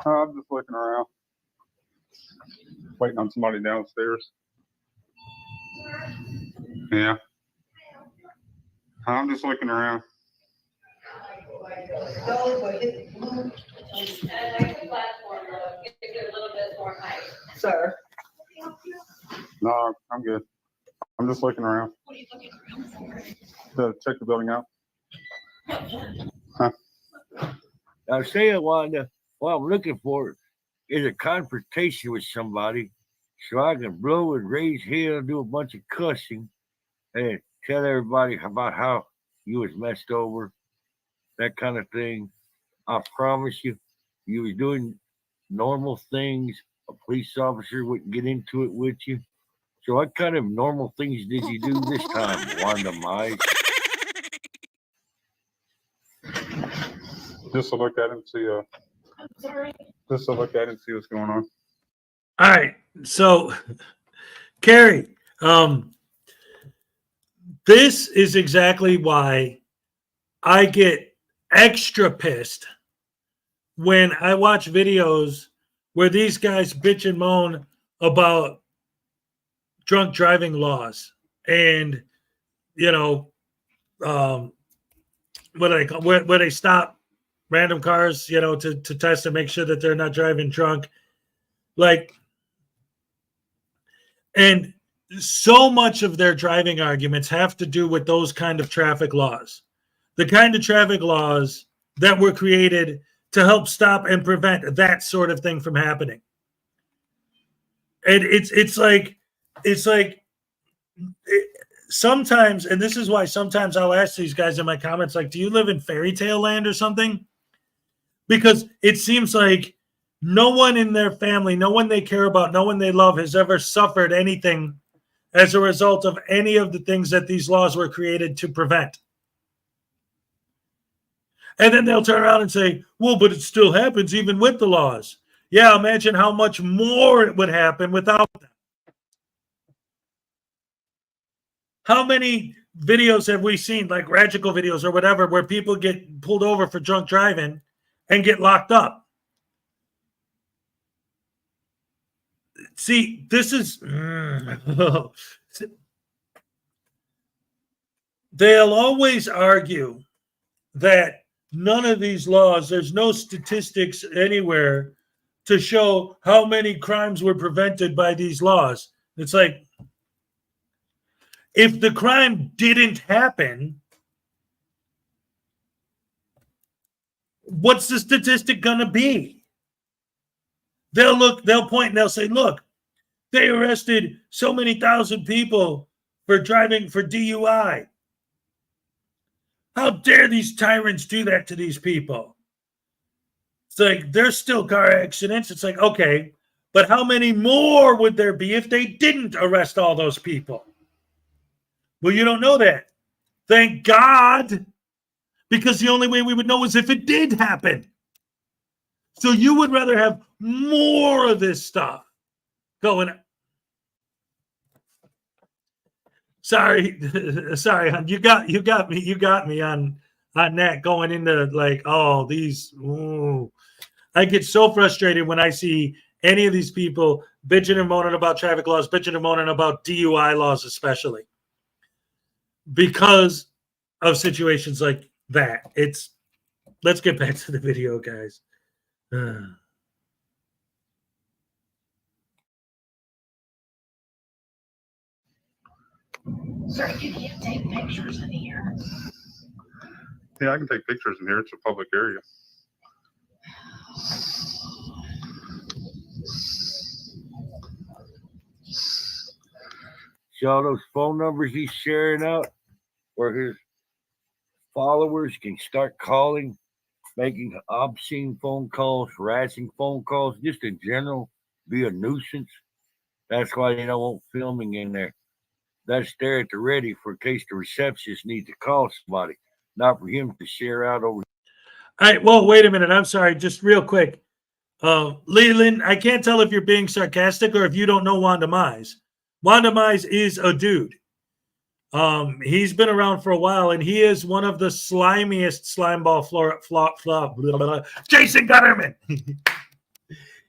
I'm just looking around. Waiting on somebody downstairs. Yeah. I'm just looking around. Sir. No, I'm good. I'm just looking around. What are you looking around for? To check the building out. Huh? Now, say, Wanda, what I'm looking for is a confrontation with somebody so I can blow and raise hell and do a bunch of cussing and tell everybody about how you was messed over, that kind of thing. I promise you, you was doing normal things. A police officer wouldn't get into it with you. So what kind of normal things did you do this time, Wanda Mize? Just to look at him, see just to look at him, see what's going on. All right. So, Carrie, this is exactly why I get extra pissed when I watch videos where these guys bitch and moan about drunk driving laws and, what do they call where they stop random cars, to test and make sure that they're not driving drunk. And so much of their driving arguments have to do with those kind of traffic laws, the kind of traffic laws that were created to help stop and prevent that sort of thing from happening. And it's like sometimes, and this is why sometimes I'll ask these guys in my comments, like, do you live in fairy tale land or something? Because it seems like no one in their family, no one they care about, no one they love has ever suffered anything as a result of any of the things that these laws were created to prevent. And then they'll turn around and say, well, but it still happens even with the laws. Yeah, imagine how much more it would happen without them. How many videos have we seen, like Radical videos or whatever, where people get pulled over for drunk driving and get locked up? See, this is... They'll always argue that none of these laws, there's no statistics anywhere to show how many crimes were prevented by these laws. It's like, if the crime didn't happen, what's the statistic going to be? They'll point and they'll say, look, they arrested so many thousand people for driving for DUI. How dare these tyrants do that to these people? It's like, there's still car accidents. It's like, okay, but how many more would there be if they didn't arrest all those people? Well, you don't know that. Thank God. Because the only way we would know is if it did happen. So you would rather have more of this stuff going. Sorry, sorry, hon. You got me on that going into like, oh, these. Ooh. I get so frustrated when I see any of these people bitching and moaning about traffic laws, bitching and moaning about DUI laws, especially because of situations like that. Let's get back to the video, guys. Sir, you can't take pictures in here. Yeah, I can take pictures in here. It's a public area. See all those phone numbers he's sharing out where his followers can start calling, making obscene phone calls, harassing phone calls, just in general, be a nuisance. That's why they don't want filming in there. That's there at the ready for in case the receptionist needs to call somebody, not for him to share out over. All right. Well, wait a minute. I'm sorry. Just real quick. Leland, I can't tell if you're being sarcastic or if you don't know Wanda Mize. Wanda Mize is a dude. He's been around for a while, and he is one of the slimiest slimeball Jason Gutterman.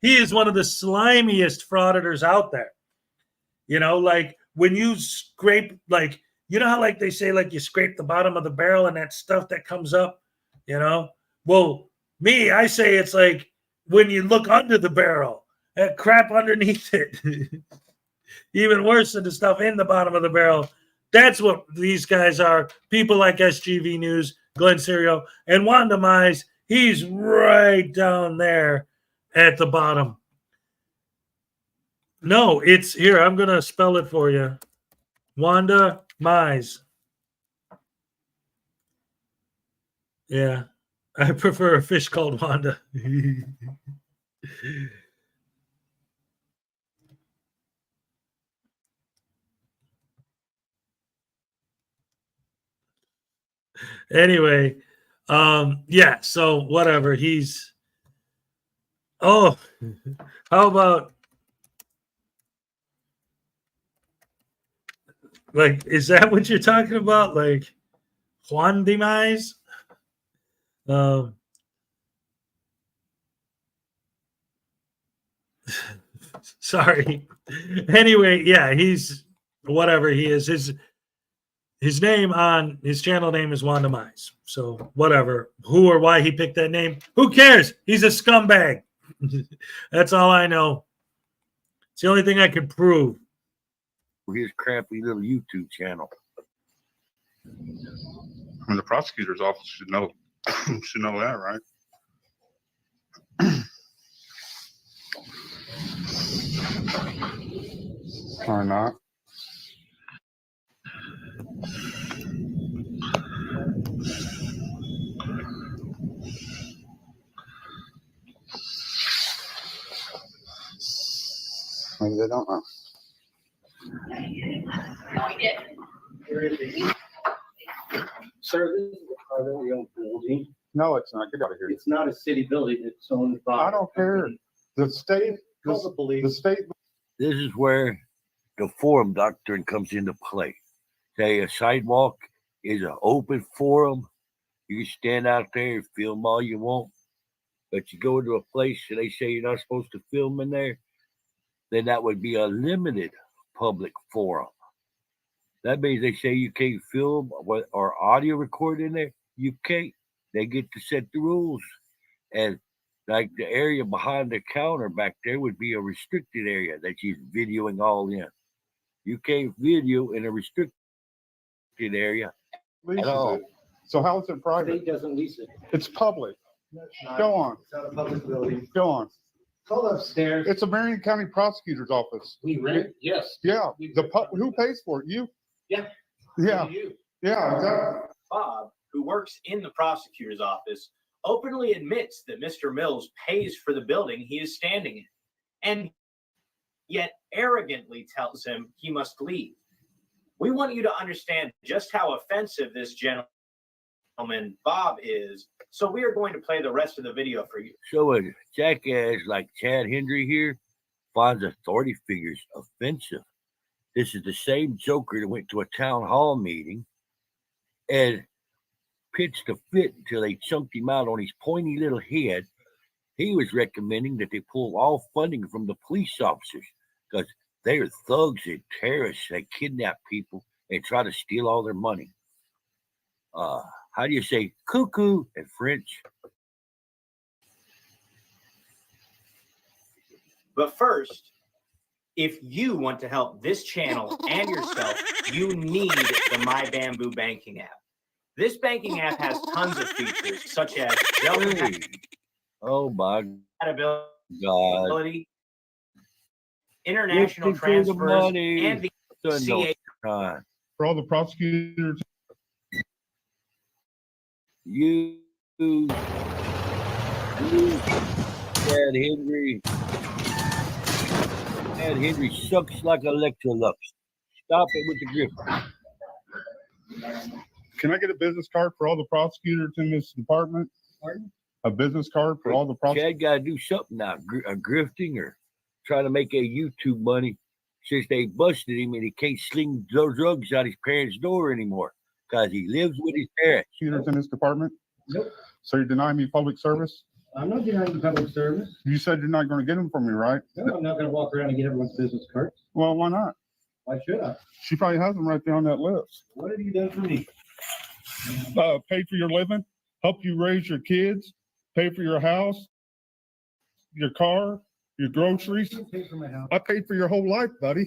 He is one of the slimiest frauditors out there. You know, like when you scrape, like, you know how like they say, like you scrape the bottom of the barrel and that stuff that comes up, you know? Well, I say it's like when you look under the barrel, that crap underneath it. Even worse than the stuff in the bottom of the barrel. That's what these guys are. People like SGV News, Glenn Serio, and Wanda Mize. He's right down there at the bottom. No, it's here. I'm going to spell it for you. Wanda Mize. Yeah. I prefer a fish called Wanda. Anyway, yeah, so whatever. How about, like, is that what you're talking about? Like Juan Demise? Sorry. Anyway, yeah, he's whatever he is. His name on his channel name is Wanda Mize. So whatever, who or why he picked that name, who cares? He's a scumbag. That's all I know. It's the only thing I can prove. His crappy little YouTube channel. I mean, the prosecutor's office should know that, right? Or not. Maybe they don't know. Sir, this is a privately owned building. No, it's not. Get out of here. It's not a city building. It's owned by. I don't care. The state, Call the police. the state. This is where the forum doctrine comes into play. Say a sidewalk is an open forum. You can stand out there and film all you want. But you go to a place and they say you're not supposed to film in there, then that would be a limited public forum. That means they say you can't film or audio record in there. You can't. They get to set the rules. And like the area behind the counter back there would be a restricted area that she's videoing all in. You can't video in a restricted area Leases at all. it. So how is it private? State doesn't lease it. It's public. No, it's not. Go on. It's not a public building. Go on. Call upstairs. It's a Marion County Prosecutor's Office. We rent it? Yes. Yeah. Who pays for it? You? Yeah. Yeah. You. Yeah, exactly. Bob, who works in the prosecutor's office, openly admits that Mr. Mills pays for the building he is standing in, and yet arrogantly tells him he must leave. We want you to understand just how offensive this gentleman gentleman Bob is. So we are going to play the rest of the video for you. So a jackass like Chad Hendry here finds authority figures offensive. This is the same joker that went to a town hall meeting and pitched a fit until they chunked him out on his pointy little head. He was recommending that they pull all funding from the police officers because they are thugs and terrorists that kidnap people and try to steal all their money. How do you say cuckoo in French? But first, if you want to help this channel and yourself, you need the My Bamboo banking app. This banking app has tons of features such as Oh my compatibility, international transfers, and the CA. For all the prosecutors. You Chad Henry. Chad Henry sucks like Electrolux. Stop it with the grip. Can I get a business card for all the prosecutors in this department? Pardon? A business card for all the prosecutors? Chad got to do something now, grifting or trying to make a YouTube money since they busted him and he can't sling drugs out his parents' door anymore because he lives with his parents. Prosecutors in this department? Nope. So you're denying me public service? I'm not denying public service. You said you're not going to get them from me, right? No, I'm not going to walk around and get everyone's business cards. Well, why not? Why should I? She probably has them right there on that list. What have you done for me? Pay for your living, help you raise your kids, pay for your house, your car, your groceries. Pay for my house. I paid for your whole life, buddy.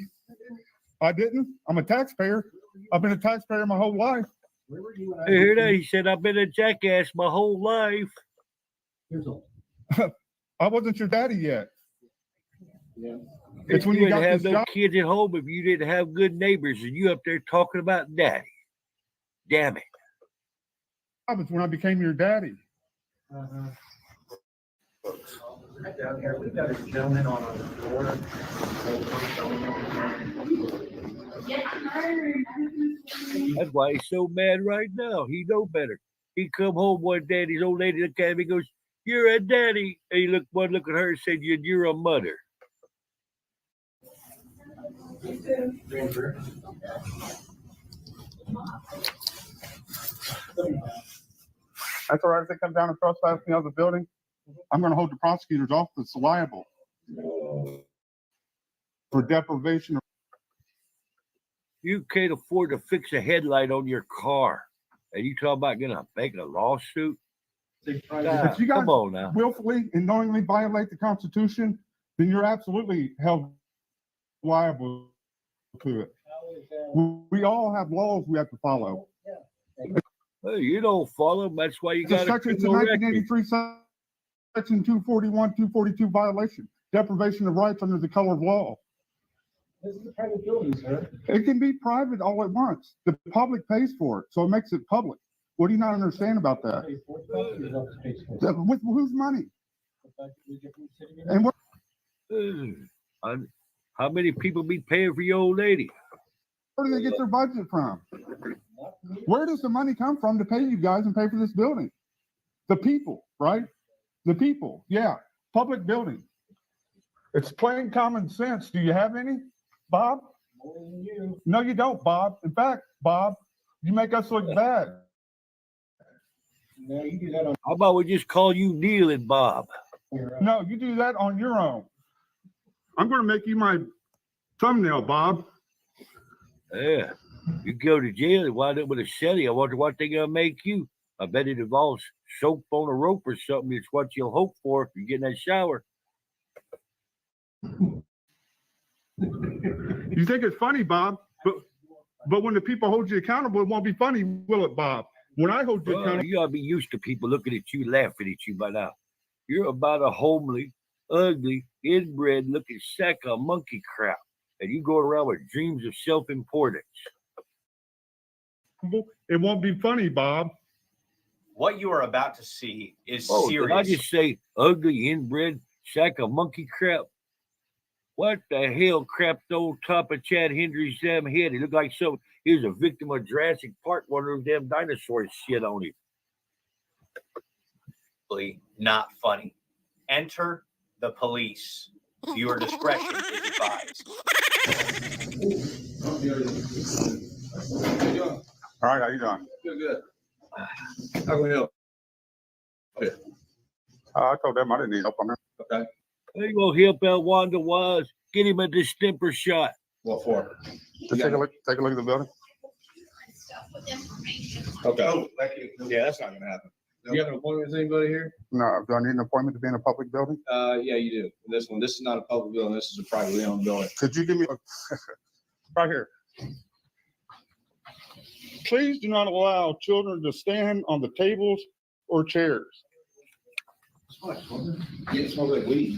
I didn't. I'm a taxpayer. I've been a taxpayer my whole life. Where were you when I hear that? He said, I've been a jackass my whole life. Years old. I wasn't your daddy yet. Yeah. It's when you you didn't got have this no job. kids at home if you didn't have good neighbors and you up there talking about daddy. Damn it. It's when I became your daddy. Right down here, we've got a gentleman on our floor. That's why he's so mad right now. He know better. He come home one day and his old lady looked at him and goes, "You're a daddy." And he looked one look at her and said, "You're a mother." That's all right. If they come down and trespass me out of the building, I'm going to hold the prosecutor's office liable for deprivation. You can't afford to fix a headlight on your car. And you talking about gonna make a lawsuit? If you guys come on now. willfully and knowingly violate the Constitution, then you're absolutely held liable to it. We all have laws we have to follow. Well, you don't follow them. That's why you It's a got section, it's a 1983 section 241, 242 violation, deprivation of rights under the color of law. This is a private building, sir. It can be private all at once. The public pays for it, so it makes it public. What do you not understand about that? With whose money? And what? How many people be paying for your old lady? Where do they get their budget from? Where does the money come from to pay you guys and pay for this building? The people, right? The people, yeah. Public building. It's plain common sense. Do you have any, Bob? More than you. No, you don't, Bob. In fact, Bob, you make us look bad. No, you do that on. How about we just call you Neil and Bob? No, you do that on your own. I'm going to make you my thumbnail, Bob. Yeah. You go to jail and wind up with a celly. I wonder what they're going to make you. I bet it involves soap on a rope or something. It's what you'll hope for if you get in that shower. You think it's funny, Bob, but when the people hold you accountable, it won't be funny, will it, Bob? When I hold you accountable, You ought to be used to people looking at you, laughing at you by now. You're about a homely, ugly, inbred looking sack of monkey crap. And you go around with dreams of self-importance. it won't be funny, Bob. What you are about to see is Oh, serious. did I just say ugly, inbred sack of monkey crap? What the hell crapped on top of Chad Hendry's damn head? He looked like he was a victim of Jurassic Park, one of those damn dinosaurs shit on him. Not funny. Enter the police. Viewer discretion is advised. All right, how you doing? Good. How can we help? I told them I didn't need help on that. Okay. They gonna help out Wanda Wise. Get him a distemper shot. What for? Just take a look at the building. Okay. Oh, thank you. Yeah, that's not gonna happen. Do you have an appointment with anybody here? No, do I need an appointment to be in a public building? Yeah, you do. This is not a public building. This is a privately owned building. Could you give me right here? Please do not allow children to stand on the tables or chairs. It smells like weed.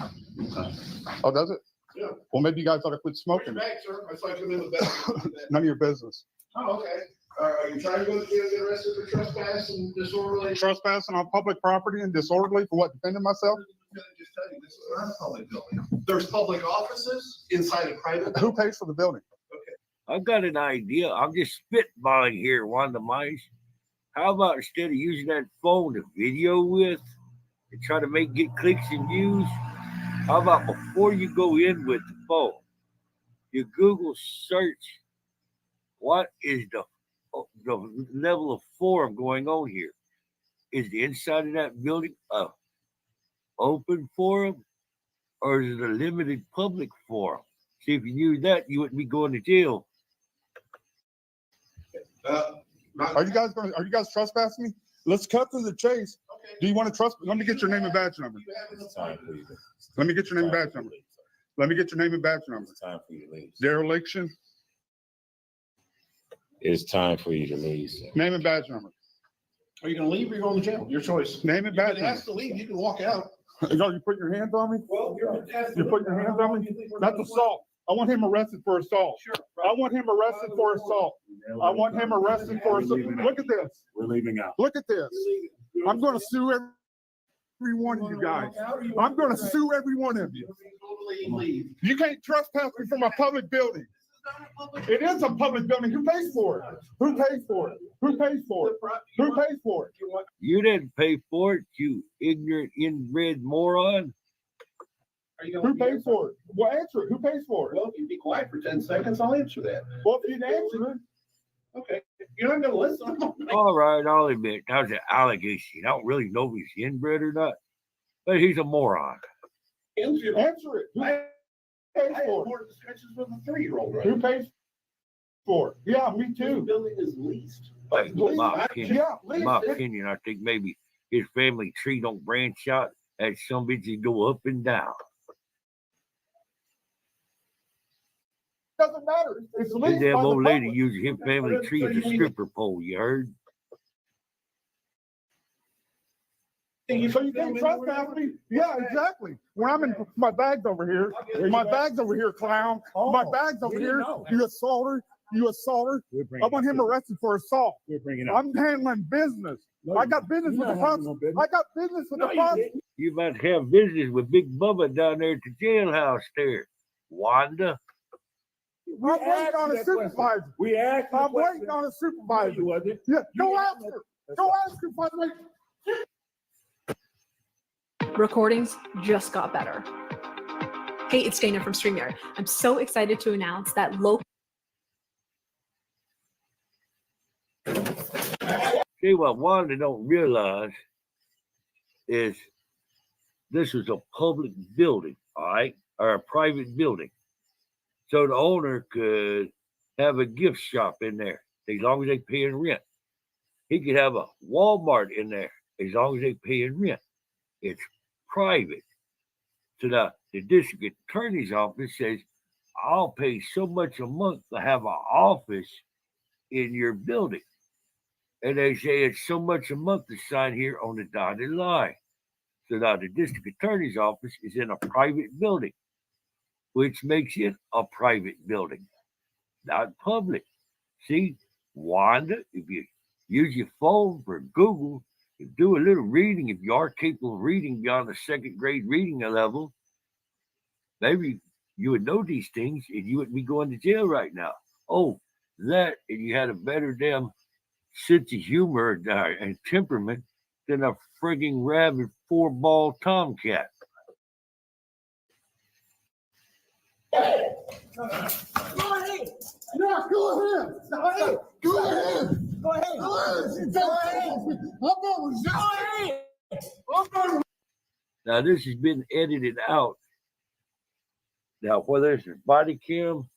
Oh, does it? Yeah. Well, maybe you guys ought to quit smoking. Back, sir. I saw you in the back. None of your business. Oh, okay. Are you trying to go to jail, get arrested for trespass and disorderly? Trespassing on public property and disorderly for what? Defending myself? Just tell you, this is not a public building. There's public offices inside a private. Who pays for the building? I've got an idea. I'm just spitballing here, Wanda Mice. How about instead of using that phone to video with and try to get clicks and views, how about before you go in with the phone, you Google search what is the level of forum going on here? Is the inside of that building a open forum or is it a limited public forum? See, if you knew that, you wouldn't be going to jail. Are you guys trespassing me? Let's cut to the chase. Okay. Do you want to trust? Let me get your name and badge number. Let me get your name and badge number. Let me get your name and badge number. It's time for you to leave. Dereliction. It's time for you to leave. Sir. Name and badge number. Are you gonna leave or you going to jail? Your choice. Name and badge You number. can ask to leave, you can walk out. No, you put your hands on me? Well, you're putting your hands on me? That's assault. I want him arrested for assault. Sure. I want him arrested for assault. I want him arrested for assault. Look at this. We're leaving out. Look at this. I'm gonna sue every one of you guys. I'm gonna sue every one of you. You can't trespass me from a public building. It is a public building. Who pays for it? Who pays for it? Who pays for it? Who pays for it? You didn't pay for it, you ignorant, inbred moron. Who pays for it? Well, answer it. Who pays for it? Well, if you be quiet for 10 seconds, I'll answer that. Well, if you'd answer it. Okay, you're not gonna listen. All right, I'll admit, that was an allegation. I don't really know if he's inbred or not, but he's a moron. Answer it. Who pays for it? More discussions with a 3-year-old. Right? Who pays for it? Yeah, me This too. building is leased. Like, in my Yeah, opinion, I think maybe his family tree don't branch out and some bitches go up and down. doesn't matter. It's The leased damn by the old lady public. using his family tree as a stripper pole, you heard? So you can't trespass me? Yeah, exactly. When I'm in, my bag's over here. My bag's over here, clown. My bag's over here. You assaulter. You assaulter. I want him arrested for assault. I'm handling business. I got business with the prosecutor. I got business with the prosecutor. You about to have business with Big Bubba down there at the jailhouse there, Wanda. I'm waiting on a supervisor. I'm waiting on a supervisor. Yeah, go ask her. Go ask her, by the way. Recordings just got better. Hey, it's Dana from StreamYard. I'm so excited to announce that local. See, what Wanda don't realize is this is a public building, all right, or a private building. So the owner could have a gift shop in there as long as they paying rent. He could have a Walmart in there as long as they paying rent. It's private. So now the district attorney's office says, I'll pay so much a month to have an office in your building. And they say it's so much a month to sign here on the dotted line. So now the district attorney's office is in a private building, which makes it a private building, not public. See, Wanda, if you use your phone for Google, you do a little reading, if you are capable of reading beyond the 2nd grade reading level, maybe you would know these things and you wouldn't be going to jail right now. Oh, that, and you had a better damn sense of humor and temperament than a frigging rabid 4-ball tomcat. Go ahead. Yeah, go ahead. Go ahead. Go ahead. Go ahead. Go ahead. Now, this has been edited out. Now, whether it's a body cam,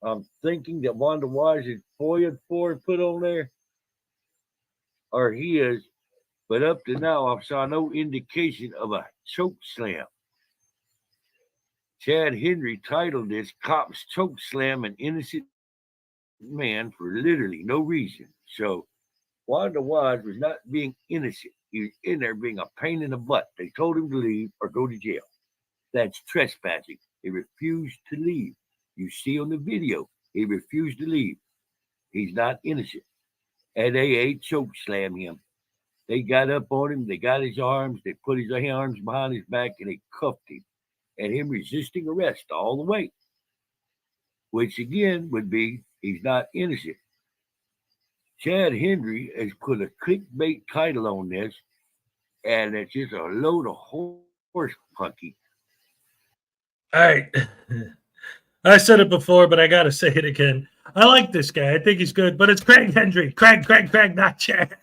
I'm thinking that Wanda Wise is FOIA for it put on there, or he is, but up to now, I saw no indication of a choke slam. Chad Henry titled this "Cops Choke Slam an Innocent Man for Literally No Reason." So Wanda Wise was not being innocent. He was in there being a pain in the butt. They told him to leave or go to jail. That's trespassing. He refused to leave. You see on the video, he refused to leave. He's not innocent. And they choke slam him. They got up on him. They got his arms. They put his arms behind his back and they cuffed him. And him resisting arrest all the way, which again would be he's not innocent. Chad Henry has put a clickbait title on this, and it's just a load of horse punky. All right. I said it before, but I got to say it again. I like this guy. I think he's good, but it's Craig Hendry. Craig, not Chad.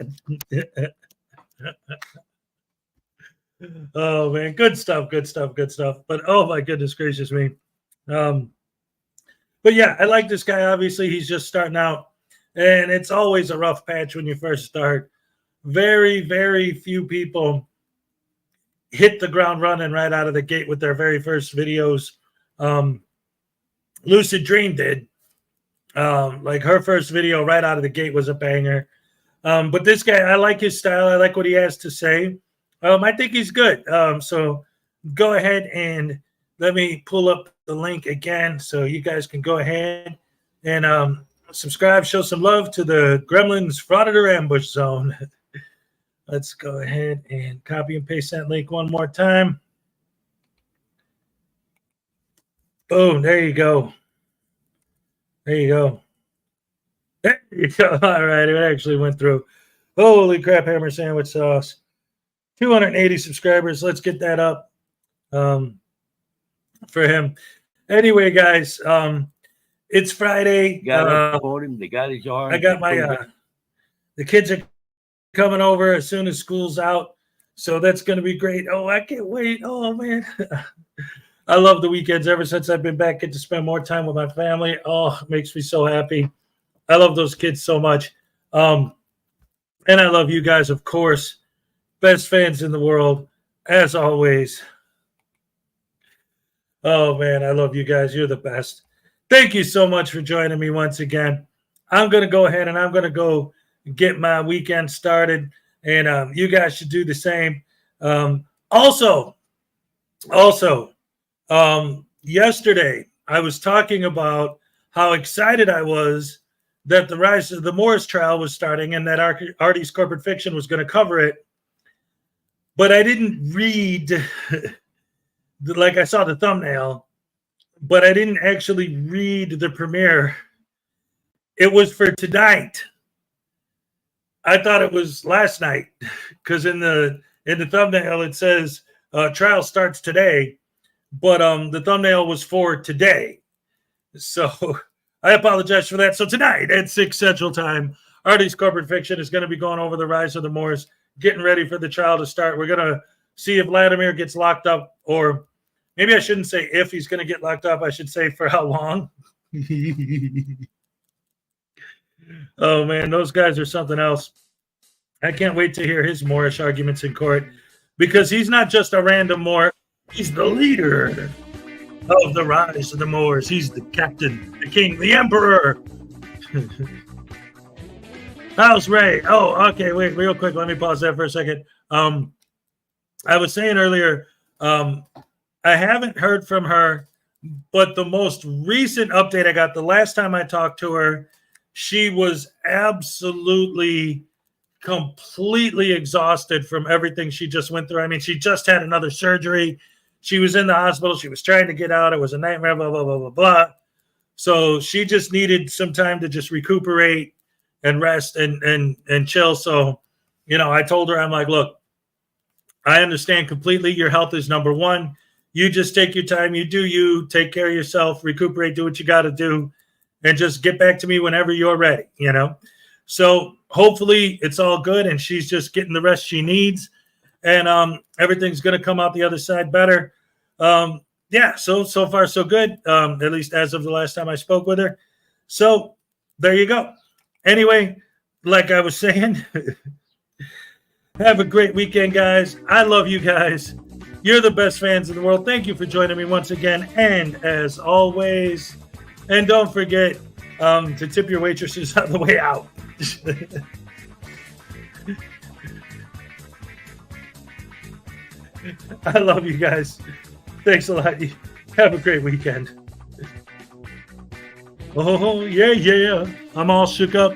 Oh, man. Good stuff. But, oh, my goodness gracious me. But, yeah, I like this guy. Obviously, he's just starting out, and it's always a rough patch when you first start. Very, very few people hit the ground running right out of the gate with their very first videos. Lucid Dream did. Like her first video right out of the gate was a banger. But this guy, I like his style. I like what he has to say. I think he's good. So go ahead and let me pull up the link again so you guys can go ahead and subscribe, show some love to the Gremlins Frauditor Ambush Zone. Let's go ahead and copy and paste that link one more time. Boom, there you go. There you go. All right, it actually went through. Holy crap, hammer sandwich sauce. 280 subscribers. Let's get that up for him. Anyway, guys, it's Friday. Got up on him. They got his arm. I got my the kids are coming over as soon as school's out, so that's going to be great. Oh, I can't wait. Oh, man. I love the weekends. Ever since I've been back, get to spend more time with my family. Oh, it makes me so happy. I love those kids so much. And I love you guys, of course. Best fans in the world, as always. Oh, man, I love you guys. You're the best. Thank you so much for joining me once again. I'm going to go ahead and I'm going to go get my weekend started, and you guys should do the same. Also, yesterday I was talking about how excited I was that the Rise of the Moors trial was starting and that Artie's Corporate Fiction was going to cover it, but I didn't read like I saw the thumbnail, but I didn't actually read the premiere. It was for tonight. I thought it was last night because in the thumbnail it says trial starts today, but the thumbnail was for today. So I apologize for that. So tonight at 6 Central Time, Artie's Corporate Fiction is going to be going over the Rise of the Moors, getting ready for the trial to start. We're going to see if Vladimir gets locked up, or maybe I shouldn't say if he's going to get locked up. I should say for how long. Oh, man, those guys are something else. I can't wait to hear his Moorish arguments in court, because he's not just a random Moor. He's the leader of the Rise of the Moors. He's the captain, the king, the emperor. How's Ray? Oh, okay, wait, real quick. Let me pause that for a second. I was saying earlier, I haven't heard from her, but the most recent update I got, the last time I talked to her, she was absolutely, completely exhausted from everything she just went through. I mean, she just had another surgery. She was in the hospital. She was trying to get out. It was a nightmare, blah, blah, blah, blah, blah. So she just needed some time to just recuperate and rest and chill. So, you know, I told her, I'm like, look, I understand completely. Your health is number one. You just take your time. You do you. Take care of yourself. Recuperate. Do what you got to do. And just get back to me whenever you're ready, you know? So hopefully it's all good and she's just getting the rest she needs. And everything's going to come out the other side better. Yeah, so far so good, at least as of the last time I spoke with her. So there you go. Anyway, like I was saying, have a great weekend, guys. I love you guys. You're the best fans in the world. Thank you for joining me once again. And as always, and don't forget to tip your waitresses on the way out. I love you guys. Thanks a lot. Have a great weekend. Oh, yeah. I'm all shook up.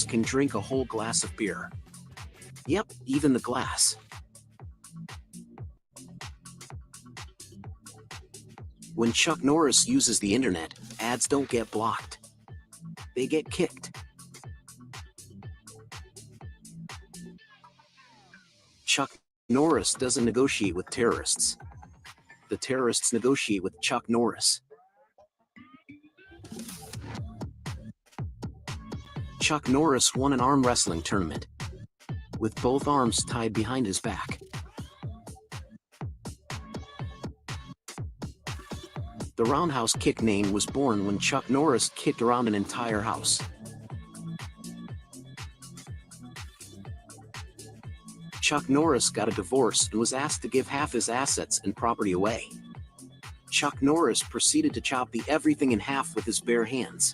Can drink a whole glass of beer. Yep, even the glass. When Chuck Norris uses the internet, ads don't get blocked. They get kicked. Chuck Norris doesn't negotiate with terrorists. The terrorists negotiate with Chuck Norris. Chuck Norris won an arm wrestling tournament with both arms tied behind his back. The roundhouse kick name was born when Chuck Norris kicked around an entire house. Chuck Norris got a divorce and was asked to give half his assets and property away. Chuck Norris proceeded to chop everything in half with his bare hands.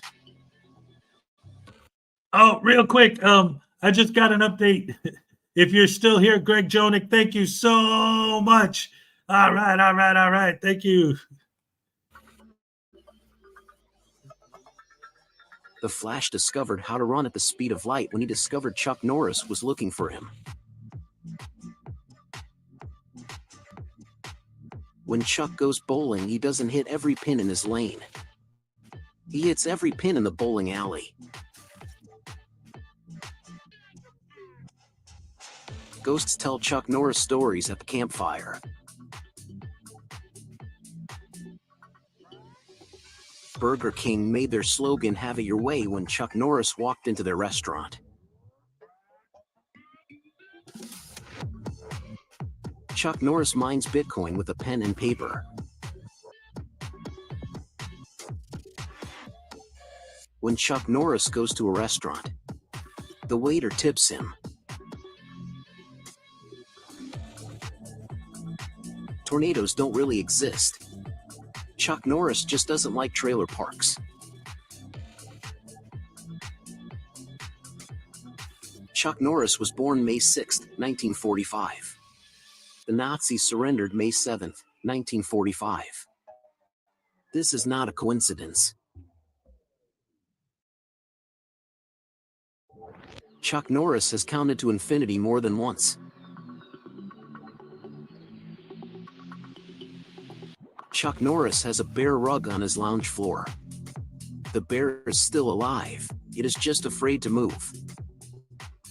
Oh, real quick, I just got an update. If you're still here, Greg Jonick, thank you so much. All right. Thank you. The Flash discovered how to run at the speed of light when he discovered Chuck Norris was looking for him. When Chuck goes bowling, he doesn't hit every pin in his lane. He hits every pin in the bowling alley. Ghosts tell Chuck Norris stories at the campfire. Burger King made their slogan "Have it your way" when Chuck Norris walked into their restaurant. Chuck Norris mines Bitcoin with a pen and paper. When Chuck Norris goes to a restaurant, the waiter tips him. Tornadoes don't really exist. Chuck Norris just doesn't like trailer parks. Chuck Norris was born May 6, 1945. The Nazis surrendered May 7th, 1945. This is not a coincidence. Chuck Norris has counted to infinity more than once. Chuck Norris has a bear rug on his lounge floor. The bear is still alive. It is just afraid to move.